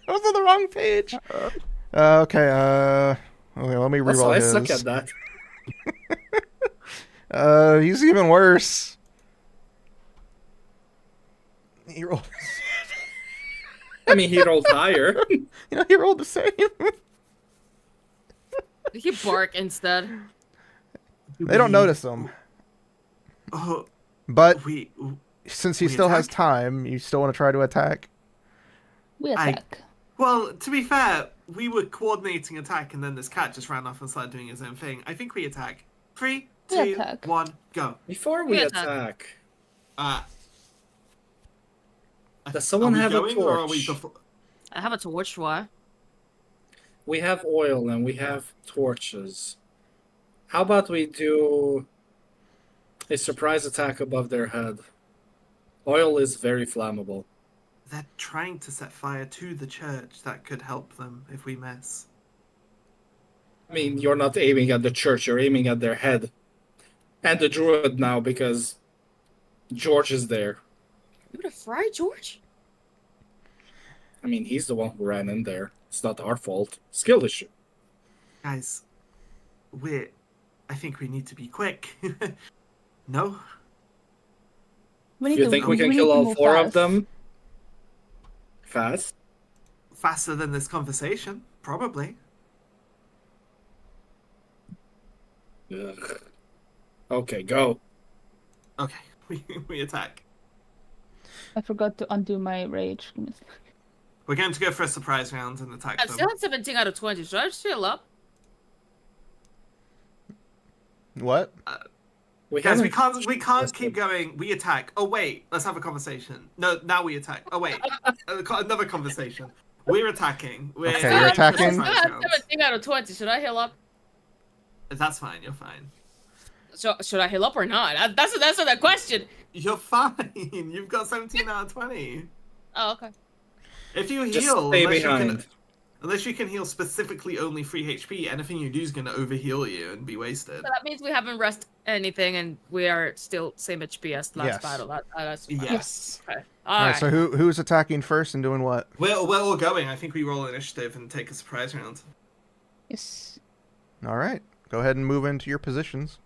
I was on the wrong page. Okay. Okay. Let me Also, reroll I his. suck at that. He's even worse. He rolled. I mean, he rolled higher. He rolled the same. You can bark instead. They don't notice him, Oh, but we. since he We still has attack? time, you still want to try to attack. We I- attack. Well, to be fair, we were coordinating attack, and then this cat just ran off and started doing his own thing. I think we attack. 3, We 2, attack. 1, go. Before we We attack. attack, Does someone have a Or are we torch? before... I have a torch, why? we have oil and we have torches. How about we do a surprise attack above their head? Oil is very flammable. They're trying to set fire to the church. That could help them if we miss. I mean, you're not aiming at the church, you're aiming at their head. And the druid now, because George is there. You would have fried George? I mean, he's the one who ran in there. It's not our fault. Skill issue. Guys, we're I think we need to be quick. No? We need You to, think we can need kill to all move 4 of fast. them fast? Faster than this conversation, probably. Ugh. Okay, go. Okay, we attack. I forgot to undo my rage. Give me a second. We're going to go for a surprise round and attack I'm them. still at 17 out of 20. Should I just heal up? What? Guys, we haven't- can't keep going. We attack. Oh wait, let's have a conversation. No, now we attack. Oh wait, another conversation. We're attacking. We're Okay, you're attacking? I'm still at rounds. 17 out of 20. Should I heal up? That's fine. You're fine. So should I heal up or not? That's the question. You're fine. You've got 17 out of 20. Oh, okay. If you Just heal, stay behind. unless you can heal specifically only 3 HP, anything you do is going to overheal you and be wasted. So that means we haven't rested anything, and we are still same HP as last Yes. battle. That's fine. Yes. Okay. All All right. right. So who's attacking first and doing what? We're all going. I think we roll initiative and take a surprise round. Yes. All right. Go ahead and move into your positions.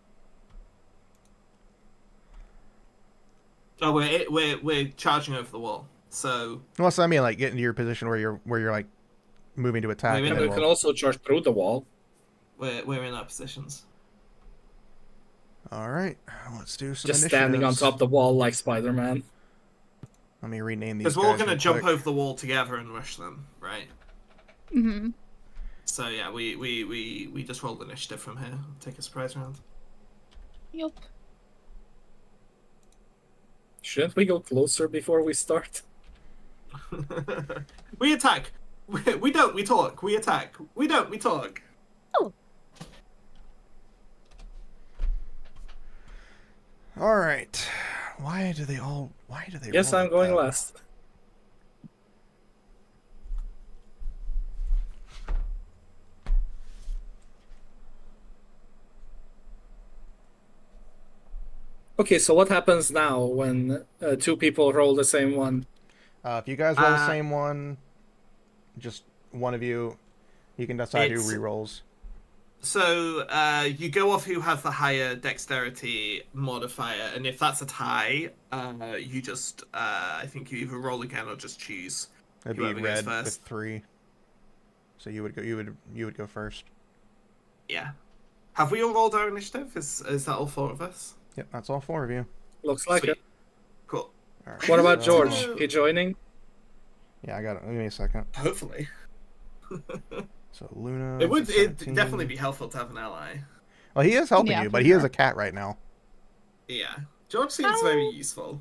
Oh, we're charging over the wall. So Well, so I mean, like, get into your position where you're like moving to attack. Wait, and And then we can we'll- also charge through the wall. we're in our positions. All right. Let's do some. Just standing on initiatives. top of the wall like Spider-Man. Let me rename these. Because we're all guys going to real jump quick. over the wall together and rush them, right? Mm-hmm. So yeah, we just rolled initiative from here. Take a surprise round. Yup. Shouldn't we go closer before we start? We attack. We don't. We talk. We attack. We don't. We talk. All right. Why do they? Yes, roll I'm like going that? last. Okay, so what happens now when 2 people roll the same one? If you guys roll the Uh, same one, just one of you can decide who It's- re-rolls. So you go off who has the higher dexterity modifier, and if that's a tie, you just I think you either roll again or just choose. It'd whoever be goes red with first. 3. So you would go. You would go first. Yeah. Have we all rolled our initiative? Is that all 4 of us? Yep, that's all 4 of you. Looks like Sweet. it. Cool. All right. What about so- George? He joining? Yeah, I got it. Give me a second. Hopefully. So Luna. It would is it 17. definitely be helpful to have an ally. Well, he is helping Yeah, you, for but he is sure. a cat right now. Yeah. George seems very useful.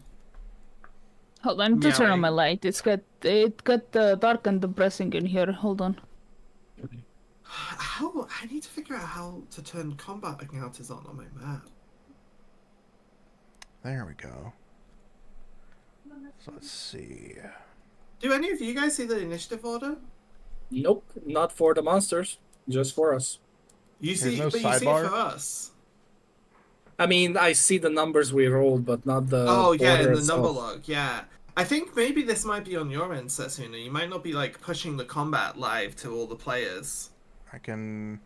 Hold on, I need to turn on my Meowing. light. It got dark and depressing in here. Hold on. How I need to figure out how to turn combat encounters on my map. There we go. So let's see. Do any of you guys see the initiative order? Nope, not for the monsters, just for us. You There's see, no but you see it sidebar? for us. I mean, I see the numbers we rolled, but not the. Oh yeah, order in the itself. number log. Yeah, I think maybe this might be on your end, Setsuna. You might not be like pushing the combat live to all the players. I can.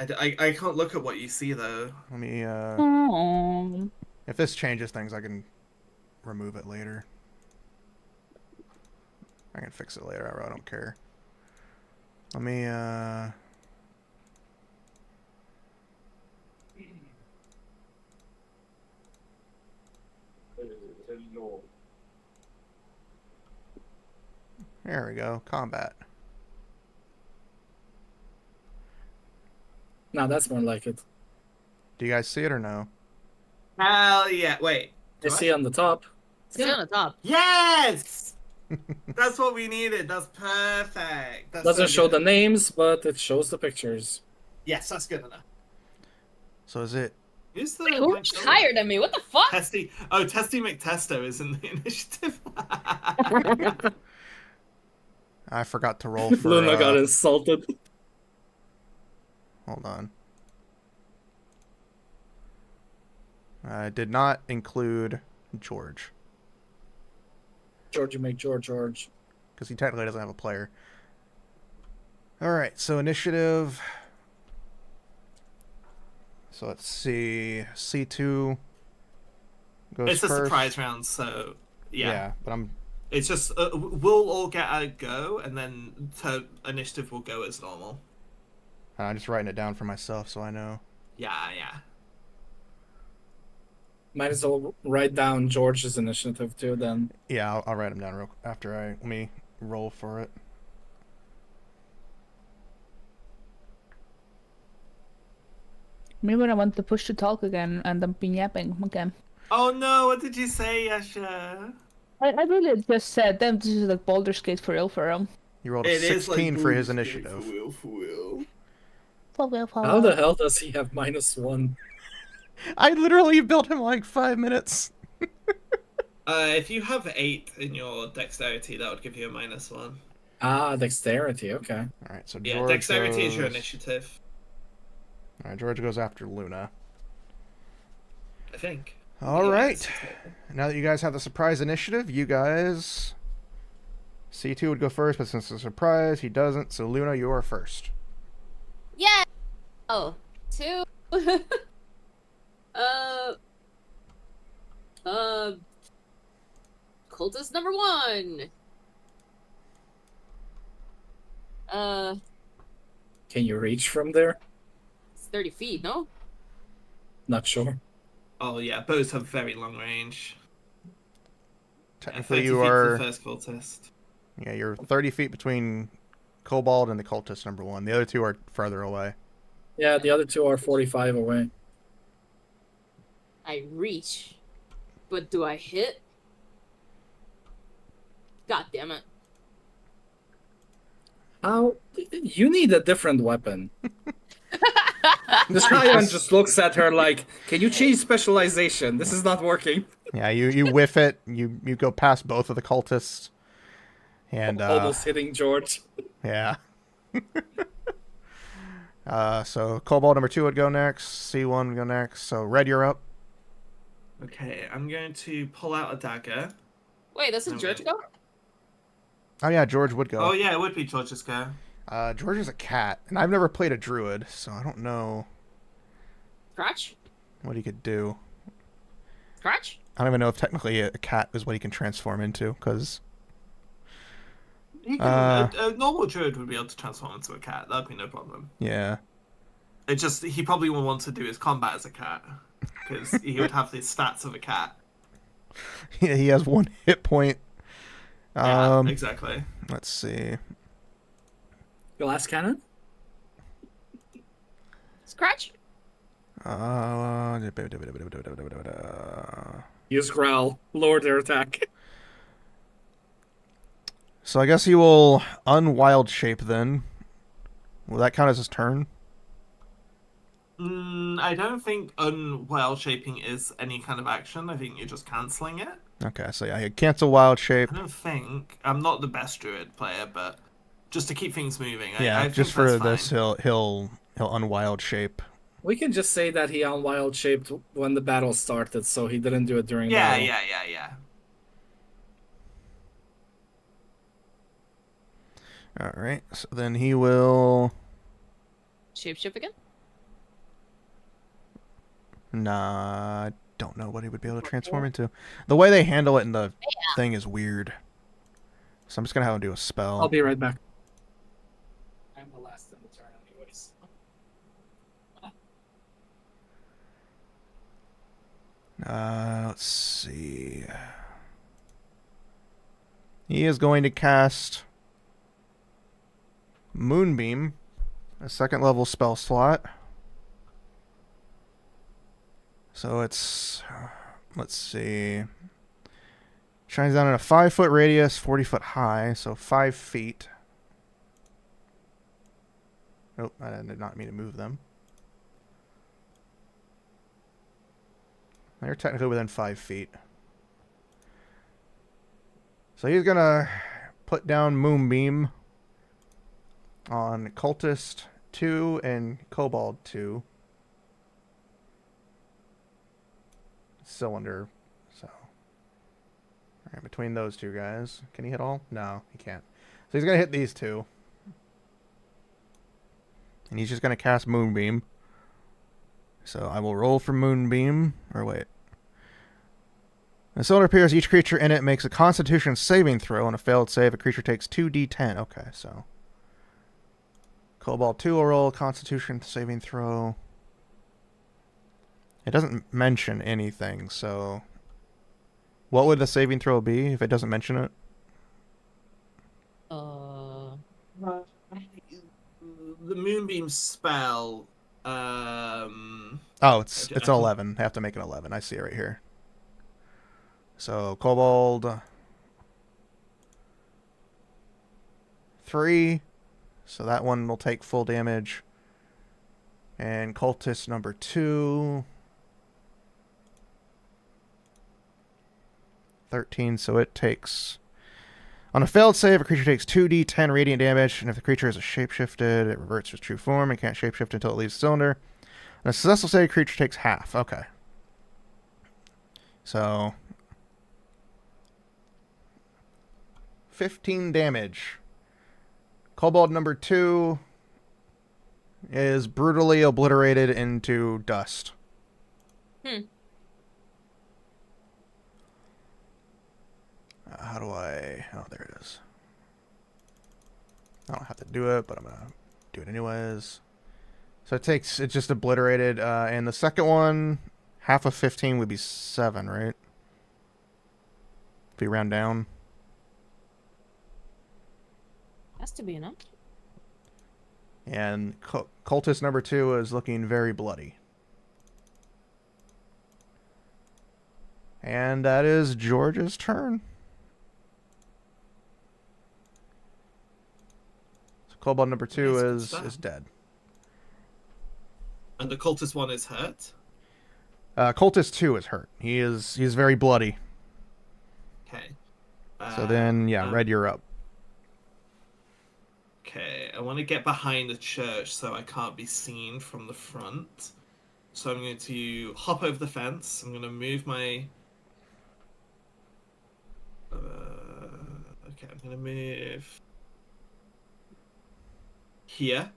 I can't look at what you see though. Let me. Oh. If this changes things, I can remove it later. I can fix it later. I don't care. Let me. Hello. There we go. Combat. Now that's more like it. Do you guys see it or no? Hell yeah! Wait. I see on the top. Stay on the top. Yes. That's what we needed. That's perfect. That's Doesn't so show good. the names, but it shows the pictures. Yes, that's good enough. So is it? Who's the Who's higher than me? What the fuck? Testy? Oh, Testy McTesto is in the initiative. I forgot to roll for. Luna got insulted. Hold on. I did not include George George, you make George. because he technically doesn't have a player. All right, so initiative. So let's see. C2 goes It's a first. surprise round, so yeah. But I'm. It's just we'll all get a go, and then initiative will go as normal. I'm just writing it down for myself so I know. Yeah. Might as well write down George's initiative too. Then Yeah, I'll write them down real after let me roll for it. Me when I want the push to talk again and I'm been yapping again. Oh no! What did you say, Yasha? I really just said them. This is like Baldur's Gate for real, for real. You rolled a It is 16 like for his Baldur's Gate, initiative. For real. For real, for how the hell does he have -1? I literally built him like 5 minutes. If you have 8 in your dexterity, that would give you a -1. Ah, dexterity. Okay. All right, so George Yeah, dexterity is your goes- initiative, All right, George goes after Luna. I think. All Yeah, right. it's- Now that you guys have the surprise initiative, you guys... C2 would go first, but since it's a surprise, he doesn't. So Luna, you are first. Yeah. Oh, 2. Cultist number 1. Can you reach from there? It's 30 feet, no? Not sure. Oh yeah, bows have very long range. Technically, 30 you feet for are... the first cultist. Yeah, you're 30 feet between Kobold and the cultist number 1. The other two are further away. Yeah, the other two are 45 away. I reach, but do I hit? God damn it. How? You need a different weapon. This Scion just looks at her like, can you change specialization? This is not working. Yeah, you whiff it. You go past both of the cultists. And, Almost hitting George. yeah. So Kobold number 2 would go next. C1 would go next. So Red, you're up. Okay, I'm going to pull out a dagger. Wait, doesn't Okay. George go? Oh, yeah, George would go. Oh yeah, it would be George's go. George is a cat, and I've never played a druid, so I don't know Scratch? what he could do. Scratch? I don't even know if technically a cat is what he can transform into, because... He can, a normal druid would be able to transform into a cat. That'd be no problem. Yeah. It just he probably would want to do his combat as a cat because he would have the stats of a cat. Yeah, he has 1 hit point. Yeah, exactly. Let's see. Glass cannon? Scratch? Use growl. Lower their attack. So I guess he will unwild shape then. Will that count as his turn? I don't think unwild shaping is any kind of action. I think you're just cancelling it. Okay, so yeah, he cancel wild shape. I don't think I'm not the best druid player, but just to keep things moving. Yeah, I think just for that's this, fine. he'll unwild shape. We can just say that he unwild shaped when the battle started, so he didn't do it during Yeah, battle. yeah. All right, so then he will. Shapeshift again? Nah, I don't know what he would be able to transform into. The way they handle it in the thing is weird. So I'm just gonna have him do a spell. I'll be right back. I'm the last in the turn anyways. Let's see. He is going to cast Moonbeam, a 2nd level spell slot. So it's, let's see, shines down in a 5-foot radius, 40-foot high, so 5 feet. Oh, I did not mean to move them. They're technically within 5 feet. So he's gonna put down Moonbeam on Cultist 2 and Kobold 2. Cylinder. So, alright, between those two guys. Can he hit all? No, he can't. So he's gonna hit these two. And he's just gonna cast Moonbeam. So I will roll for Moonbeam. Or wait. When cylinder appears, each creature in it makes a Constitution saving throw. On a failed save, a creature takes 2d10. Okay, so Cobalt 2 will roll a Constitution saving throw. It doesn't mention anything, so what would the saving throw be if it doesn't mention it? The Moonbeam spell. Oh, it's an 11. I have to make an 11. I see it right here. So Kobold 3. So that one will take full damage. And Cultist number 2. 13, so it takes... On a failed save, a creature takes 2d10 radiant damage, and if the creature is shapeshifted, it reverts to its true form and can't shapeshift until it leaves the cylinder. On a successful save, the creature takes half. Okay. So... 15 damage. Kobold number 2 is brutally obliterated into dust. How do I... Oh, there it is. I don't have to do it, but I'm going to do it anyways. So it's just obliterated. And the second one, half of 15 would be 7, right? If we round down. Has to be enough. And Cultist number 2 is looking very bloody. And that is George's turn. So Kobold number 2 is dead. And the cultist one is hurt. Cultist 2 is hurt. He's very bloody. Okay. So then, yeah, Red, you're up. Okay, I want to get behind the church so I can't be seen from the front. So I'm going to hop over the fence. I'm going to move my... okay, I'm going to move... here.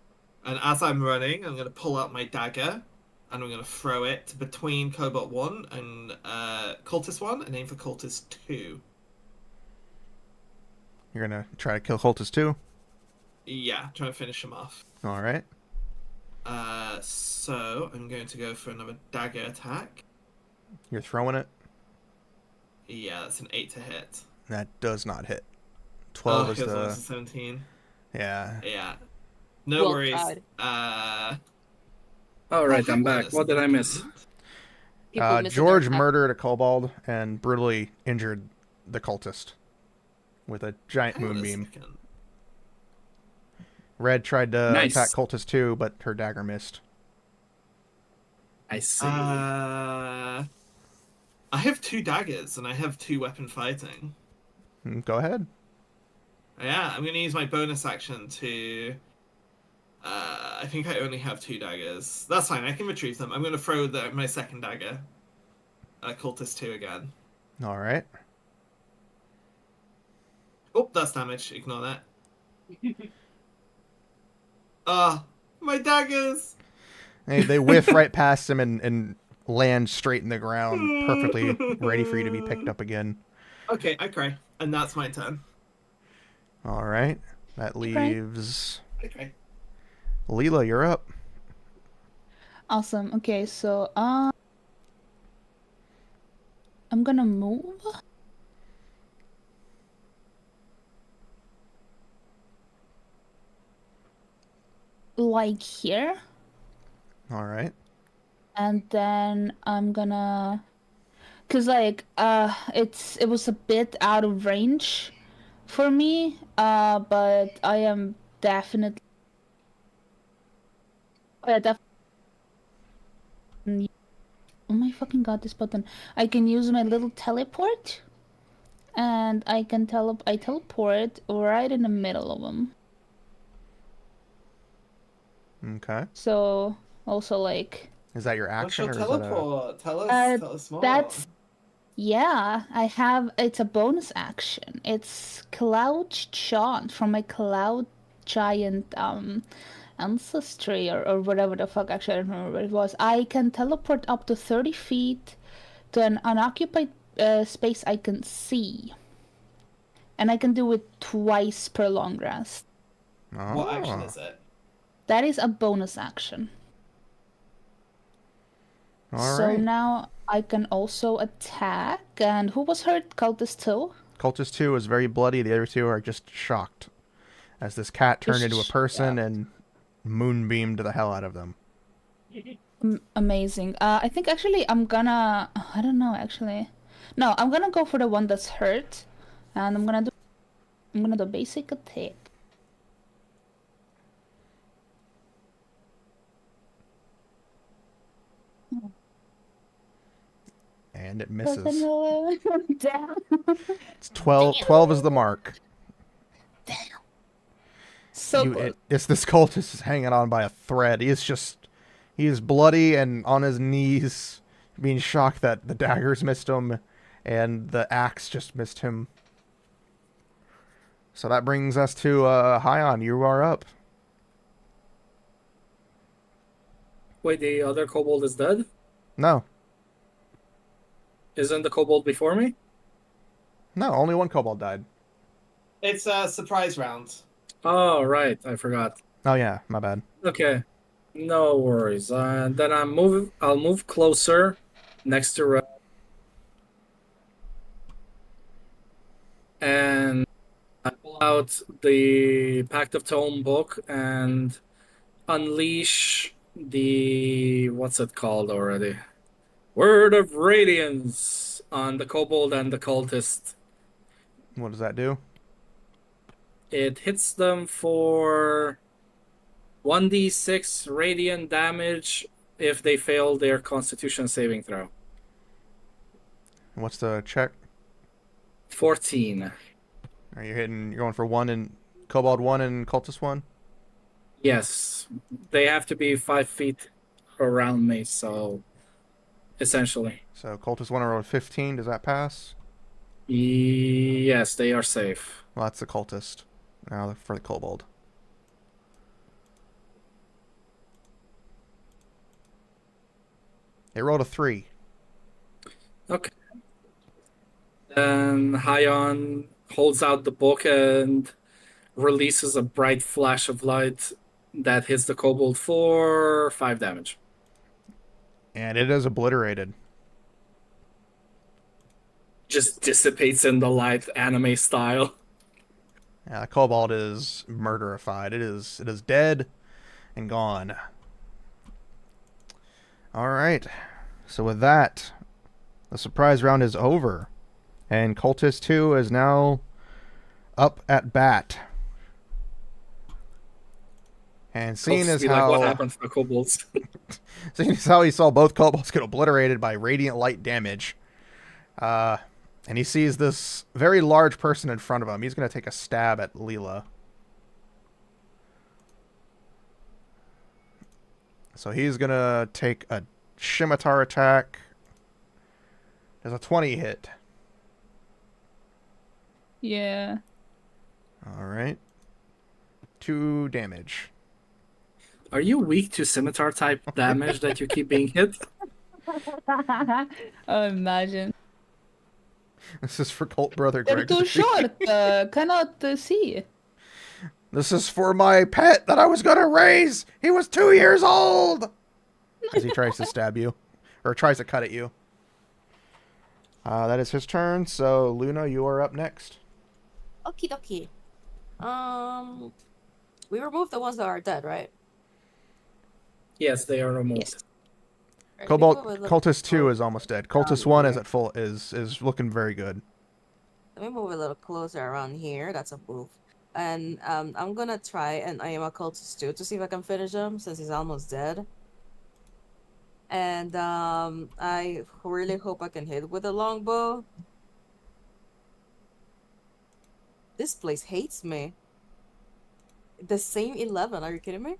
And as I'm running, I'm going to pull out my dagger. And I'm going to throw it between Cobalt 1 and Cultist 1 and aim for Cultist 2. You're going to try to kill Cultist 2? Yeah, trying to finish him off. All right. So I'm going to go for another dagger attack. You're throwing it? Yeah, that's an 8 to hit. That does not hit. 12 is here's the... one, it's a 17. Yeah. Yeah. No Well worries. tried. All right, I'm back. What did I miss? People missing George their- murdered a kobold and brutally injured the cultist with a giant Hang on a moonbeam. second. Red tried to Nice. attack cultist 2, but her dagger missed. I see. I have 2 daggers and I have 2 weapon fighting. Go ahead. Yeah, I'm going to use my bonus action to... I think I only have 2 daggers. That's fine, I can retrieve them. I'm going to throw my second dagger at Cultist 2 again. All right. Oh, that's damage. Ignore that. My daggers! They whiff right past him and land straight in the ground, perfectly ready for you to be picked up again. Okay, I cry. And that's my turn. All right. That leaves... I cry. Leela, you're up. Awesome. Okay, so I'm gonna move. Like here, All right. and then I'm gonna, cause like it was a bit out of range for me, but I am definitely. Oh, yeah, oh my fucking god, this button. I can use my little teleport. And I can I teleport right in the middle of them. Okay. So, also like... Is that your What's action your or is that a... teleport? Tell us more. That's... Yeah, I have... It's a bonus action. It's Cloud Chant from my Cloud Giant ancestry or whatever the fuck, actually I don't remember what it was, I can teleport up to 30 feet to an unoccupied space I can see. And I can do it twice per long rest. What action Oh. is it? That is a bonus action. All So right. now I can also attack. And who was hurt? Cultist 2? Cultist 2 is very bloody. The other two are just shocked as this cat turned into a person and moonbeamed the hell out of them. Amazing. I think actually I'm gonna... I don't know, actually. No, I'm gonna go for the one that's hurt. And I'm gonna do basic attack. And it misses. Damn. It's 12. 12 is the mark. So close. It's this cultist is hanging on by a thread. He is bloody and on his knees, being shocked that the daggers missed him and the axe just missed him. So that brings us to Hyon. You are up. Wait, the other kobold is dead? No, Isn't the kobold before me? no, only one kobold died. It's a surprise round. Oh, right. I forgot. Oh yeah, my bad. Okay. No worries. Then I'll move closer next to Red. And I pull out the Pact of Tome book and unleash the... what's it called already? Word of Radiance on the kobold and the cultist. What does that do? It hits them for 1d6 radiant damage if they fail their Constitution saving throw. What's the check? 14. Are you hitting? You're going for one and kobold 1 and cultist 1? Yes, they have to be 5 feet around me, so essentially. So cultist 1 rolled 15. Does that pass? Yes, they are safe. Well, that's the cultist. Now for the kobold. It rolled a 3. Okay. Then Hyon holds out the book and releases a bright flash of light that hits the kobold for 5 damage. And it is obliterated. Just dissipates in the light, anime style. Yeah, the kobold is murderified. It is dead and gone. Alright. So with that, the surprise round is over. And Cultist 2 is now up at bat. And seeing as Like what how happened to the kobolds. seeing as how he saw both kobolds get obliterated by radiant light damage, and he sees this very large person in front of him, he's going to take a stab at Leela. So he's going to take a scimitar attack. There's a 20 hit. Yeah. Alright. 2 damage. Are you weak to scimitar type damage that you keep being hit? Oh, imagine. This is for Cult Brother They're Greg. too short. Cannot see. This is for my pet that I was going to raise. He was 2 years old. As he tries to stab you. Or tries to cut at you. That is his turn. So, Luna, you are up next. Okie dokie. We removed the ones that are dead, right? Yes, they are removed. Yes. Right, Cobalt let me move a Cultist 2 little- is almost dead. Cultist 1 is at full is looking very good. Let me move a little closer around here. That's a move. And I'm gonna try and I am a cultist too to see if I can finish him since he's almost dead. And I really hope I can hit with a longbow. This place hates me. The same 11, are you kidding me?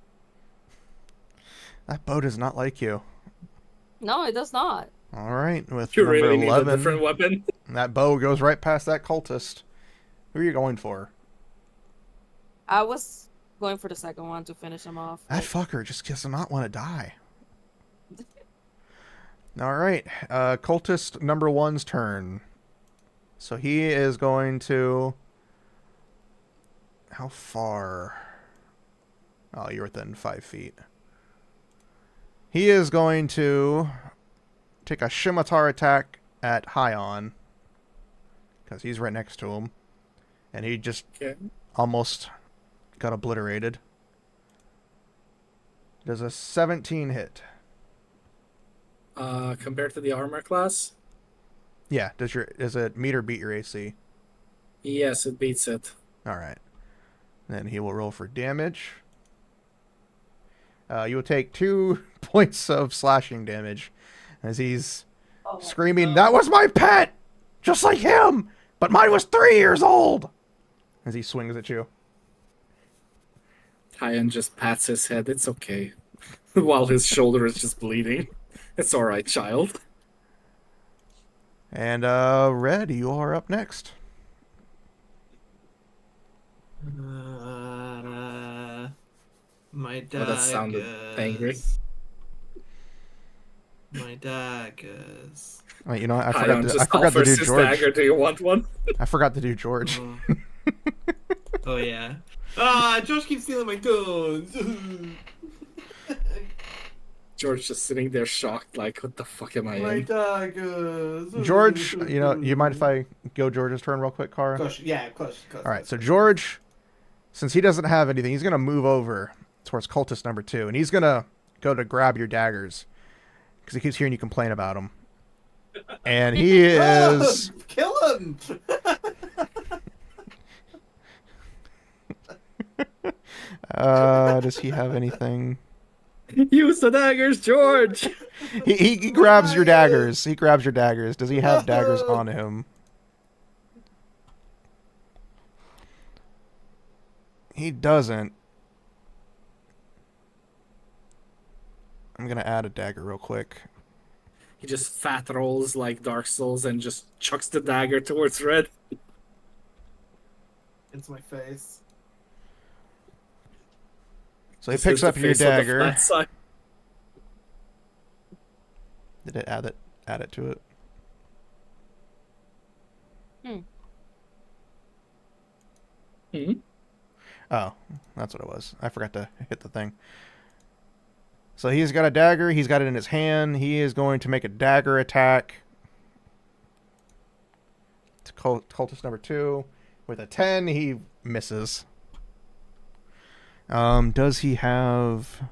That bow does not like you. No, it does not. Alright, with You number really need 11, a different weapon. that bow goes right past that cultist. Who are you going for? I was Going for the second one to finish him off. That fucker just does not want to die. Alright, cultist number 1's turn. So he is going to... How far? Oh, you're within 5 feet. He is going to take a scimitar attack at Hyon. Because he's right next to him. And he just almost got obliterated. Does a 17 hit? Compared to the armor class? Yeah, does it meet or beat your AC? Yes, it beats it. Alright. Then he will roll for damage. You will take 2 points of slashing damage as he's screaming, "That was my pet! Just like him! But mine was 3 years old!" As he swings at you. Hyan just pats his head. It's okay. While his shoulder is just bleeding. It's alright, child. And, Red, you are up next. My Oh, daggers. that sounded angry. My daggers. Wait, you know what? I Hyan forgot just to do offers his George. dagger. Do you want one? I forgot to do George. Oh yeah. Ah, Josh keeps stealing my guns. George just sitting there shocked, like, what the fuck am I My in? daggers. George, you mind if I go George's turn real quick, Kara? Gosh, yeah, of course. Alright, so George, since he doesn't have anything, he's going to move over towards cultist number 2, and he's going to go to grab your daggers, because he keeps hearing you complain about him. And he is... Kill him! Does he have anything? Use the daggers, George! He grabs your daggers. He grabs your daggers. Does he have daggers on him? He doesn't. I'm going to add a dagger real quick. He just fat rolls like Dark Souls and just chucks the dagger towards Red. Into my face. So he Just picks hits up the your face on the dagger. flat side. Did it add it to it? Oh, that's what it was. I forgot to hit the thing. So he's got a dagger. He's got it in his hand. He is going to make a dagger attack. To cultist number 2. With a 10, he misses. Does he have...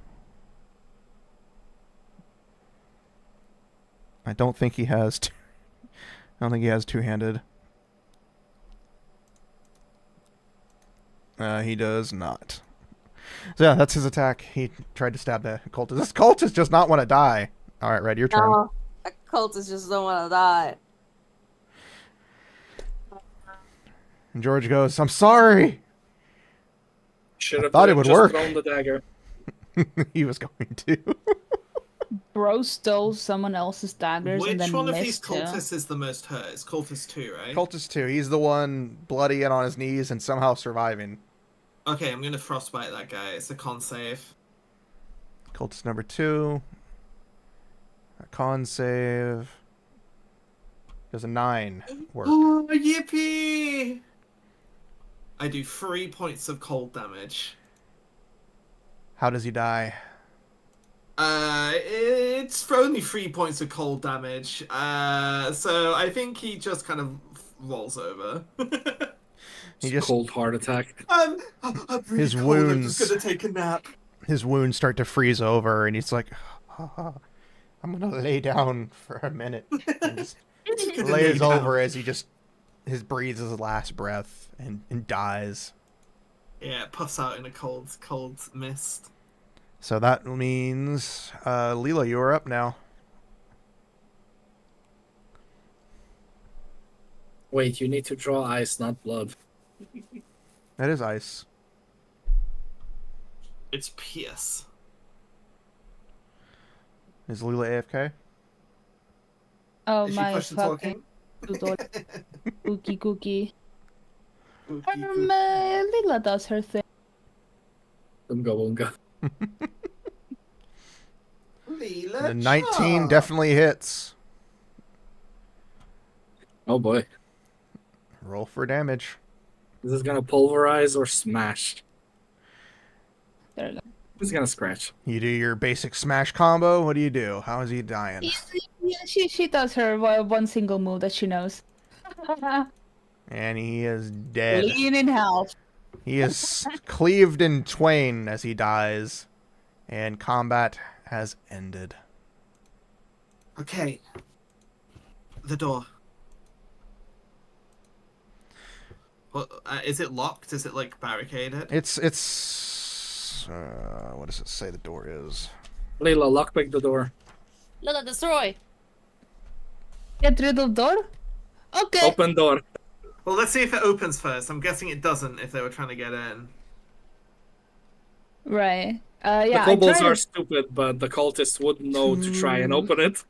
I don't think he has... I don't think he has two-handed. He does not. So yeah, that's his attack. He tried to stab the cultist. This cultist does not want to die. All right, Red, your turn. No, the cultists just don't want to die. And George goes, "I'm sorry." Should have thought it would just work. thrown the dagger. He was going to. Bro stole someone else's daggers and Which then one of missed these too. cultists is the most hurt? It's cultist 2, right? Cultist 2. He's the one bloody and on his knees and somehow surviving. Okay, I'm gonna frostbite that guy. It's a con save. Cultist number 2. A con save. Does a 9 work? Oh, yippee! I do 3 points of cold damage. How does he die? It's for only 3 points of cold damage. So I think he just kind of rolls over. He just Cold heart attack. I'm really His cold. wounds- I'm just gonna take a nap. his wounds start to freeze over, and he's like, "I'm gonna lay down for a minute." And just Gonna lays lay down. over as he just breathes his last breath and dies. Yeah, puffs out in a cold mist. So that means, Leela, you're up now. Wait, you need to draw ice, not blood. That is ice. It's pierce. Is Leela AFK? Oh Is she my pushing fucking talking? cookie. Ookie, Lila does her thing. Unga Wunga. The 19 definitely hits. Oh boy. Roll for damage. Is this gonna pulverize or smash? There we go. Who's gonna scratch? You do your basic smash combo. What do you do? How is he dying? Yeah, she does her one single move that she knows. And he is dead. Lean in health. He is cleaved in twain as he dies. And combat has ended. Okay. The door. Well, is it locked? Is it like barricaded? It's what does it say the door is? Layla, lockpick the door. Lila, destroy. Get rid of door? Okay. Open door. Well, let's see if it opens first. I'm guessing it doesn't if they were trying to get in. Right. The Yeah, kobolds are stupid, but the cultists would know to try and open it.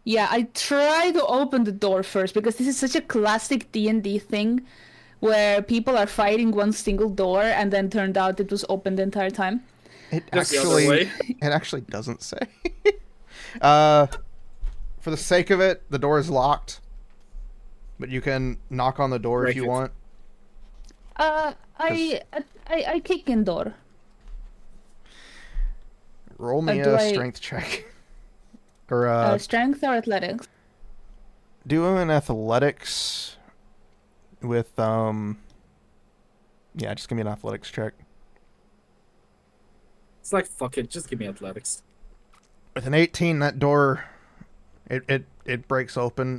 Yeah, I try to open the door first because this is such a classic D&D thing where people are fighting one single door and then turned out it was open the entire time. It Just the other way. actually doesn't say. For the sake of it, the door is locked. But you can knock on the door Break if you it. want. I kick in door. Roll me do a I- strength check. Or Strength or athletics? do an athletics with yeah, just give me an athletics check. It's like, fuck it, just give me athletics. With an 18, that door it breaks open.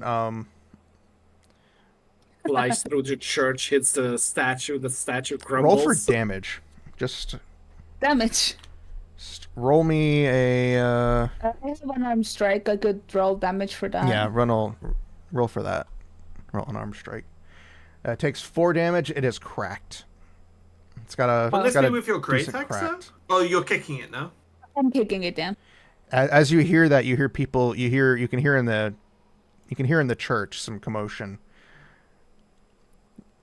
Flies through the church, hits the statue Roll crumbles. for damage. Just Damage. roll me a I have an arm strike. I could roll damage for that. yeah, roll for that. Roll an arm strike. It takes 4 damage. It is cracked. It's got a. Will it's this got be a with your great decent axe, though? cracked. Oh, you're kicking it now? I'm kicking it down. As you hear that, you hear people. You can hear in the church some commotion.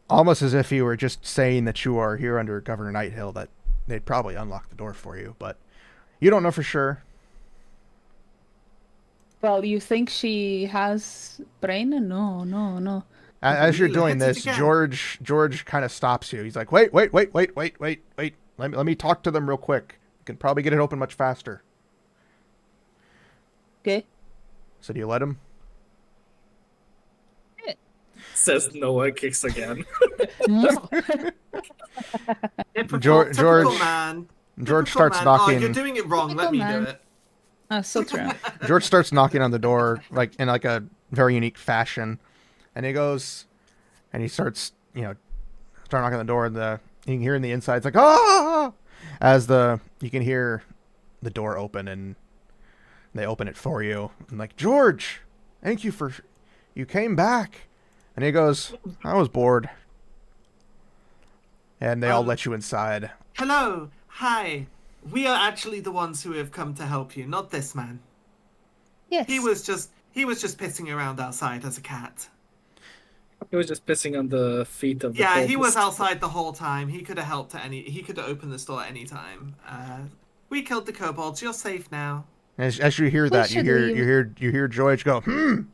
Almost as if you were just saying that you are here under Governor Nighthill, that they'd probably unlock the door for you, but you don't know for sure. Well, you think she has brain? No. As you're Leela doing hits it this, again. George kind of stops you. He's like, wait. Let me talk to them real quick. You can probably get it open much faster. Okay. So do you let him? Says Noah, kicks again. No. Typical, George- typical man. George Typical starts man. knocking. Oh, you're doing it wrong. Let me Typical do man. it. Oh, so true. George starts knocking on the door in a very unique fashion, and he goes, and he starts start knocking on the door, and you can hear in the inside it's like ah, as you can hear the door open, and they open it for you, and like, George, thank you you came back, and he goes, I was bored, and they all let you inside. Hello. Hi. We are actually the ones who have come to help you, not this man. Yes. He was just pissing around outside as a cat. He was just pissing on the feet of the Yeah, he cultists. was outside the whole time. He could have helped he could have opened this door at any time. We killed the kobolds. You're safe now. As you hear that, you should hear George go, and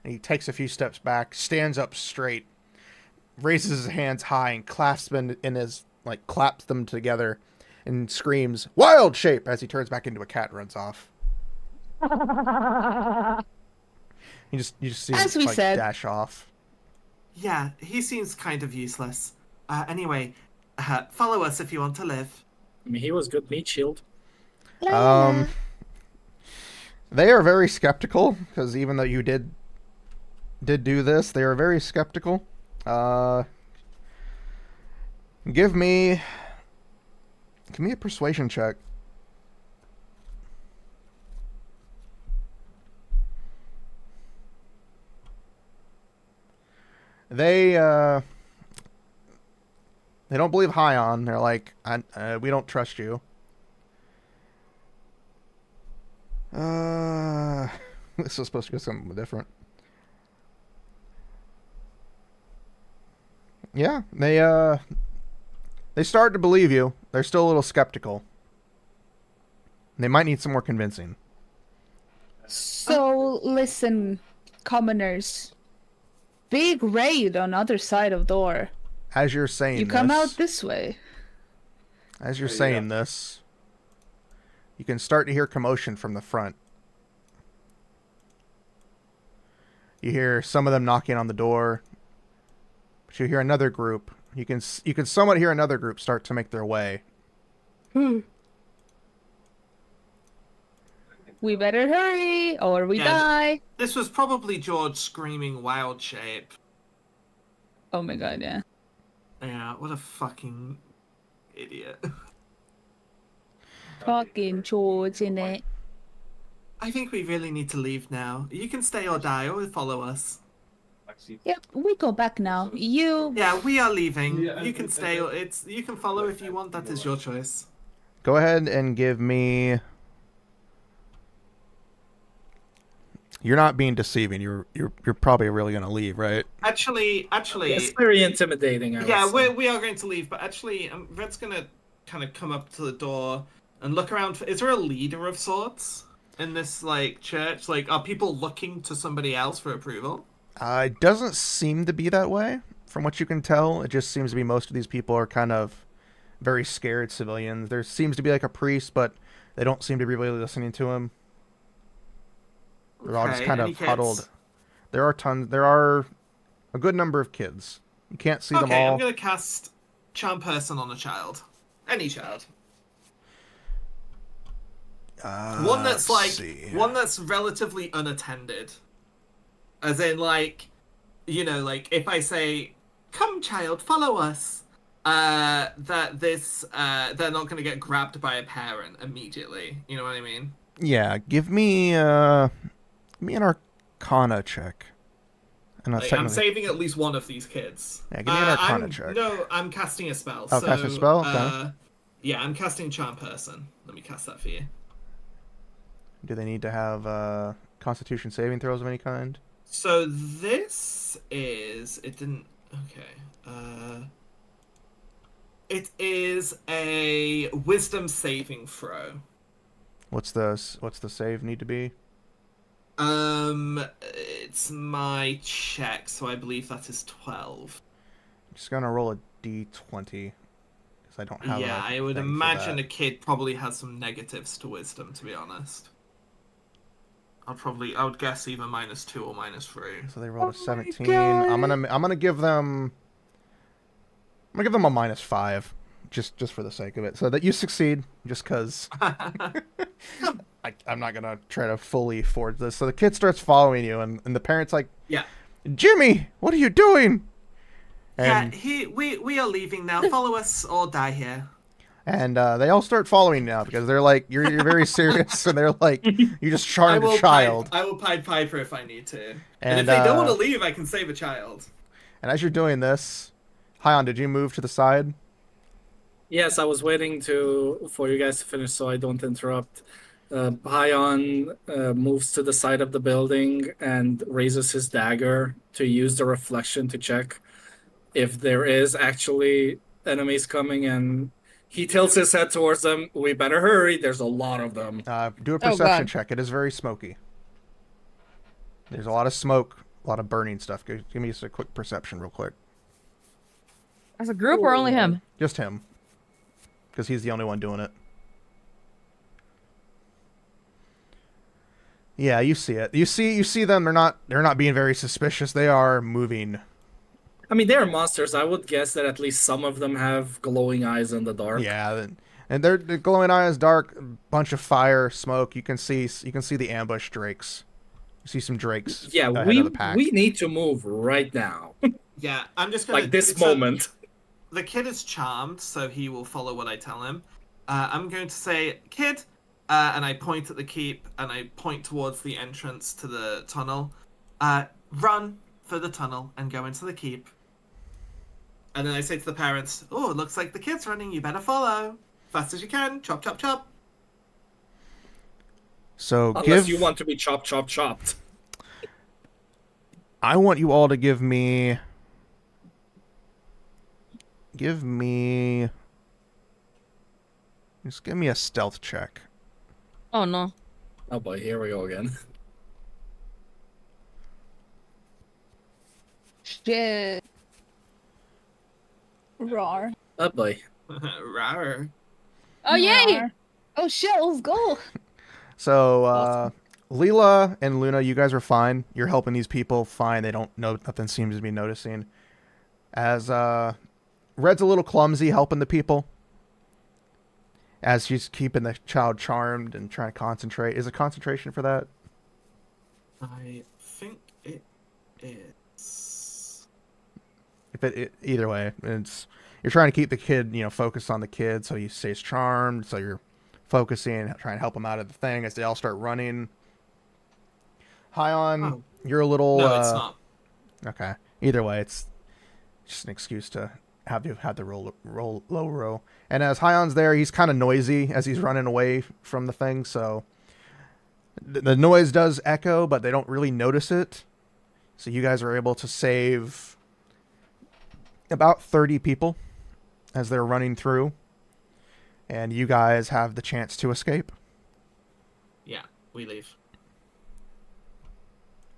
he takes a few steps back, stands up straight, raises his hands high, and clasps them claps them together, and screams "Wild Shape" as he turns back into a cat and runs off. You just see As him we said. dash off. Yeah, he seems kind of useless. Anyway, follow us if you want to live. I mean, he was good meat shield. They are very skeptical because even though you did do this, they are very skeptical. Give me a persuasion check. They don't believe Hion. They're like, we don't trust you. This was supposed to go something different. Yeah, they start to believe you. They're still a little skeptical. They might need some more convincing. So listen, commoners. Big raid on other side of door. As you're saying You come out this way. as you're saying this, you can start to hear commotion from the front. You hear some of them knocking on the door. But you hear another group. You can somewhat hear another group start to make their way. We better hurry or we die. This was probably George screaming wild shape. Oh my god, yeah. Yeah, what a fucking idiot. Fucking George, innit? I think we really need to leave now. You can stay or die or follow us. Yep, we go back now. You... Yeah, we are leaving. Yeah, You can and- stay or you can follow if you want. That is your choice. Go ahead and give me... You're not being deceiving. You're probably really going to leave, right? Actually, It's very intimidating. yeah, we are going to leave, but actually, Red's gonna kind of come up to the door and look around. Is there a leader of sorts in this like church? Like, are people looking to somebody else for approval? It doesn't seem to be that way, from what you can tell. It just seems to be most of these people are kind of very scared civilians. There seems to be like a priest, but they don't seem to be really listening to him. They're all just Okay, kind any of kids? huddled. There are a good number of kids. You can't see them Okay, all. I'm gonna cast Charm Person on a child, any child. One that's let's like see. one that's relatively unattended, as in like, you know, like if I say, "Come, child, follow us," that this they're not gonna get grabbed by a parent immediately. You know what I mean? Yeah, give me an Arcana check. And that's Like, I'm technically- saving at least one of these kids. Yeah, give me an Arcana I'm, check. No, I'm casting a spell. Oh, so, casting a spell? Okay. Yeah, I'm casting Charm Person. Let me cast that for you. Do they need to have Constitution saving throws of any kind? So this is it didn't okay. It is a Wisdom saving throw. What's the save need to be? It's my check, so I believe that is 12. I'm just gonna roll a d20 because I don't have. Yeah, a I would thing for imagine that. a kid probably has some negatives to wisdom, to be honest. I would guess either -2 or -3. So they rolled a 17. I'm gonna give them. I'm gonna give them a -5, just for the sake of it, so that you succeed. Just because I'm not gonna try to fully forge this. So the kid starts following you, and the parent's like, Yeah. "Jimmy, what are you doing?" And We are leaving now. Follow us or die here. and they all start following now because they're like, "You're very serious," and they're like, "You just charmed a child." I will Pied Piper if I need to. And And, if they don't want to leave, I can save a child. And as you're doing this, Hion, did you move to the side? Yes, I was waiting for you guys to finish so I don't interrupt. Pion moves to the side of the building and raises his dagger to use the reflection to check if there is actually enemies coming, and he tilts his head towards them. We better hurry. There's a lot of them. Do a Oh, perception God. check. It is very smoky. There's a lot of smoke, a lot of burning stuff. Give me just a quick perception real quick. As a group or only him? Just him. Because he's the only one doing it. Yeah, you see it. You see them. They're not being very suspicious. They are moving. I mean, they're monsters. I would guess that at least some of them have glowing eyes in the dark. Yeah, and they're glowing eyes, dark, bunch of fire, smoke. You can see the ambush drakes. You see some drakes. Yeah, ahead we of the pack. we need to move right now. Yeah, I'm just gonna Like this so moment. The kid is charmed, so he will follow what I tell him. I'm going to say, "Kid," and I point at the keep and I point towards the entrance to the tunnel. Run for the tunnel and go into the keep. And then I say to the parents, "Oh, it looks like the kid's running. You better follow fast as you can. Chop, chop, chop." So Unless you want to be chopped. I want you all to give me Just give me a stealth check. Oh no. Oh boy, here we go again. Shit. Rawr. Oh boy. Rawr. Oh yay! Rawr. Oh shit, let's go. So, Awesome. Leela and Luna, you guys are fine. You're helping these people fine. They don't know, nothing seems to be noticing. As Red's a little clumsy helping the people. As she's keeping the child charmed and trying to concentrate. Is it concentration for that? I think it is. If either way, it's you're trying to keep the kid, focused on the kid, so he stays charmed. So you're focusing, trying to help him out of the thing as they all start running. Hion, Oh. you're a little. No, it's not. Okay. Either way, it's just an excuse to have the low row. And as Hion's there, he's kind of noisy as he's running away from the thing. So the noise does echo, but they don't really notice it. So you guys are able to save about 30 people as they're running through. And you guys have the chance to escape. Yeah, we leave.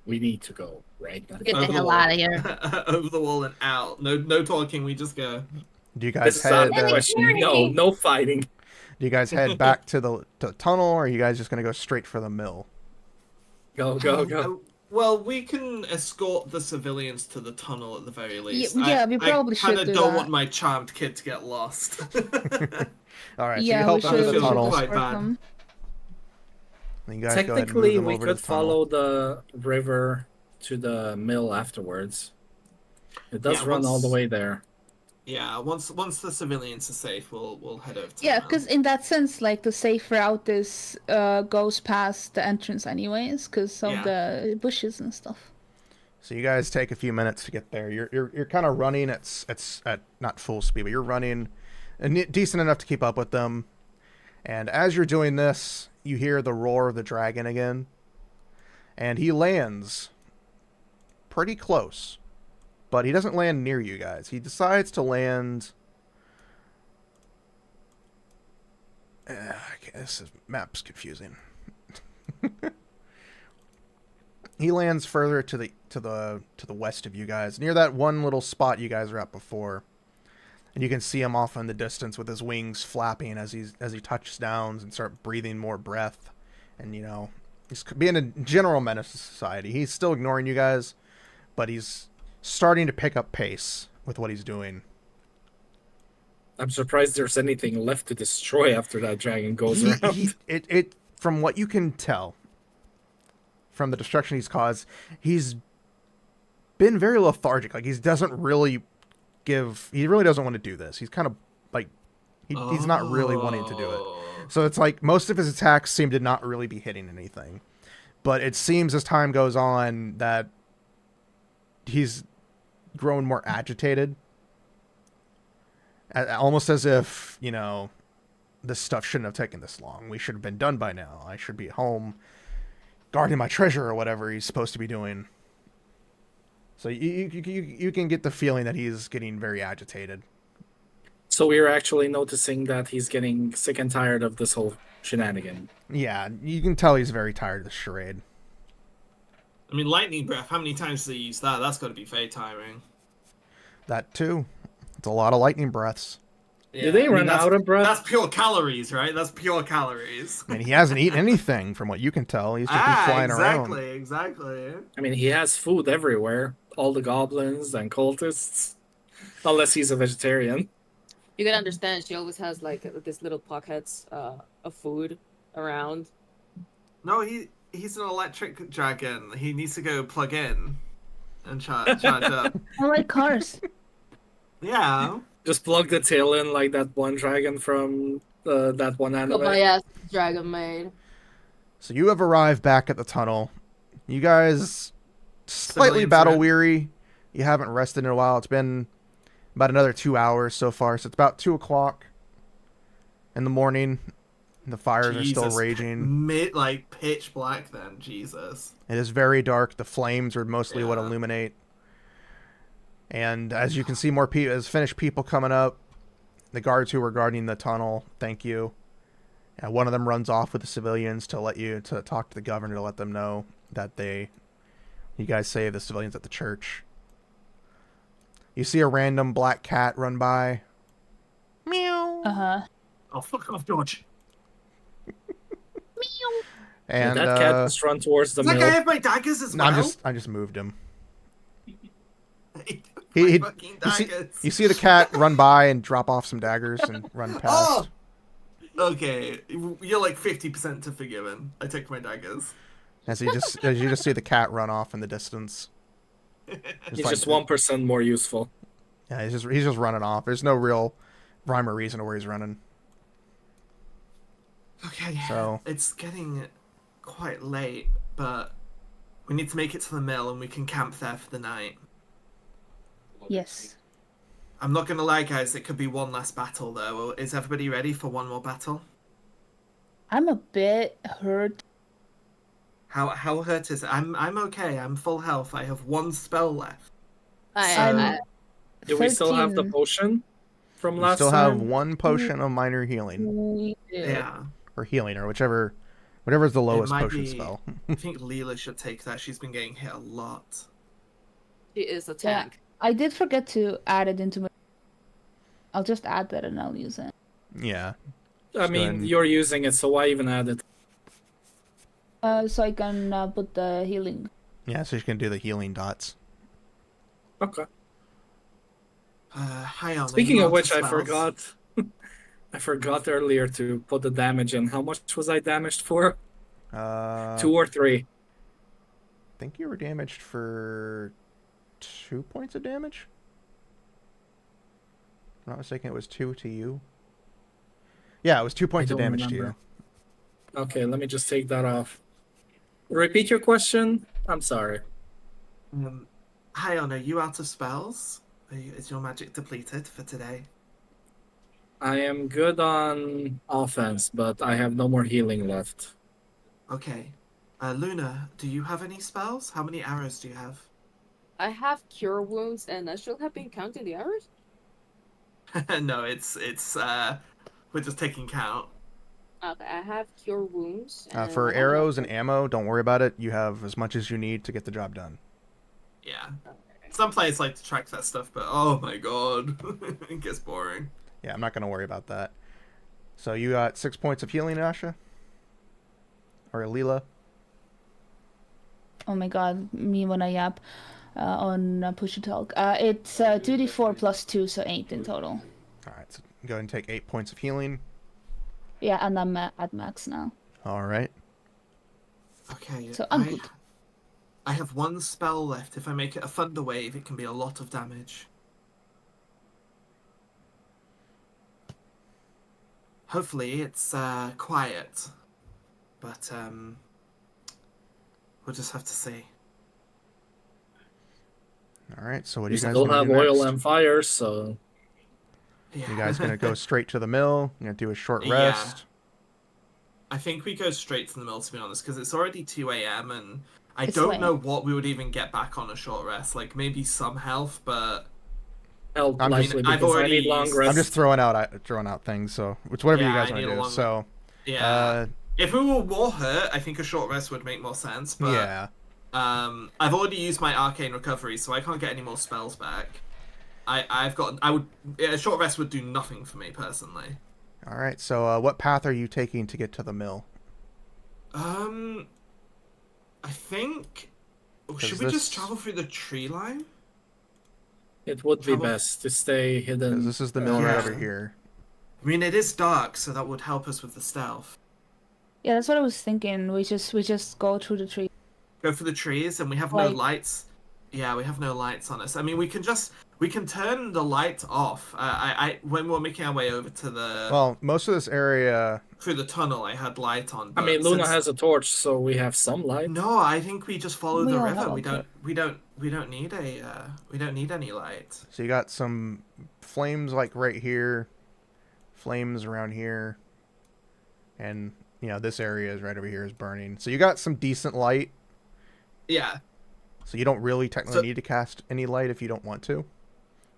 We need to go right now. Get the Over hell wall. out of here. Over the wall and out. No talking. We just go. Do you guys This is out head? of the question. No, no fighting. Do you guys head back to the tunnel, or are you guys just gonna go straight for the mill? Go, go, go. Well, we can escort the civilians to the tunnel at the very least. Yeah, we probably I kind should of do don't that. want my charmed kid to get lost. All right, Yeah, so we you help them to should the feel tunnel. quite escort bad. them. And you guys go ahead and move Technically, them we over to could the tunnel. follow the river to the mill afterwards. It does Yeah, run all the once- way there. Yeah, once the civilians are safe, we'll head over to Yeah, the mill. because in that sense, like the safe route is goes past the entrance anyways, because of Yeah. the bushes and stuff. So you guys take a few minutes to get there. You're kind of running at not full speed, but you're running decent enough to keep up with them. And as you're doing this, you hear the roar of the dragon again. And he lands pretty close. But he doesn't land near you guys. He decides to land... this map's confusing. He lands further to the west of you guys, near that one little spot you guys were at before. And you can see him off in the distance with his wings flapping as he touches down and start breathing more breath. And he's being a general menace to society. He's still ignoring you guys, but he's starting to pick up pace with what he's doing. I'm surprised there's anything left to destroy after that dragon goes around. It from what you can tell, from the destruction he's caused, he's been very lethargic. Like he really doesn't want to do this. He's kind of like he's not really wanting to do it. So it's like most of his attacks seem to not really be hitting anything. But it seems as time goes on that he's grown more agitated. Almost as if, this stuff shouldn't have taken this long. We should have been done by now. I should be at home guarding my treasure or whatever he's supposed to be doing. So you can get the feeling that he's getting very agitated. So we're actually noticing that he's getting sick and tired of this whole shenanigan. Yeah, you can tell he's very tired of the charade. I mean, lightning breath. How many times do they use that? That's got to be very tiring. That too. It's a lot of lightning breaths. Yeah, Do they run that's- out of breath? That's pure calories, right? That's pure calories. I mean, he hasn't eaten anything from what you can tell. He's just been flying around. Exactly. I mean, he has food everywhere. All the goblins and cultists. Unless he's a vegetarian. You can understand she always has like this little pockets of food around. No, he's an electric dragon. He needs to go plug in and charge up. I like cars. Yeah. Just plug the tail in like that one dragon from that one Got my anime. ass dragon maid. So you have arrived back at the tunnel. You guys slightly Civilians battle are- weary. You haven't rested in a while. It's been about another 2 hours so far. So it's about 2 o'clock in the morning. The fires are still Jesus. raging. Like pitch black then, Jesus. It is very dark. The flames are mostly what Yeah. illuminate. And as you can see, more people, as finished people coming up. The guards who were guarding the tunnel, thank you. One of them runs off with the civilians to talk to the governor to let them know that you guys save the civilians at the church. You see a random black cat run by. Meow. Oh, fuck off, George. And that cat just run towards the Does that mill. guy have my daggers as no, well? I just moved him. My fucking you daggers. see the cat run by and drop off some daggers and run past. Oh! Okay, you're like 50% to forgive him. I take my daggers. As you just see the cat run off in the distance. He's just 1% more useful. Yeah, he's just running off. There's no real rhyme or reason to where he's running. Okay, So it's getting quite late, but we need to make it to the mill and we can camp there for the night. Yes. I'm not gonna lie, guys, it could be one last battle though. Is everybody ready for one more battle? I'm a bit hurt. How hurt is it? I'm okay. I'm full health. I have one spell left. I Do we still have the 13. potion from you last still time? have one potion of minor healing. We do. Yeah. Or healing, or whatever is the lowest might potion be- spell. I think Leela should take that. She's been getting hit a lot. She is a Yeah. tank. I did forget to add it into my. I'll just add that and I'll use it. Yeah. I Just go mean, ahead and- you're using it, so why even add it? So I can put the healing. Yeah, so you can do the healing dots. Okay. Hi, Anna. Speaking you of want which, to I spells? forgot. I forgot earlier to put the damage in. How much was I damaged for? 2 or 3? I think you were damaged for 2 points of damage. If I'm not mistaken, it was 2 to you. Yeah, it was 2 points of don't damage to remember. you. Okay, let me just take that off. Repeat your question. I'm sorry. Hi, Anna. Are you out of spells? Is your magic depleted for today? I am good on offense, but I have no more healing left. Okay. Luna, do you have any spells? How many arrows do you have? I have cure wounds, and I should have been counting the hours. No, it's we're just taking count. Okay, I have cure wounds. For and- arrows and ammo, don't worry about it. You have as much as you need to get the job done. Yeah. Some players like to track that stuff, but oh my god, it gets boring. Yeah, I'm not going to worry about that. So you got 6 points of healing, Asha? Or Leela? Oh my god, me when I yap on push to talk. It's 2d4 plus 2, so 8 in total. Alright, so go ahead and take 8 points of healing. Yeah, and I'm at max now. Alright. Okay. So I'm good. I have one spell left. If I make it a thunder wave, it can be a lot of damage. Hopefully it's quiet, but we'll just have to see. Alright, so what do We you guys still want to have do oil next? and fire, so Yeah. You guys going to go straight to the mill? You going to do a short Yeah. rest? I think we go straight to the mill, to be honest, because it's already 2 a.m. and I It's don't late. know what we would even get back on a short rest. Like maybe some health, but help I'm likely I've because I already need long used- rest. I'm just throwing out things, so it's whatever you Yeah, guys I want to need a do. long- So, yeah. If we were war hurt, I think a short rest would make more sense. But yeah. I've already used my arcane recovery, so I can't get any more spells back. A short rest would do nothing for me personally. All right. So, what path are you taking to get to the mill? I think should we this- just travel through the tree line? It would be Travel- best to stay 'Cause hidden. this is the mill right Yeah. over here. I mean, it is dark, so that would help us with the stealth. Yeah, that's what I was thinking. We just go through the tree. Go for the trees, and we have no Like- lights. Yeah, we have no lights on us. I mean, we can turn the light off. When we're making our way over to the Well, most of this area. through the tunnel, I had light on. I mean, but Luna since- has a torch, so we have some light. No, I think we just follow We the all river. have We a don't need we don't need any light. So you got some flames like right here, flames around here, and this area is right over here is burning. So you got some decent light. Yeah. So you don't really technically So- need to cast any light if you don't want to.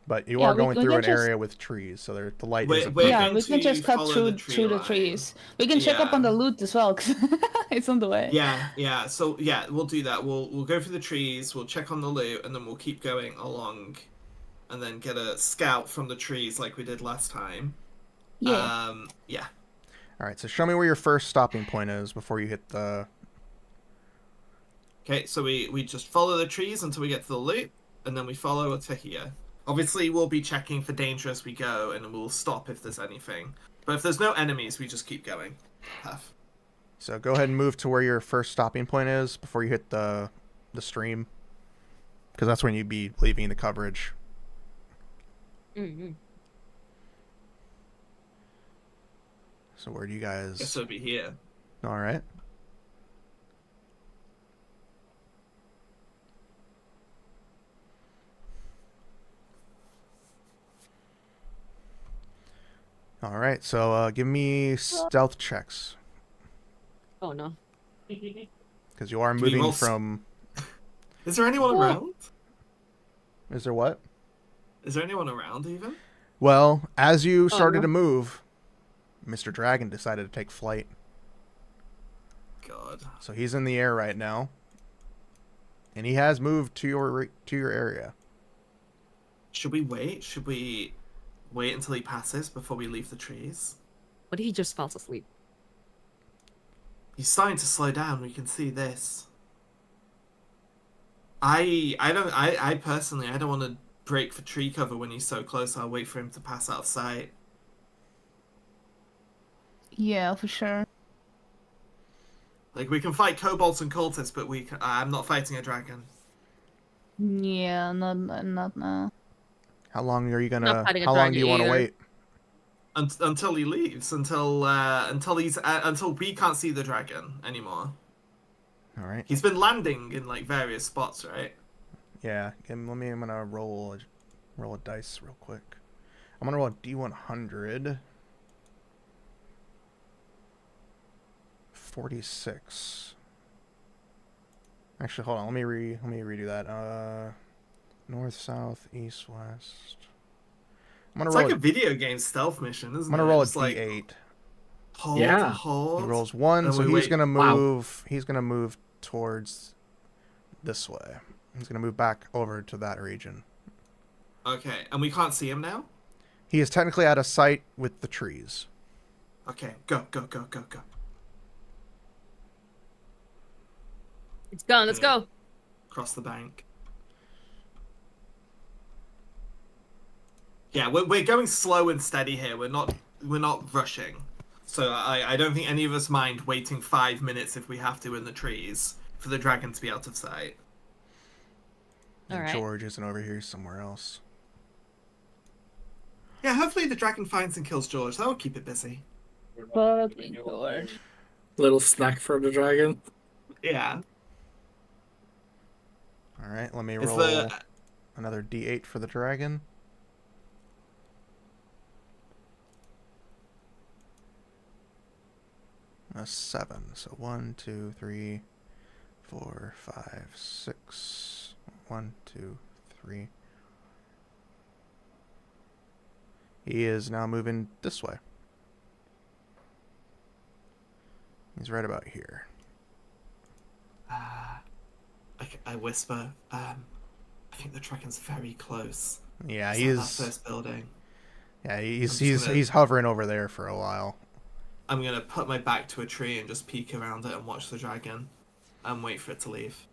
But you Yeah, are we- going we through can an just- area with trees, so the light We're- isn't. we're Yeah, going we can to just cut follow through the tree through the line. trees. We can check up on the loot as well, 'cause it's on the way. Yeah. So yeah, we'll do that. We'll go through the trees. We'll check on the loot, and then we'll keep going along, and then get a scout from the trees like we did last time. Yeah. Yeah. All right, so show me where your first stopping point is before you hit the. Okay, so we just follow the trees until we get to the loop, and then we follow to here. Obviously, we'll be checking for danger as we go, and we'll stop if there's anything. But if there's no enemies, we just keep going. Huff. So go ahead and move to where your first stopping point is before you hit the stream, because that's when you'd be leaving the coverage. Mm-hmm. So where do you Guess guys? it'll be here. All right. All right. So give me stealth checks Oh no. because you are Can we moving roll from. Is there anyone around? Is there what? Is there anyone around even? Well, as you started no. to move, Mr. Dragon decided to take flight. God. So he's in the air right now, and he has moved to your area. Should we wait? Should we wait until he passes before we leave the trees? But he just falls asleep. He's starting to slow down. We can see this. I personally, I don't want to break for tree cover when he's so close. I'll wait for him to pass out of sight. Yeah, for sure. Like, we can fight kobolds and cultists, but I'm not fighting a dragon. Yeah, not now. How long are you Not gonna? fighting a How long do you want to dragon wait? Until he leaves, until we can't see the dragon anymore. All right. He's been landing in like various spots, right? Yeah. I'm gonna roll a dice real quick. I'm gonna roll a D100. 46. Actually, hold on. Let me redo that. North, south, east, west. I'm gonna It's roll. like a video game stealth mission, isn't I'm gonna it? roll a It's like, D8. hold, Yeah. hold. He rolls 1, and so we he's wait. gonna Wow. move. He's gonna move towards this way. He's gonna move back over to that region. Okay, and we can't see him now? He is technically out of sight with the trees. Okay, go. It's gone. Let's go. Cross the bank. Yeah, we're going slow and steady here. We're not rushing. So I don't think any of us mind waiting 5 minutes if we have to in the trees for the dragon to be out of sight. And Alright. George isn't over here, he's somewhere else. Yeah, hopefully the dragon finds and kills George. That will keep it busy. Fucking George. Little snack for the dragon. Yeah. All right, let me Is roll the another D8 for the dragon. A 7. So 1, 2, 3, 4, 5, 6. 1, 2, 3. He is now moving this way. He's right about here. I whisper, I think the dragon's very close. Yeah, It's he at that is. first building. Yeah, just he's gonna- he's hovering over there for a while. I'm gonna put my back to a tree and just peek around it and watch the dragon and wait for it to leave.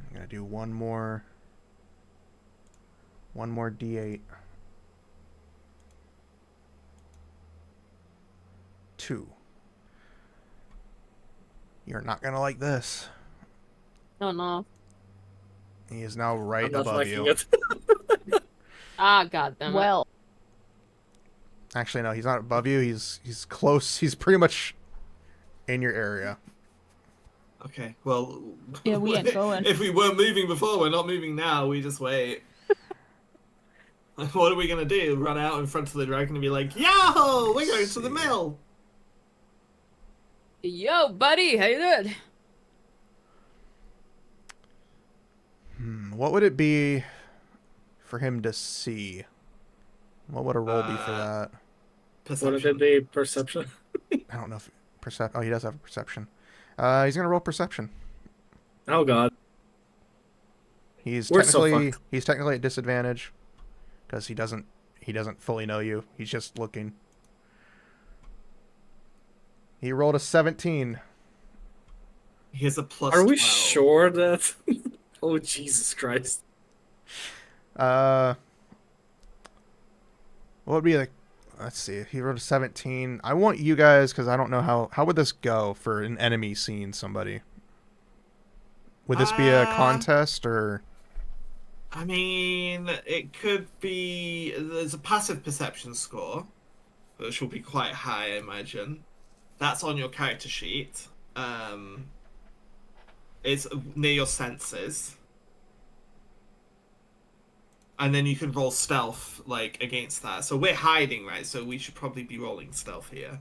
I'm gonna do one more D8. 2. You're not gonna like this. Oh no. He is now right I'm not above liking you. it. Ah, goddamn. Well, Actually, no, he's not above you. He's close. He's pretty much in your area. Okay, well... Yeah, we ain't going. If we weren't moving before, we're not moving now, we just wait. What are we gonna do? Run out in front of the dragon and be like, yo, we're going to the mill! Yo, buddy, how you doing? What would it be for him to see? What would a roll be for that? What did it be? Perception? I don't know if Oh, he does have a perception. He's gonna roll perception. Oh god. He's We're so technically at disadvantage because he doesn't fully know you. He's just looking. He rolled a 17. He has a plus Are we 12. sure that... Oh, Jesus Christ. What would be like? Let's see. He rolled a 17. I want you guys, because I don't know how would this go for an enemy seeing somebody. Would this be a contest or? I mean, it could be. There's a passive perception score, which will be quite high, I imagine. That's on your character sheet. It's near your senses. And then you can roll stealth, like, against that. So we're hiding, right? So we should probably be rolling stealth here.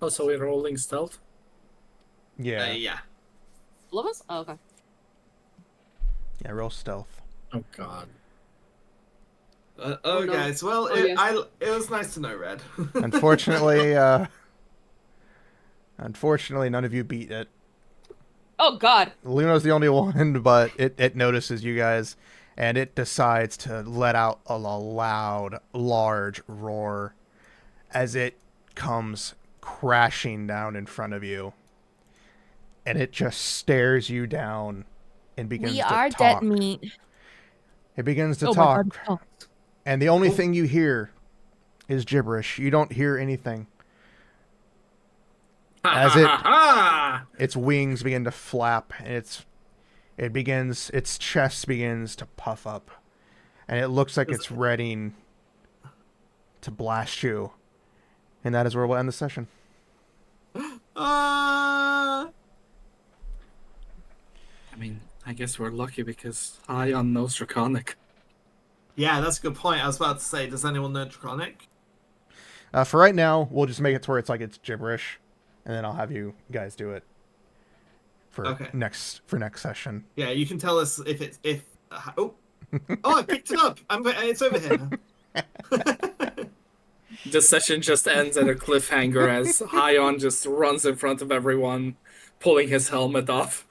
Oh, so we're rolling stealth? Yeah. Yeah. All of us? Oh, okay. Yeah. Roll stealth. Oh god. Oh, no. guys. Well, Oh, yes. it was nice to know, Red. Unfortunately, unfortunately, none of you beat it. Oh god. Luna's the only one, but it notices you guys, and it decides to let out a loud, large roar as it comes crashing down in front of you. And it just stares you down and begins We to are talk. dead meat. It begins to Oh my talk, god. Oh. and the only thing you hear is gibberish. You don't hear anything. As its wings begin to flap, and its chest begins to puff up, and it looks like it's ready to blast you. And that is where we'll end the session. I mean, I guess we're lucky because Ion knows Draconic. Yeah, that's a good point. I was about to say, does anyone know Draconic? For right now, we'll just make it to where it's like it's gibberish, and then I'll have you guys do it for next session. Yeah, you can tell us if oh I picked it up. It's over here. The session just ends at a cliffhanger as Ion just runs in front of everyone, pulling his helmet off.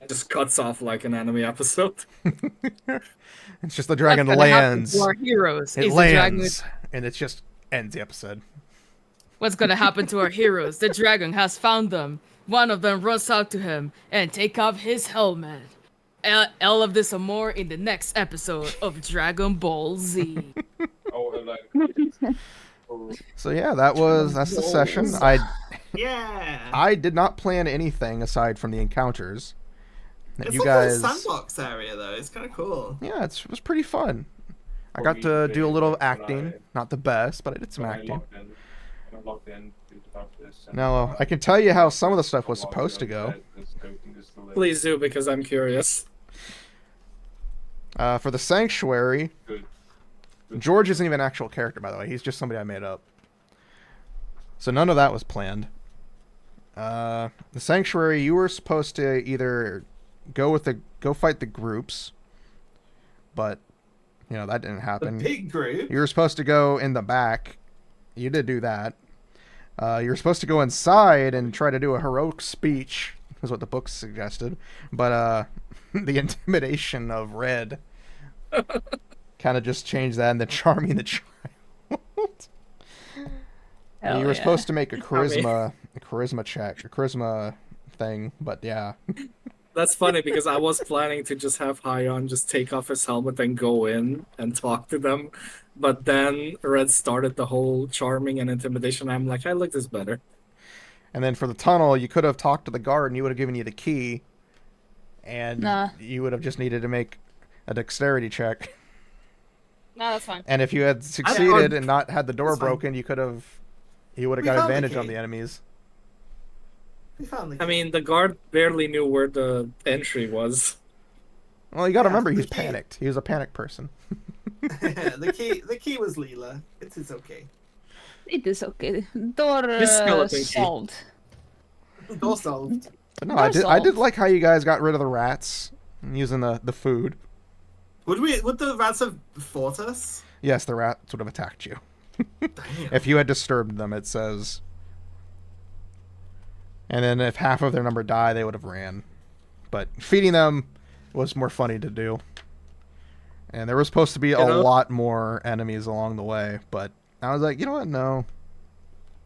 Just cuts off like an anime episode. It's just the dragon What's gonna happen lands. to our heroes? It Is the dragon- lands, and it just ends the episode. What's gonna happen to our heroes? The dragon has found them. One of them runs out to him and take off his helmet. All of this and more in the next episode of Dragon Ball Z. Oh, and like, So yeah, that's the session. Yeah. I did not plan anything aside from the encounters. It's You like guys, a little sandbox area though. It's kind of cool. yeah, it was pretty fun. I For got me to today, do a little when acting, not the best, but I did some when I acting. logged in to talk to this, and, Now I can tell you how some of the stuff was supposed to go. Please do, because I'm curious. For the sanctuary, Good. George isn't even an actual character, by the way. He's just somebody I made up. So none of that was planned. The sanctuary, you were supposed to either go fight the groups, but that didn't The happen. big group. You were supposed to go in the back. You did do that. You were supposed to go inside and try to do a heroic speech, is what the book suggested. But the intimidation of Red kind of just changed that, and the charming the child. You were supposed to make a charisma check, a charisma thing, but yeah. That's funny because I was planning to just have Ion just take off his helmet and go in and talk to them. But then Red started the whole charming and intimidation. I'm like, I like this better. And then for the tunnel, you could have talked to the guard and he would have given you the key. And you would have just needed to make a dexterity check. No, that's fine. And if you had succeeded and not had the door broken, you would have got found the advantage key. on the enemies. We found the I mean, the guard barely knew where the entry was. Well, you got to Yeah, remember the he's key- panicked. He was a panicked person. the key was Leela. It is okay. It is okay. Door Miss Skeleton Key. solved. Door solved. But no, That's I did all. like how you guys got rid of the rats using the food. Would the rats have fought us? Yes, the rats would have attacked you. Damn. If you had disturbed them, it says. And then if half of their number die, they would have ran. But feeding them was more funny to do. And there was supposed to be a lot more enemies along the way, but I was like, you know what? No.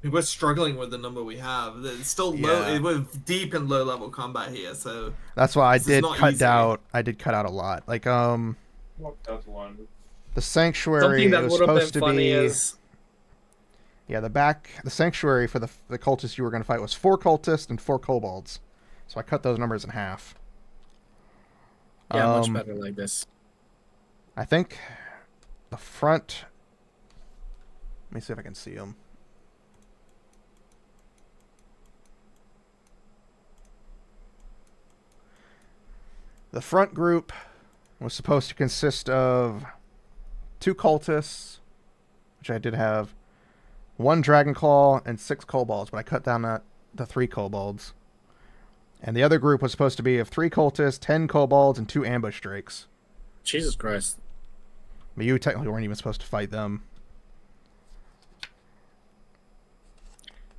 We're struggling with the number we have. It's still low. Yeah. We're deep in low level combat here, so That's why I This is did not cut easy. out. I did cut out a lot. Like That's one. the sanctuary Something that was would have been supposed to funny be. is Yeah, the sanctuary for the cultists you were going to fight was 4 cultists and 4 kobolds. So I cut those numbers in half. much better like this. I think the front. Let me see if I can see them. The front group was supposed to consist of 2 cultists, which I did have, 1 dragon claw, and 6 kobolds, but I cut down to 3 kobolds. And the other group was supposed to be of 3 cultists, 10 kobolds, and 2 ambush drakes. Jesus Christ. But you technically weren't even supposed to fight them.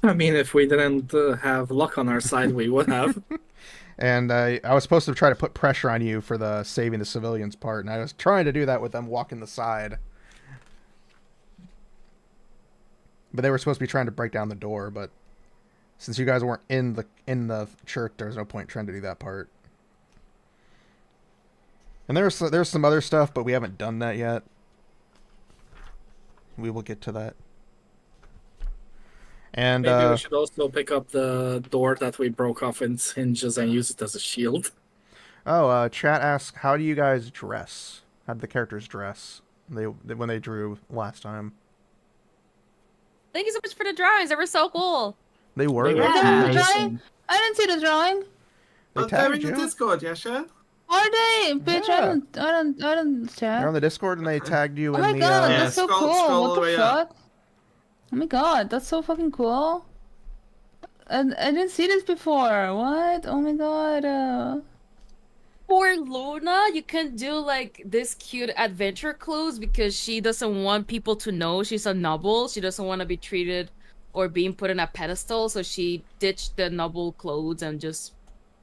I mean, if we didn't have luck on our side, we would have. And I was supposed to try to put pressure on you for the saving the civilians part, and I was trying to do that with them walking the side. But they were supposed to be trying to break down the door, but since you guys weren't in the church, there was no point trying to do that part. And there's some other stuff, but we haven't done that yet. We will get to that. And Maybe we should also pick up the door that we broke off its hinges and use it as a shield. chat asks, how do you guys dress? How did the characters dress? When they drew last time. Thank you so much for the drawings. They were so cool. They were. They were Yeah. amazing. I didn't see the drawing. They they're tagged in the you. Discord, Yasha. Are they? Bitch, Yeah. I don't chat. They're on the Discord and they tagged you Oh in my the. god, Yeah, that's so scroll- cool. scroll What all the the way up. fuck? Oh my god, that's so fucking cool. I didn't see this before. What? Oh my god. For Luna, you can do like this cute adventure clothes because she doesn't want people to know she's a noble. She doesn't want to be treated or being put in a pedestal, so she ditched the noble clothes and just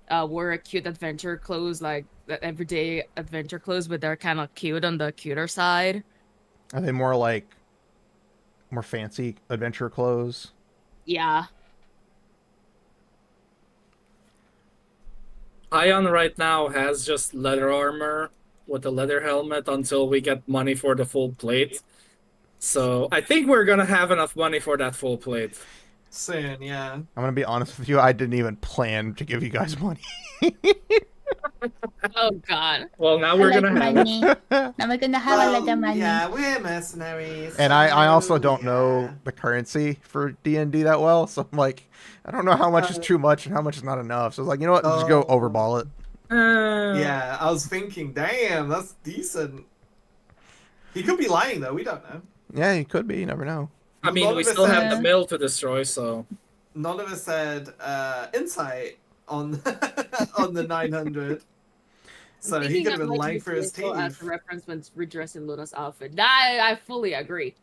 wore a cute adventure clothes, like the everyday adventure clothes, but they're kind of cute on the cuter side. Are they more fancy adventure clothes? Yeah. Ion right now has just leather armor with a leather helmet until we get money for the full plate. So I think we're gonna have enough money for that full plate. Soon, yeah. I'm gonna be honest with you. I didn't even plan to give you guys money. Oh god. Well, now we're gonna have it. Now we're gonna have a lot of money. Yeah, we're mercenaries. And I also don't yeah. know the currency for D&D that well, so I'm like, I don't know how much is too much and how much is not enough. So I was like, you know what? Just go overball it. Yeah, I was thinking, damn, that's decent. He could be lying though. We don't know. Yeah, you could be. You never know. I mean, None we of us still have said- the mill to destroy, so None of us said insight on on the 900. So he Thinking could have of been like lying for his Universal as teeth. a reference when redressing Luna's outfit. I fully agree.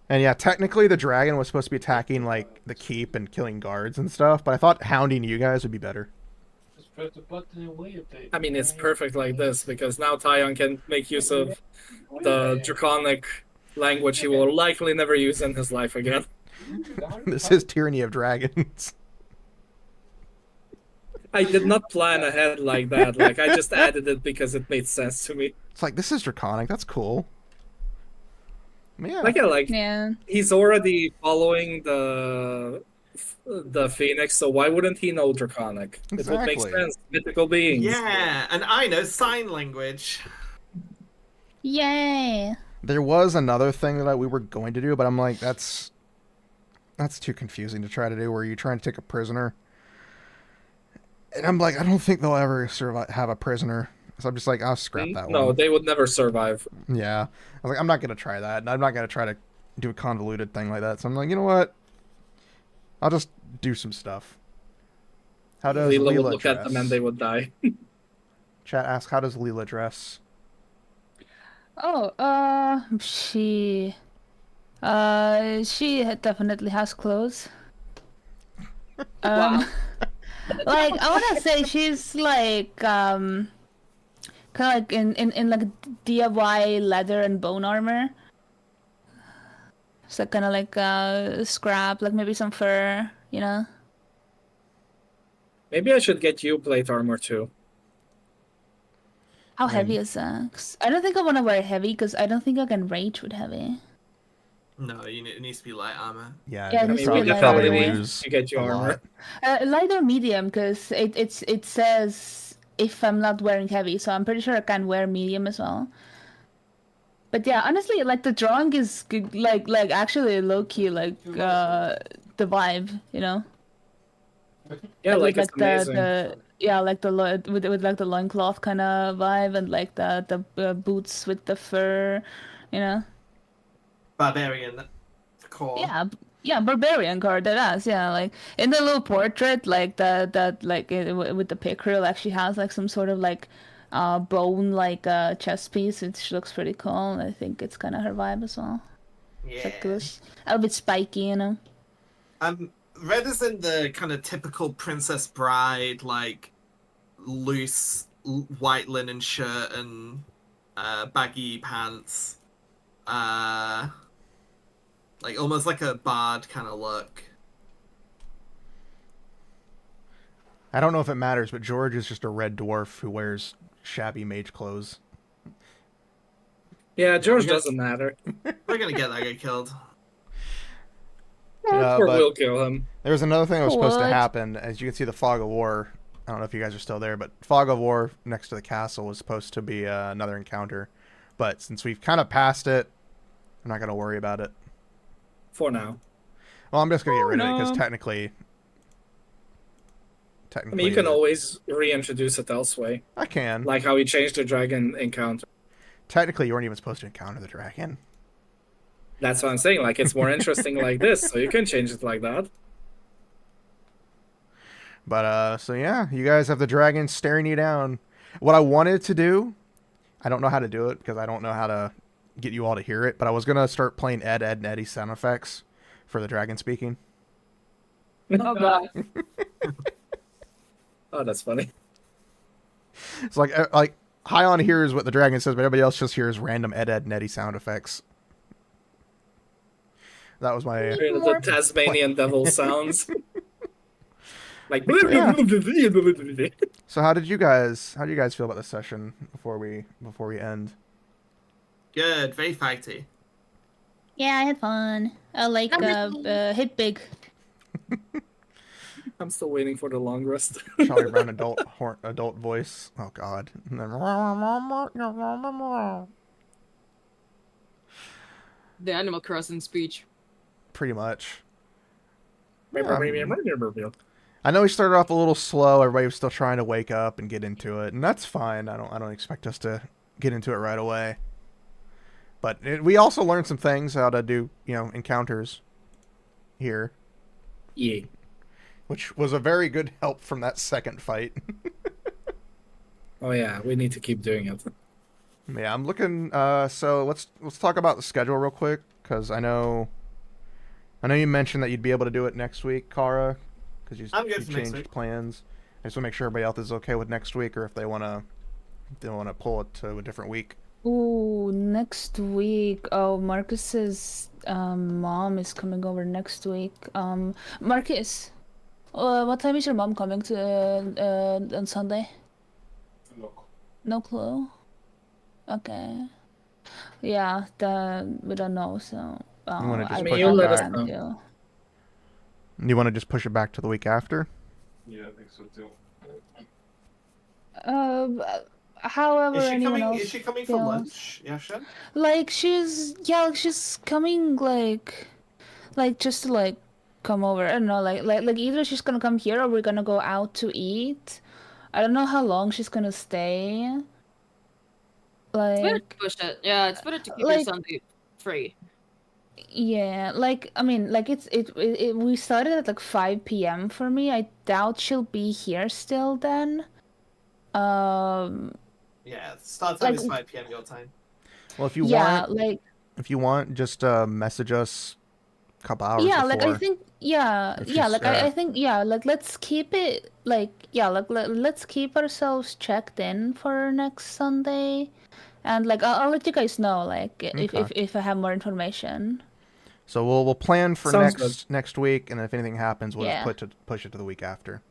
And yeah, technically the dragon was supposed to be attacking like the keep and killing guards and stuff, but I thought hounding you guys would be better. Just press the button and wait a bit. I mean, it's perfect like this because now Tyon can make use of the draconic language he will likely never use in his life again. This is tyranny of dragons. I did not plan ahead like that. Like, I just added it because it made sense to me. It's like, this is draconic. That's cool. Yeah. Like, Yeah. he's already following the Phoenix, so why wouldn't he know Draconic? It would make Exactly. sense. Mythical beings. Yeah, and I know sign language. Yay. There was another thing that we were going to do, but I'm like, that's too confusing to try to do, where you're trying to take a prisoner. And I'm like, I don't think they'll ever have a prisoner. So I'm just like, I'll scrap that No, one. they would never survive. Yeah. I was like, I'm not going to try that. And I'm not going to try to do a convoluted thing like that. So I'm like, you know what? I'll just do some stuff. How does Leela would Leela look dress? at them and they would die. Chat asks, how does Leela dress? Oh, she definitely has clothes. Wow. Like I wanna say she's like kind of like in like DIY leather and bone armor. So kind of like scrap, like maybe some fur, you know. Maybe I should get you plate armor too. How I mean- heavy is that? 'Cause I don't think I want to wear heavy because I don't think I can rage with heavy. No, it needs to be light armor. Yeah, Yeah, you're it needs to gonna be we light probably armor. lose You get your a armor. lot. Light or medium because it says if I'm not wearing heavy, so I'm pretty sure I can wear medium as well. But yeah, honestly, like the drawing is good, like actually low key like the vibe, you know. Yeah, like with, it's amazing. with like the loincloth kind of vibe and like the boots with the fur, you know. Barbarian core. Yeah, barbarian card that has, yeah, like in the little portrait, like that like with the pickerel actually has like some sort of like bone like chest piece, which looks pretty cool. I think it's kind of her vibe as well. Yeah. Like this, a little bit spiky, you know. Red is in the kind of typical Princess Bride, like loose white linen shirt and baggy pants. Like almost like a bard kind of look. I don't know if it matters, but George is just a red dwarf who wears shabby mage clothes. Yeah, George Okay. doesn't matter. We're gonna get that guy killed. Or but we'll kill him. there was another thing that was supposed to What? happen. As you can see, the Fog of War. I don't know if you guys are still there, but Fog of War next to the castle was supposed to be another encounter. But since we've kind of passed it, I'm not going to worry about it. For now. Well, I'm just going to get rid of it because no. technically, I mean, you can the- always reintroduce it elsewhere. I can. Like how we changed the dragon encounter. Technically, you weren't even supposed to encounter the dragon. That's what I'm saying. Like, it's more interesting like this, so you can change it like that. But, so yeah, you guys have the dragon staring you down. What I wanted to do, I don't know how to do it because I don't know how to get you all to hear it, but I was going to start playing Ed, and Eddie sound effects for the dragon speaking. Oh god. Oh, that's funny. It's like High on hears what the dragon says, but everybody else just hears random Ed, and Eddie sound effects. That was my... The Tasmanian devil sounds. Like, Yeah. So how do you guys feel about this session before we end? Good, very fighty. Yeah, I had fun. I like hit big. I'm still waiting for the long rest. Charlie Brown adult voice. Oh god. And then... The Animal Crossing speech. Pretty much. Yeah. I know we started off a little slow. Everybody was still trying to wake up and get into it, and that's fine. I don't expect us to get into it right away. But we also learned some things how to do, encounters here, Yeah. which was a very good help from that second fight. Oh yeah, we need to keep doing it. Yeah, I'm looking. So let's talk about the schedule real quick, because I know you mentioned that you'd be able to do it next week, Kara, because you I'm good for next changed week. plans. I just want to make sure everybody else is okay with next week, or if they want to pull it to a different week. Ooh, next week. Oh, Marcus's mom is coming over next week. Marcus, what time is your mom coming to on Sunday? Look. No clue. Okay. Yeah, we don't know. So You wanna just I push don't it have back? time to. You want to just push it back to the week after? Yeah, I think so too. However, anyone else Is she coming for feels. lunch? Yeah, sure. Like she's coming like just to like come over. I don't know, like either she's gonna come here or we're gonna go out to eat. I don't know how long she's gonna stay. It's better to Like, push it. Yeah, it's better to keep your like, Sunday free. yeah, like I mean, like we started at like 5 p.m. for me. I doubt she'll be here still then. Um, Yeah, start time like is 5 p.m. your time. Well, if you yeah, want, like just message us a couple hours yeah, before. like I think If yeah, she's- like I think yeah, like let's keep it like yeah, like let's keep ourselves checked in for next Sunday, and like I'll let you guys know like Okay. if I have more information. So we'll plan for Sounds next week, and if anything happens, we'll Yeah. just push it to the week after.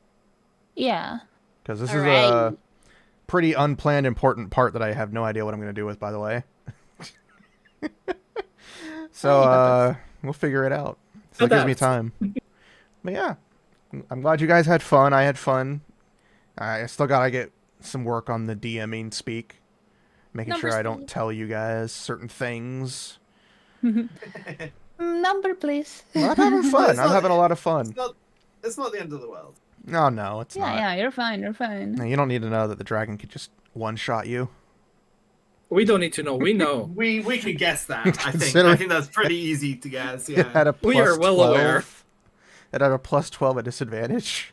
Yeah. Because this is Alright. a pretty unplanned, important part that I have no idea what I'm going to do with, by the way. So we'll figure it out. So it gives me Adapt. time. But yeah, I'm glad you guys had fun. I had fun. I still got to get some work on the DMing speak. Making sure I don't tell you guys certain things. Number, please. I'm having fun. It's I'm not- having a lot of fun. It's not the end of the world. No, it's Yeah, not. yeah, you're fine. You're fine. No, you don't need to know that the dragon could just one-shot you. We don't need to know. We know. We can guess that. I think Considering- that's pretty easy to guess. It had Yeah. a plus We are well 12. aware. It had a plus 12 at disadvantage.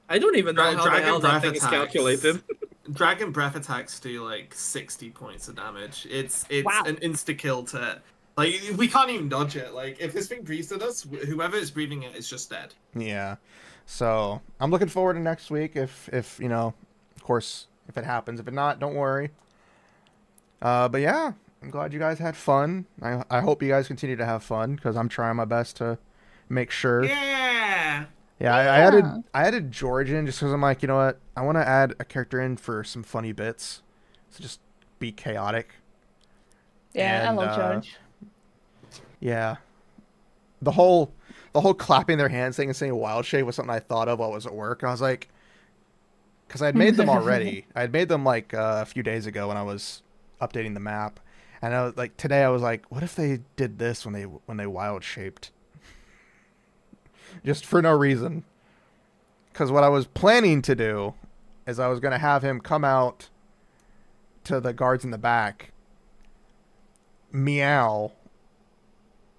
I don't even know how the Dragon hell that breath thing is attacks. calculated. Dragon breath attacks do like 60 points of damage. It's Wow. an insta kill to like we can't even dodge it. Like if this thing breathes at us, whoever is breathing it is just dead. Yeah. So I'm looking forward to next week. If you know, of course, if it happens. If it not, don't worry. But yeah, I'm glad you guys had fun. I hope you guys continue to have fun because I'm trying my best to make sure. Yeah. Yeah, Yeah. I added George in just because I'm like, you know what? I want to add a character in for some funny bits. So just be chaotic. Yeah, And, I love George. Yeah. The whole clapping their hands thing and saying wild shape was something I thought of while I was at work. I was like, because I had made them already. I had made them like a few days ago when I was updating the map. And I was like, today I was like, what if they did this when they wild shaped? Just for no reason. Because what I was planning to do is I was going to have him come out to the guards in the back, meow,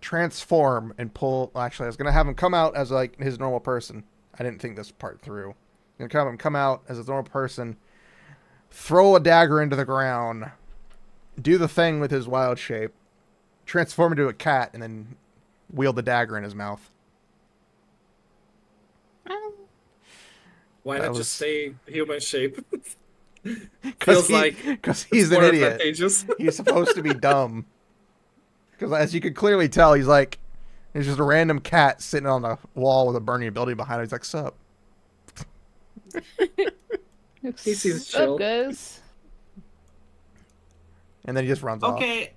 transform, and pull. Actually, I was going to have him come out as like his normal person. I didn't think this part through. I'm going to have him come out as a normal person, throw a dagger into the ground, do the thing with his wild shape, transform into a cat, and then wield the dagger in his mouth. Why That not was- just stay human shape? Because Feels like he's it's an more idiot. advantageous. He's supposed to be dumb. Because as you can clearly tell, he's like, there's just a random cat sitting on the wall with a burning building behind him. He's like, sup? He seems Sup, chill. guys? And then he just runs off. Okay.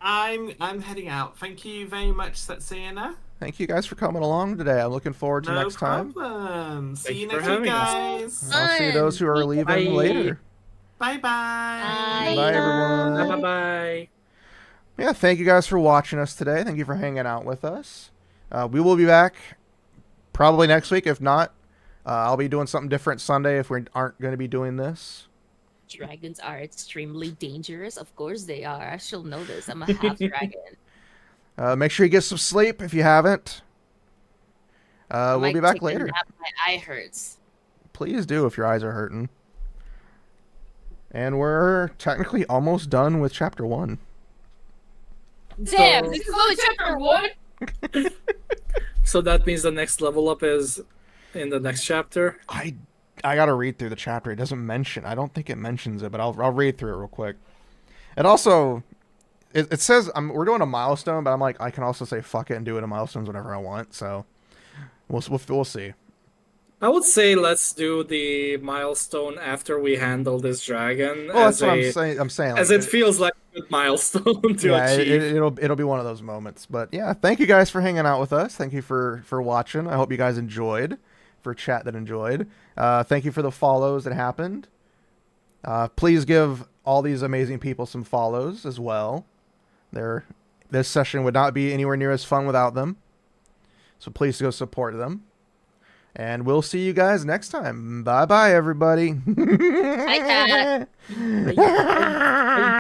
I'm heading out. Thank you very much, Setsuna. Thank you guys for coming along today. I'm looking forward to No next time. problem. Thank See you you for next week, having us. guys. I'll see those who are leaving Bye. later. Bye bye. Bye, everyone. Bye bye. Yeah, thank you guys for watching us today. Thank you for hanging out with us. We will be back probably next week. If not, I'll be doing something different Sunday if we aren't going to be doing this. Dragons are extremely dangerous. Of course they are. I shall know this. I'm a half dragon. Make sure you get some sleep if you haven't. I We'll might be back take a later. nap. My eye hurts. Please do if your eyes are hurting. And we're technically almost done with chapter 1. Damn, So- this is only chapter 1. So that means the next level up is in the next chapter. I gotta read through the chapter. It doesn't mention. I don't think it mentions it, but I'll read through it real quick. It also it says we're doing a milestone, but I'm like I can also say fuck it and do it in milestones whenever I want. So we'll see. I would say let's do the milestone after we handle this dragon. Well, that's as what a- I'm saying. I'm saying As like, it feels like a good milestone to yeah, achieve. it'll be one of those moments. But yeah, thank you guys for hanging out with us. Thank you for watching. I hope you guys enjoyed. For chat that enjoyed. Thank you for the follows that happened. Please give all these amazing people some follows as well. This session would not be anywhere near as fun without them. So please go support them. And we'll see you guys next time. Bye bye, everybody. Bye, cat.